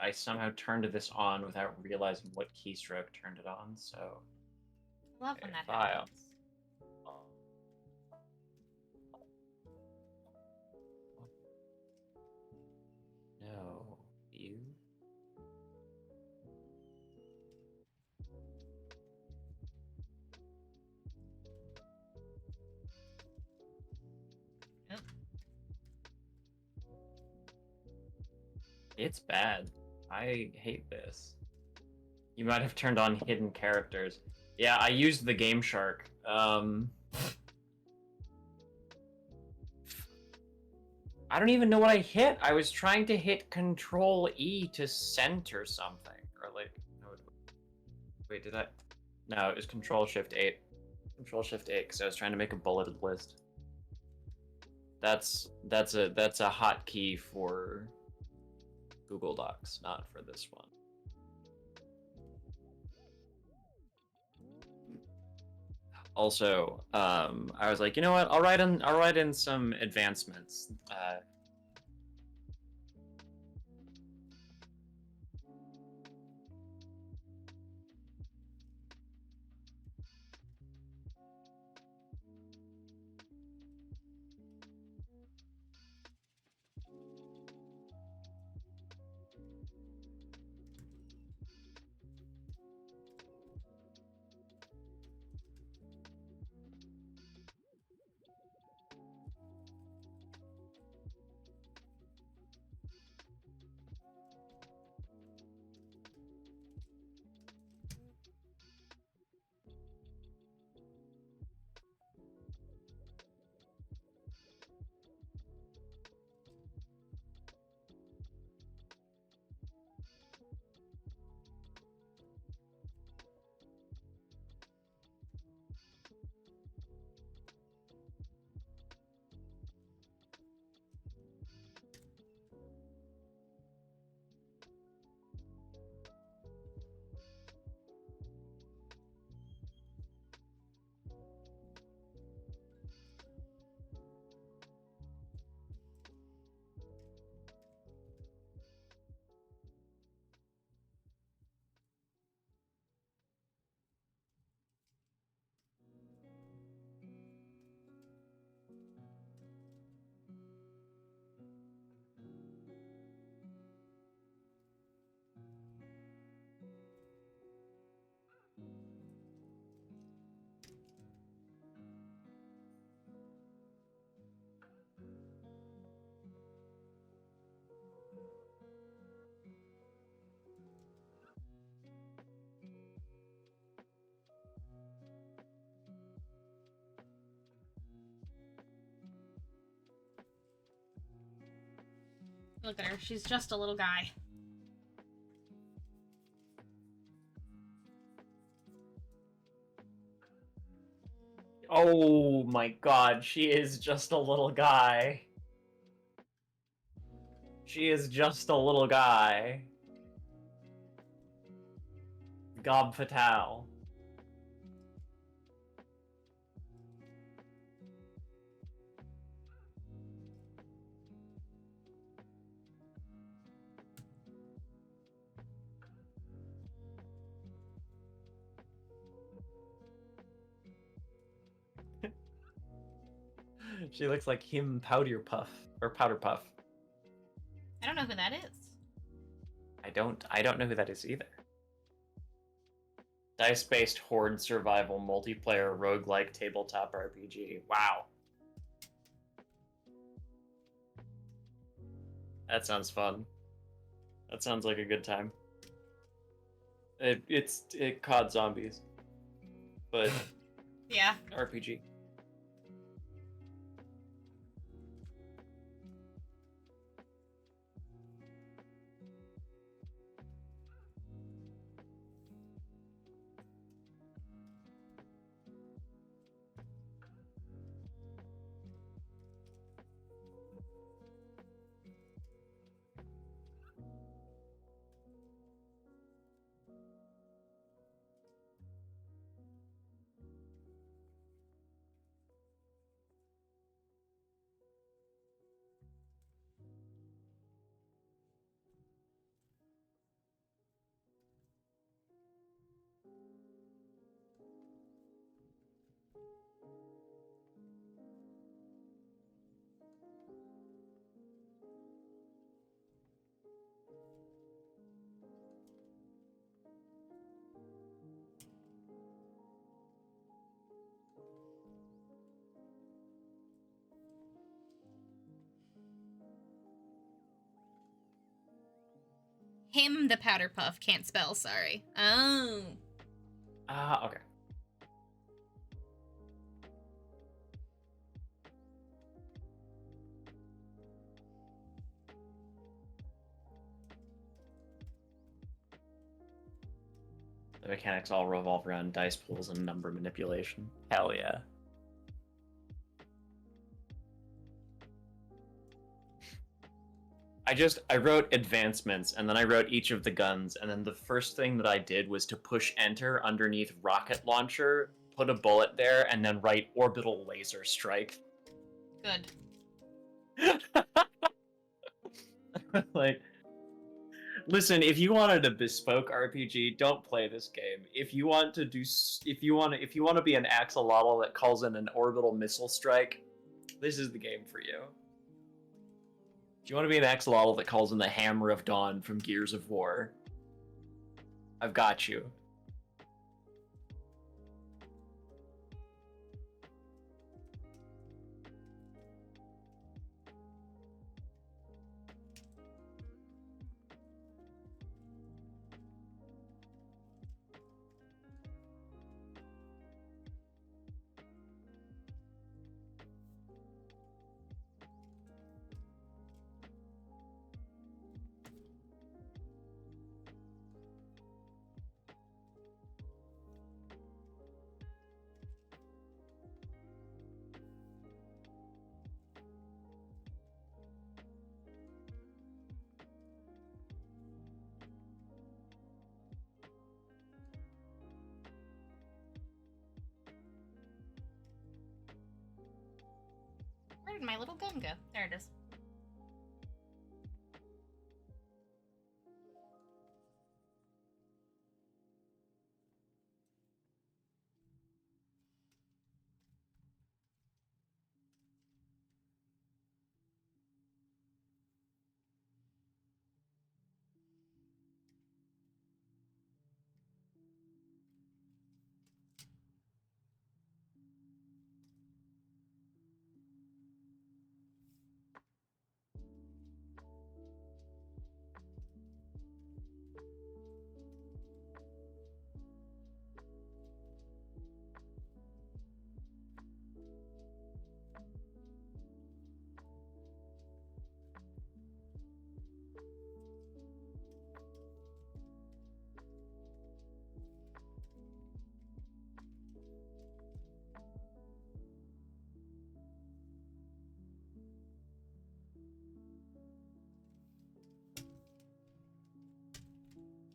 I somehow turned this on without realizing what keystroke turned it on, so... I love when that file. happens. No, you? Nope. It's bad. I hate this. You might have turned on hidden characters. Yeah, I used the Game Shark. I don't even know what I hit. I was trying to hit Control E to center something. Or like, no, wait, did I? No, it was Control Shift 8. Control Shift 8, because I was trying to make a bulleted list. That's a hotkey for Google Docs, not for this one. Also, I was like, you know what? I'll write in some advancements. Look at her. She's just a little guy. Oh my God, she is just a little guy. She is just a little guy. Gob Fatal. She looks like him Powder Puff. Or Powder Puff. I don't know who that is. I don't know who that is either. Dice-based horde survival multiplayer roguelike tabletop RPG. Wow. That sounds fun. That sounds like a good time. It's COD Zombies, but Yeah. RPG. Him, the Powder Puff, can't spell, sorry. Oh. Okay. The mechanics all revolve around dice pools and number manipulation. Hell yeah. I wrote advancements, and then I wrote each of the guns, and then the first thing that I did was to push enter underneath rocket launcher, put a bullet there, and then write orbital laser strike. Good. Like, listen, if you wanted a bespoke RPG, don't play this game. If you want to be an axolotl that calls in an orbital missile strike, this is the game for you. If you want to be an axolotl that calls in the Hammer of Dawn from Gears of War, I've got you. Where did my little gun go? There it is.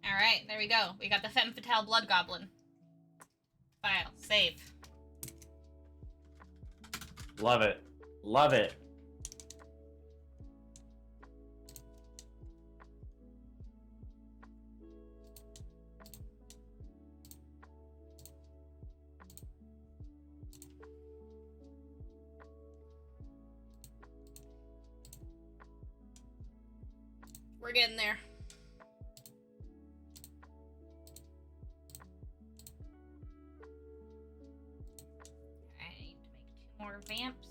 Alright, there we go. We got the Femme Fatale Blood Goblin. File. Save. Love it. Love it. getting there. I need to make 2 more vamps.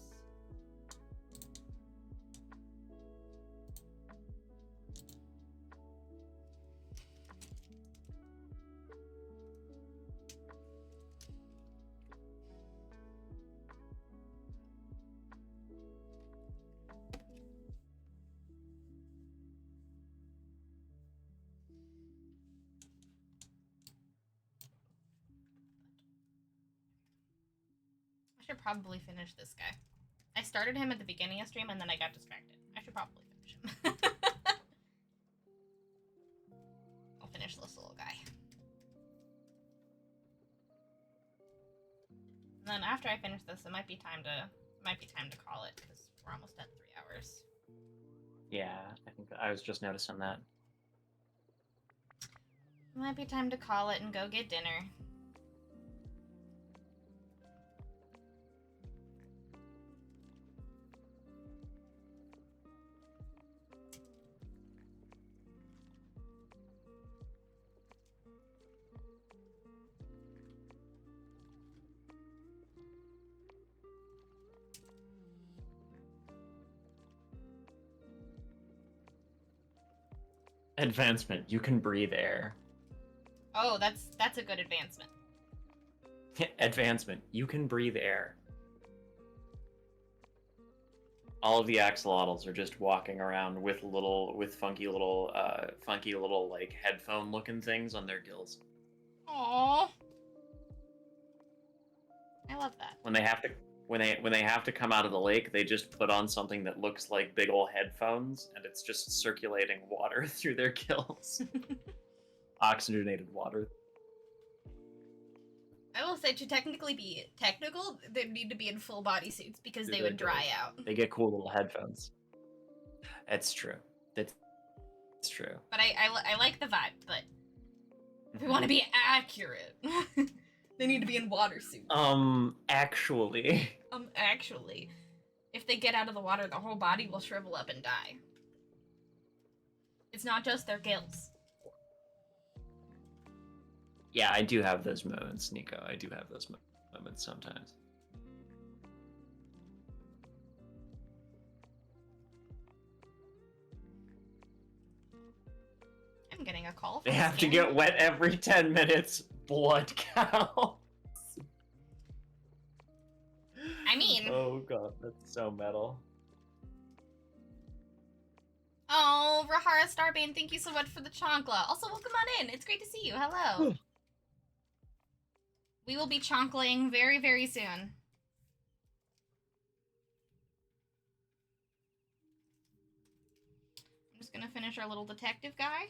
I should probably finish this guy. I started him at the beginning of stream and then I got distracted. I should probably finish him. I'll finish this little guy. And then after I finish this, it might be time to call it because we're almost at 3 hours. Yeah, I think I was just noticing that. It might be time to call it and go get dinner. Advancement. You can breathe air. Oh, that's a good advancement. Advancement. You can breathe air. All of the axolotls are just walking around with funky little like headphone looking things on their gills. Aww. I love that. When they have to come out of the lake, they just put on something that looks like big old headphones, and it's just circulating water through their gills. Oxygenated water. I will say, to technically be technical, they need to be in full bodysuits because they would dry out. They get cool little headphones. That's true. That's true. But I like the vibe, but if we want to be accurate, they need to be in water suits. Actually. Actually. If they get out of the water, the whole body will shrivel up and die. It's not just their gills. Yeah, I do have those moments, Nico. I do have those moments sometimes. I'm getting a call. They have to get wet every 10 minutes. Blood cow. I mean... Oh god, that's so metal. Oh, Rahara Starbane, thank you so much for the chonkla. Also, welcome on in. It's great to see you. Hello. We will be chonkling very, very soon. I'm just gonna finish our little detective guy.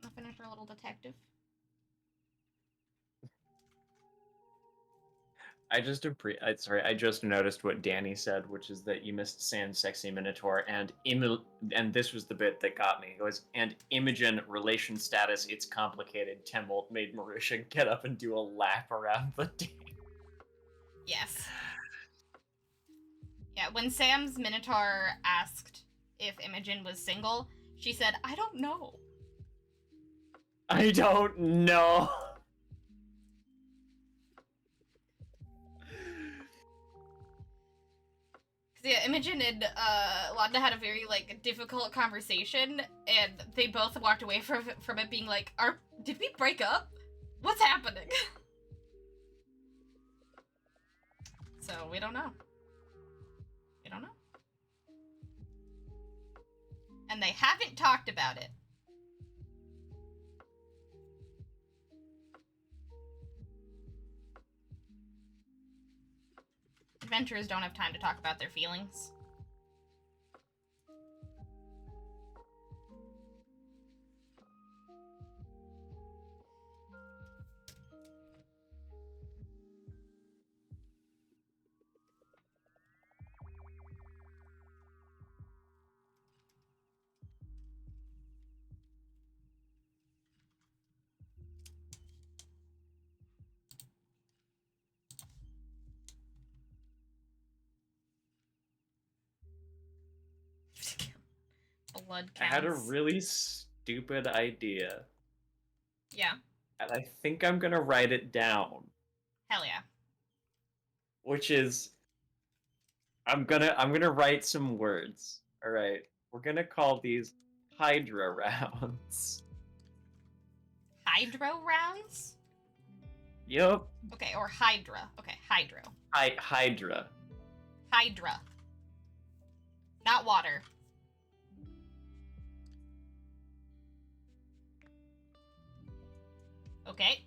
Just gonna finish our little detective. I just noticed what Danny said, which is that you missed Sans Sexy Minotaur, and this was the bit that got me. It was, and Imogen relation status, it's complicated. Temult made Marusha get up and do a lap around the day. Yes. Yeah, when Sam's Minotaur asked if Imogen was single, she said, I don't know. I don't know. Yeah, Imogen and Wanda had a very difficult conversation, and they both walked away from it being like, did we break up? What's happening? So we don't know. We don't know. And they haven't talked about it. Adventurers don't have time to talk about their feelings. Blood I counts. had a really stupid idea, Yeah. and I think I'm gonna write it down. Hell yeah. Which is, I'm gonna write some words. All right, we're gonna call these Hydra rounds. Hydro rounds? Yep, Okay, or Hydra. Okay, Hydro. Hydra. Hydra. Not water. Okay.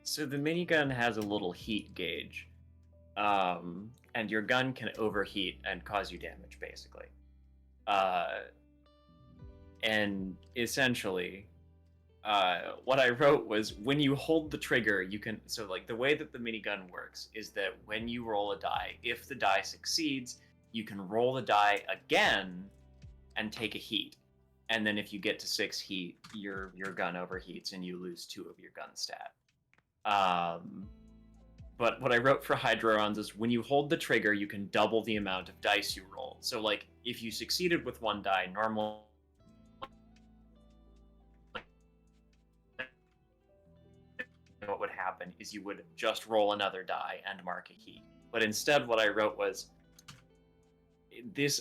So the minigun has a little heat gauge, and your gun can overheat and cause you damage, basically. And essentially, what I wrote was when you hold the trigger, you can. So, like, the way that the minigun works is that when you roll a die, if the die succeeds, you can roll the die again and take a heat. And then if you get to 6 heat, your gun overheats and you lose 2 of your gun stat. But what I wrote for Hydro rounds is when you hold the trigger, you can double the amount of dice you roll. So, like, if you succeeded with 1 die, normally what would happen is you would just roll another die and mark a heat. But instead, what I wrote was this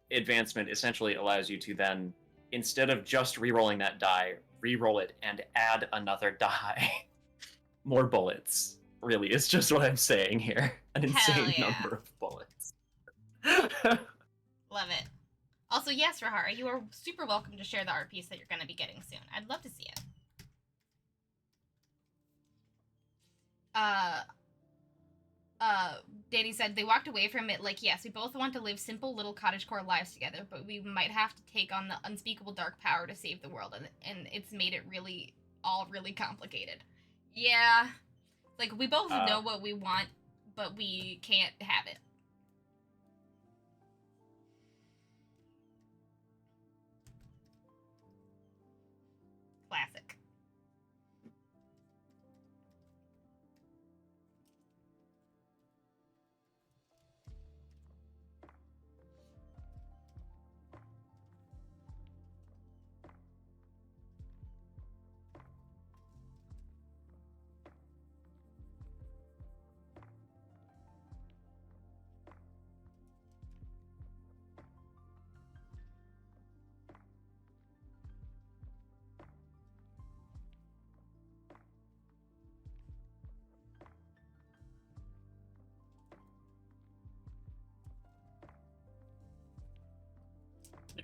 advancement essentially allows you to then, instead of just re-rolling that die, re-roll it and add another die. More bullets, really, is just what I'm saying here. An insane number of bullets. Love it. Also, yes, Rahara, you are super welcome to share the art piece that you're going to be getting soon. I'd love to see it. Danny said they walked away from it like, yes, we both want to live simple little cottagecore lives together, but we might have to take on the unspeakable dark power to save the world, and it's made it really complicated. Yeah. Like, we both know what we want, but we can't have it. Classic.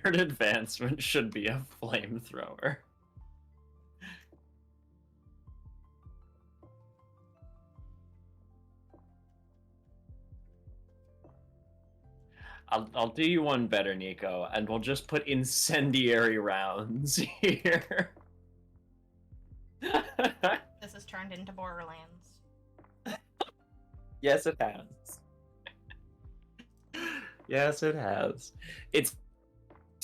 Third advancement should be a flamethrower. I'll do you one better, Nico, and we'll just put incendiary rounds here. This has turned into Borderlands. Yes, it has. Yes, it has. It's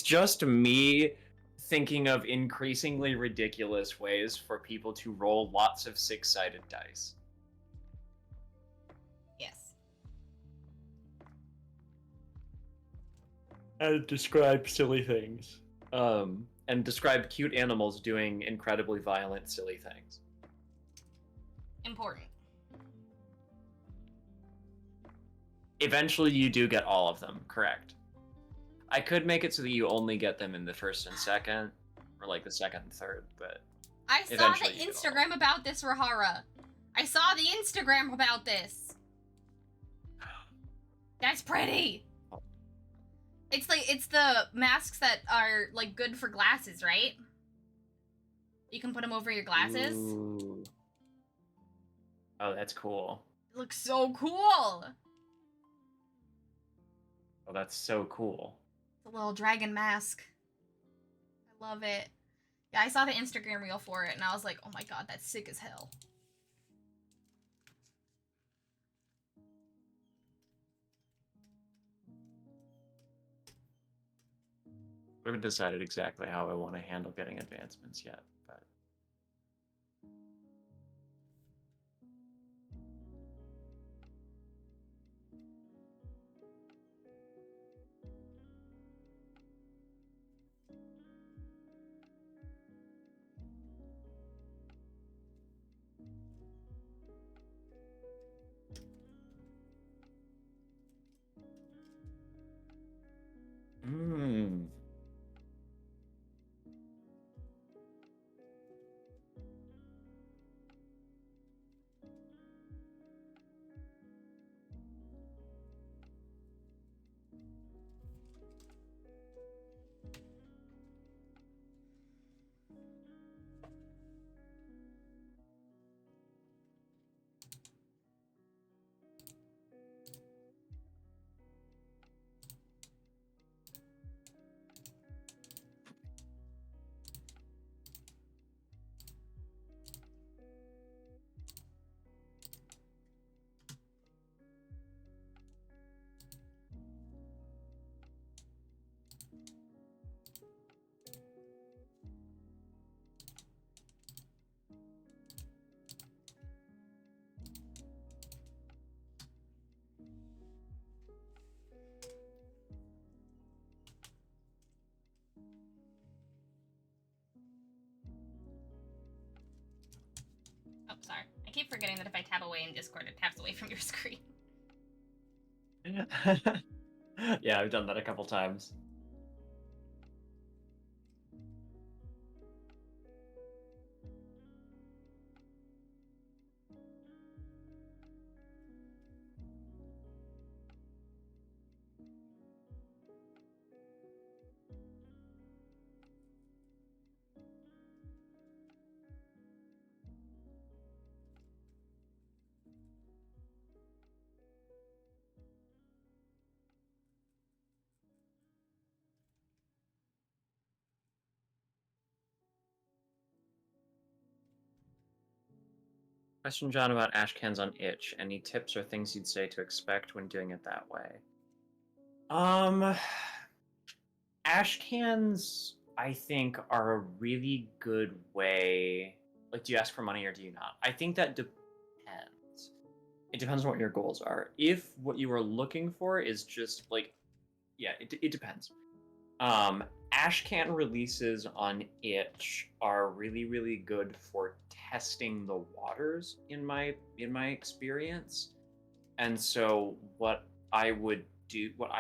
just me thinking of increasingly ridiculous ways for people to roll lots of 6-sided dice. Yes. And describe silly things. And describe cute animals doing incredibly violent, silly things. Important. Eventually, you do get all of them, correct. I could make it so that you only get them in the first and second, or like the second and third, but I saw the Instagram about this, Rahara. I saw the Instagram about this. That's pretty. It's like, it's the masks that are like good for glasses, right? You can put them over your glasses. Ooh. Oh, that's cool. It looks so cool. Oh, that's so cool. The little dragon mask. I love it. Yeah, I saw the Instagram reel for it, and I was like, oh my god, that's sick as hell. I haven't decided exactly how I want to handle getting advancements yet, but Hmm. Oh, sorry. I keep forgetting that if I tab away in Discord, it taps away from your screen. Yeah, I've done that a couple times. Question, John, about ash cans on itch. Any tips or things you'd say to expect when doing it that way? Um, ash cans, I think, are a really good way. Like, do you ask for money or do you not? I think that depends. It depends on what your goals are. If what you are looking for is just like, yeah, it depends. Um, ash can releases on itch are really, really good for testing the waters in my experience. And so what I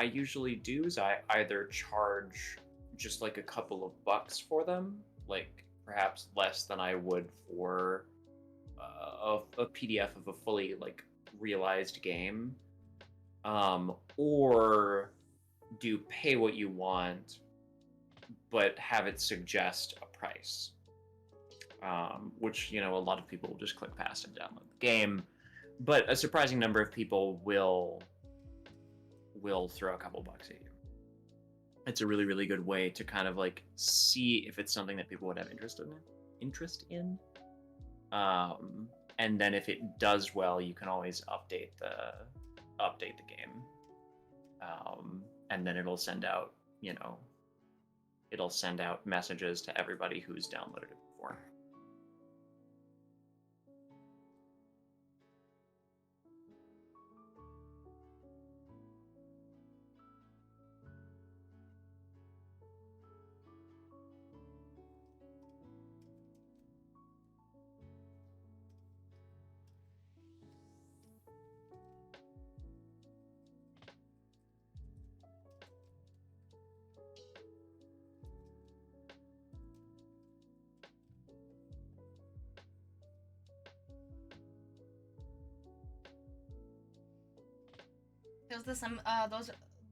usually do is I either charge just like a couple of bucks for them, like perhaps less than I would for a PDF of a fully like realized game, or do pay what you want, but have it suggest a price, which a lot of people will just click past and download the game, but a surprising number of people will throw a couple bucks at you. It's a really, really good way to kind of like see if it's something that people would have interest in. And then if it does well, you can always update the game, and then it'll send out messages to everybody who's downloaded it before.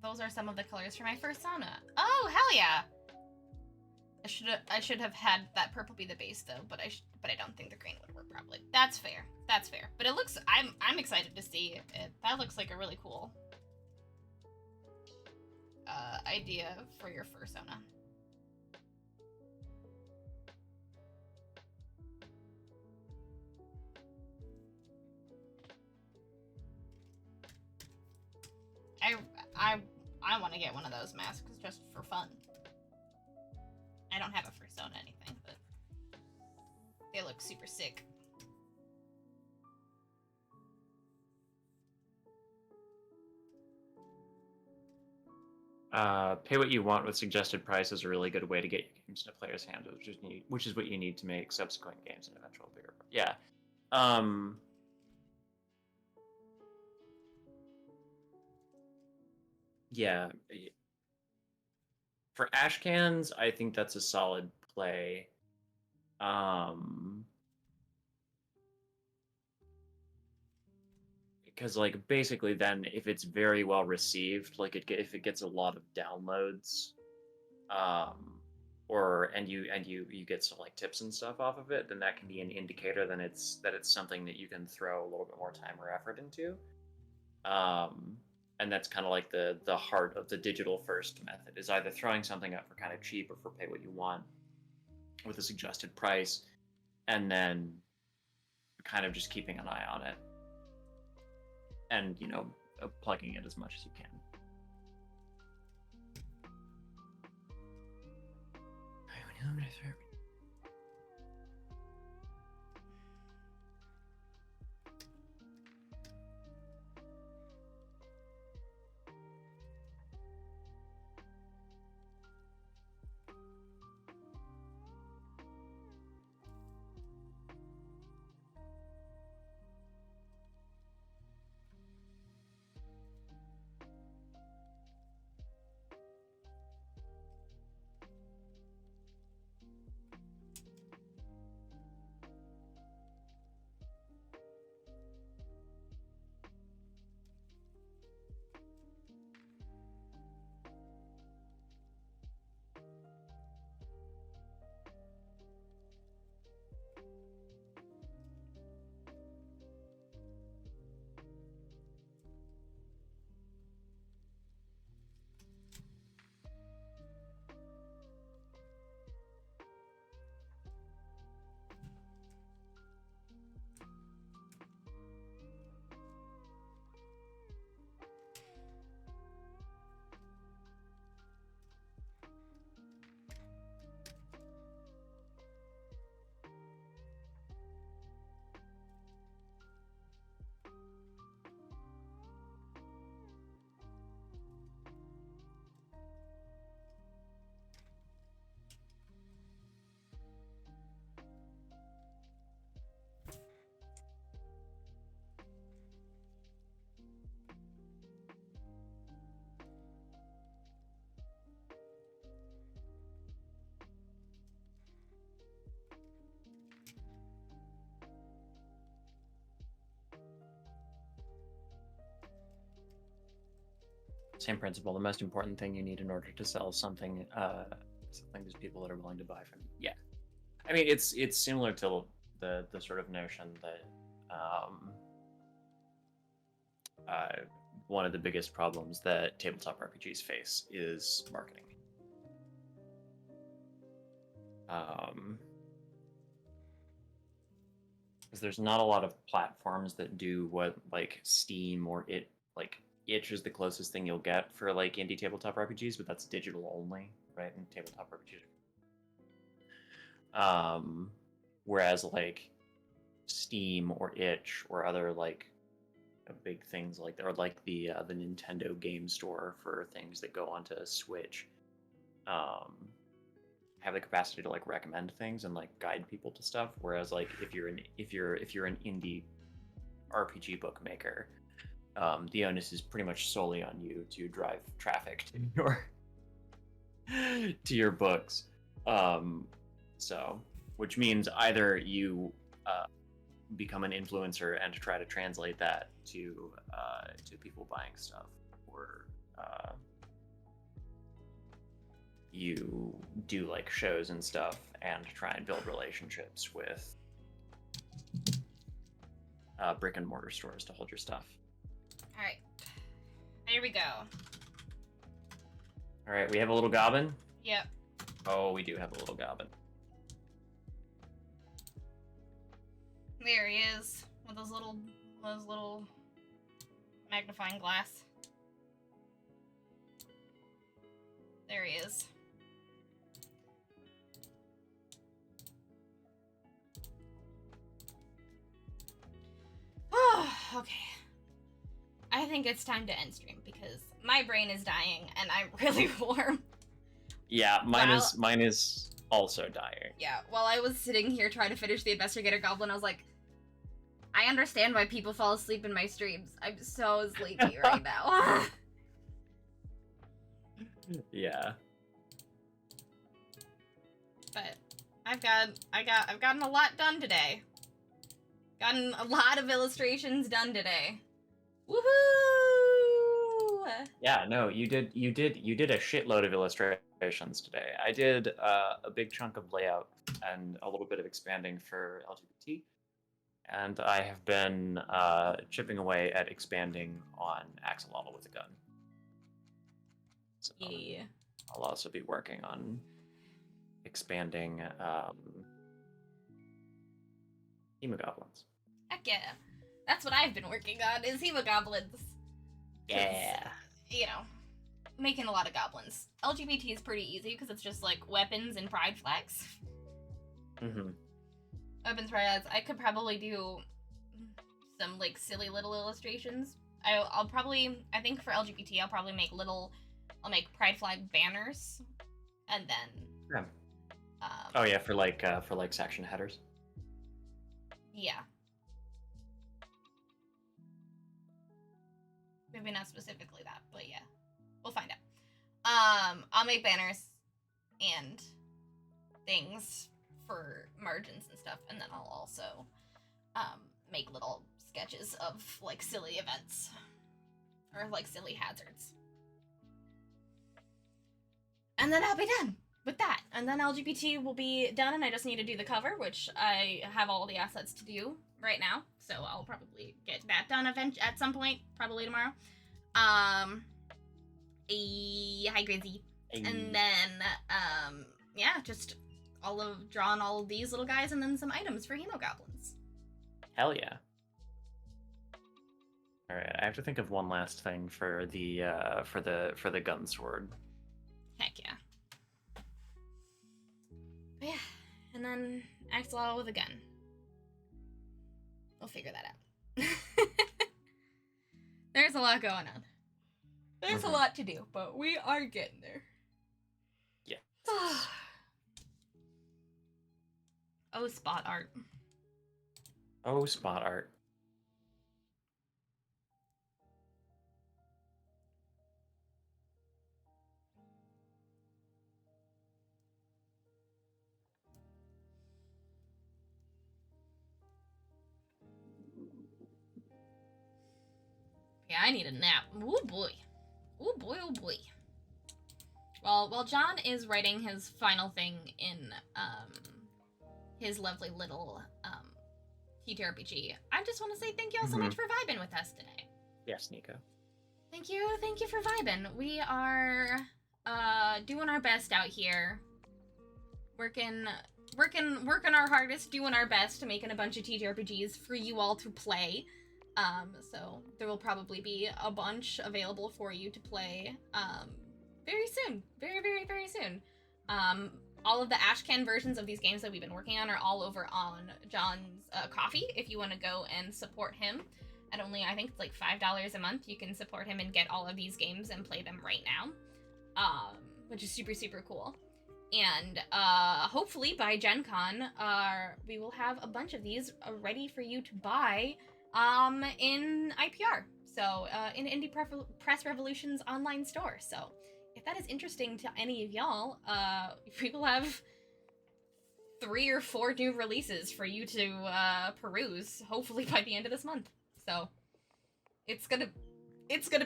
Those are some of the colors for my first sauna. Oh, hell yeah! I should have had that purple be the base though, but I don't think the green would work probably. That's fair. That's fair. But it looks I'm excited to see it. That looks like a really cool idea for your fursona. want to get one of those masks just for fun. I don't have a first own anything, but they look super sick. Pay what you want with suggested price is a really good way to get your games into players' hands, which is what you need to make subsequent games an eventual bigger. Yeah. Yeah. For ash cans, I think that's a solid play. Because like basically then if it's very well received, like if it gets a lot of downloads, or you get some like tips and stuff off of it, then that can be an indicator that it's something that you can throw a little bit more time or effort into. And that's kind of like the heart of the digital first method, is either throwing something up for kind of cheap or for pay what you want with a suggested price, and then kind of just keeping an eye on it and plugging it as much as you can. I'm gonna throw Same principle. The most important thing you need in order to sell something to people that are willing to buy from you. Yeah, I mean it's similar to the sort of notion that one of the biggest problems that tabletop RPGs face is marketing. Because there's not a lot of platforms that do what like Steam or Itch is the closest thing you'll get for like indie tabletop RPGs, but that's digital only, right? And tabletop RPGs. Whereas like Steam or Itch or other like big things like that, or like the Nintendo Game Store for things that go onto Switch, have the capacity to like recommend things and like guide people to stuff. Whereas like if you're an indie RPG bookmaker, the onus is pretty much solely on you to drive traffic to your books. So, which means either you become an influencer and try to translate that to people buying stuff, or you do like shows and stuff and try and build relationships with brick and mortar stores to hold your stuff. All right, there we go. All right, we have a little goblin. Yep. Oh, we do have a little goblin. There he is with those little magnifying glass. There he is. Oh, okay. I think it's time to end stream because my brain is dying and I'm really warm. Yeah, mine is also dying. Yeah, while I was sitting here trying to finish the Investigator Goblin, I was like, I understand why people fall asleep in my streams. I'm so sleepy right now. Yeah. But I've gotten a lot done today. Gotten a lot of illustrations done today. Woohoo! Yeah, no, you did a shitload of illustrations today. I did a big chunk of layout and a little bit of expanding for LGBT, and I have been chipping away at expanding on Axolotl with a gun. So Yeah. I'll also be working on expanding Hemogoblins. Heck yeah. That's what I've been working on, is Hemogoblins. Yeah. You know, making a lot of goblins. LGBT is pretty easy because it's just like weapons and pride flags. Mm-hmm. Weapons, pride flags. I could probably do some like silly little illustrations. I'll probably, I think for LGBT, I'll make pride flag banners, and then. Yeah. Oh yeah, for like section headers. Yeah. Maybe not specifically that, but yeah. We'll find out. I'll make banners and things for margins and stuff, and then I'll also make little sketches of like silly events or like silly hazards. And then I'll be done with that. And then LGBT will be done, and I just need to do the cover, which I have all the assets to do right now. So I'll probably get that done at some point, probably tomorrow. Hi Grizzy. Hey. And then yeah, just drawn all of these little guys and then some items for Hemogoblins. Hell yeah. All right, I have to think of one last thing for the gun sword. Heck yeah. But yeah, and then Axolotl with a gun. We'll figure that out. There's a lot going on. There's a lot to do, but we are getting there. Yeah. Oh, spot art. Oh, spot art. Yeah, I need a nap. Oh boy. Oh boy, oh boy. Well, while John is writing his final thing in his lovely little TTRPG, I just want to say thank you all so much for vibing with us today. Yes, Nico. Thank you for vibing. We are doing our best out here. Working our hardest, doing our best to making a bunch of TTRPGs for you all to play. So there will probably be a bunch available for you to play very soon. Very, very, very soon. All of the Ashcan versions of these games that we've been working on are all over on John's Kofi, if you want to go and support him. At only, I think it's like $5 a month, you can support him and get all of these games and play them right now, which is super, super cool. And hopefully by Gen Con, we will have a bunch of these ready for you to buy in IPR, so in Indie Press Revolution's online store. So if that is interesting to any of y'all, we will have 3 or 4 new releases for you to peruse, hopefully by the end of this month. So it's gonna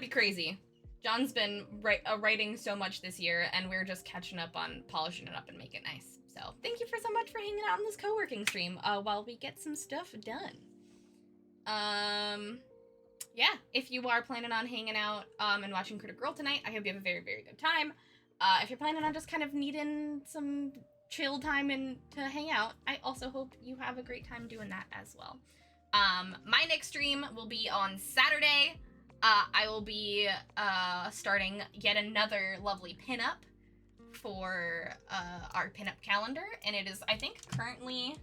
be crazy. John's been writing so much this year, and we're just catching up on polishing it up and make it nice. So thank you so much for hanging out on this co-working stream while we get some stuff done. Yeah, if you are planning on hanging out and watching Critter Girl tonight, I hope you have a very, very good time. If you're planning on just kind of needing some chill time and to hang out, I also hope you have a great time doing that as well. My next stream will be on Saturday. I will be starting yet another lovely pinup for our pinup calendar, and it is, I think, currently,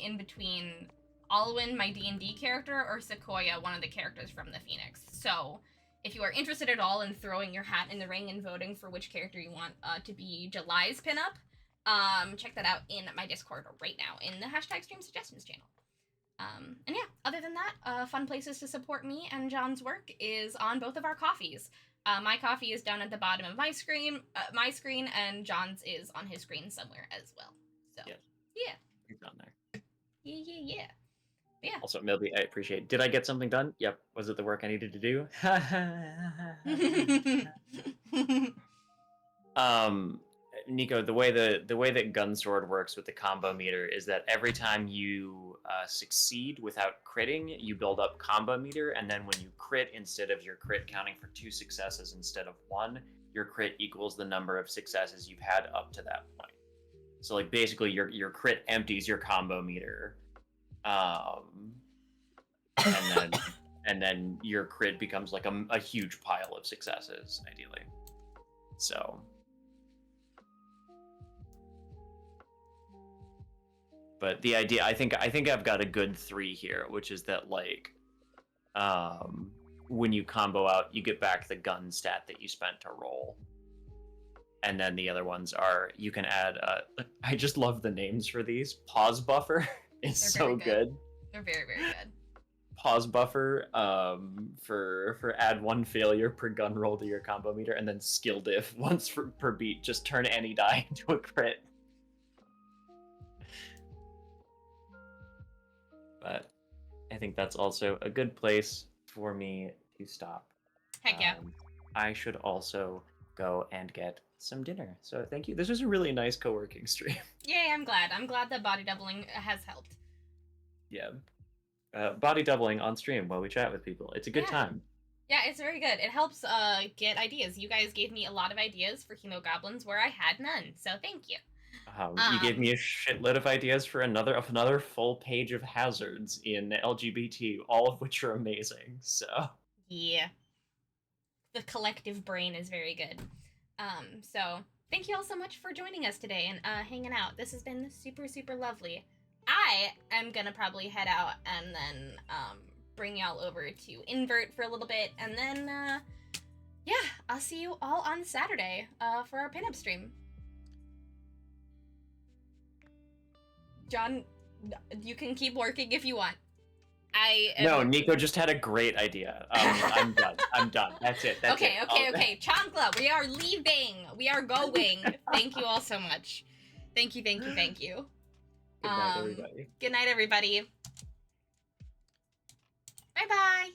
in between Alwyn, my D&D character, or Sequoia, one of the characters from the Phoenix. So, if you are interested at all in throwing your hat in the ring and voting for which character you want to be July's pinup, check that out in my Discord right now in the #Stream Suggestions channel. And yeah, other than that, fun places to support me and John's work is on both of our coffees. My coffee is down at the bottom of my screen, and John's is on his screen somewhere as well. So, yeah. It's on there. Yeah. Yeah. Also, Milby, I appreciate it. Did I get something done? Yep. Was it the work I needed to do? Nico, the way that Gunsword works with the combo meter is that every time you succeed without critting, you build up combo meter, and then when you crit, instead of your crit counting for 2 successes instead of 1, your crit equals the number of successes you've had up to that point. So, like, basically, your crit empties your combo meter, and then your crit becomes like a huge pile of successes, ideally. So. But the idea, I think I've got a good 3 here, which is that, like, when you combo out, you get back the gun stat that you spent to roll. And then the other ones are, you can add, I just love the names for these. Pause buffer is so good. They're very, very good. Pause buffer for add 1 failure per gun roll to your combo meter, and then skill diff once per beat. Just turn any die into a crit. But I think that's also a good place for me to stop. Heck yeah. I should also go and get some dinner. So thank you. This was a really nice co-working stream. Yay, I'm glad. I'm glad that body doubling has helped. Yeah. Body doubling on stream while we chat with people. It's a good time. Yeah, it's very good. It helps get ideas. You guys gave me a lot of ideas for Hemogoblins where I had none. So thank you. You gave me a shitload of ideas for another full page of hazards in LGBT, all of which are amazing. So yeah, the collective brain is very good. So thank you all so much for joining us today and hanging out. This has been super, super lovely. I am gonna probably head out and then bring y'all over to Invert for a little bit, and then yeah, I'll see you all on Saturday for our pinup stream. John, you can keep working if you want. No, Nico just had a great idea. I'm done. That's it. Okay. Chancla, we are leaving. We are going. Thank you all so much. Thank you. Good night, everybody. Good night, everybody. Bye-bye.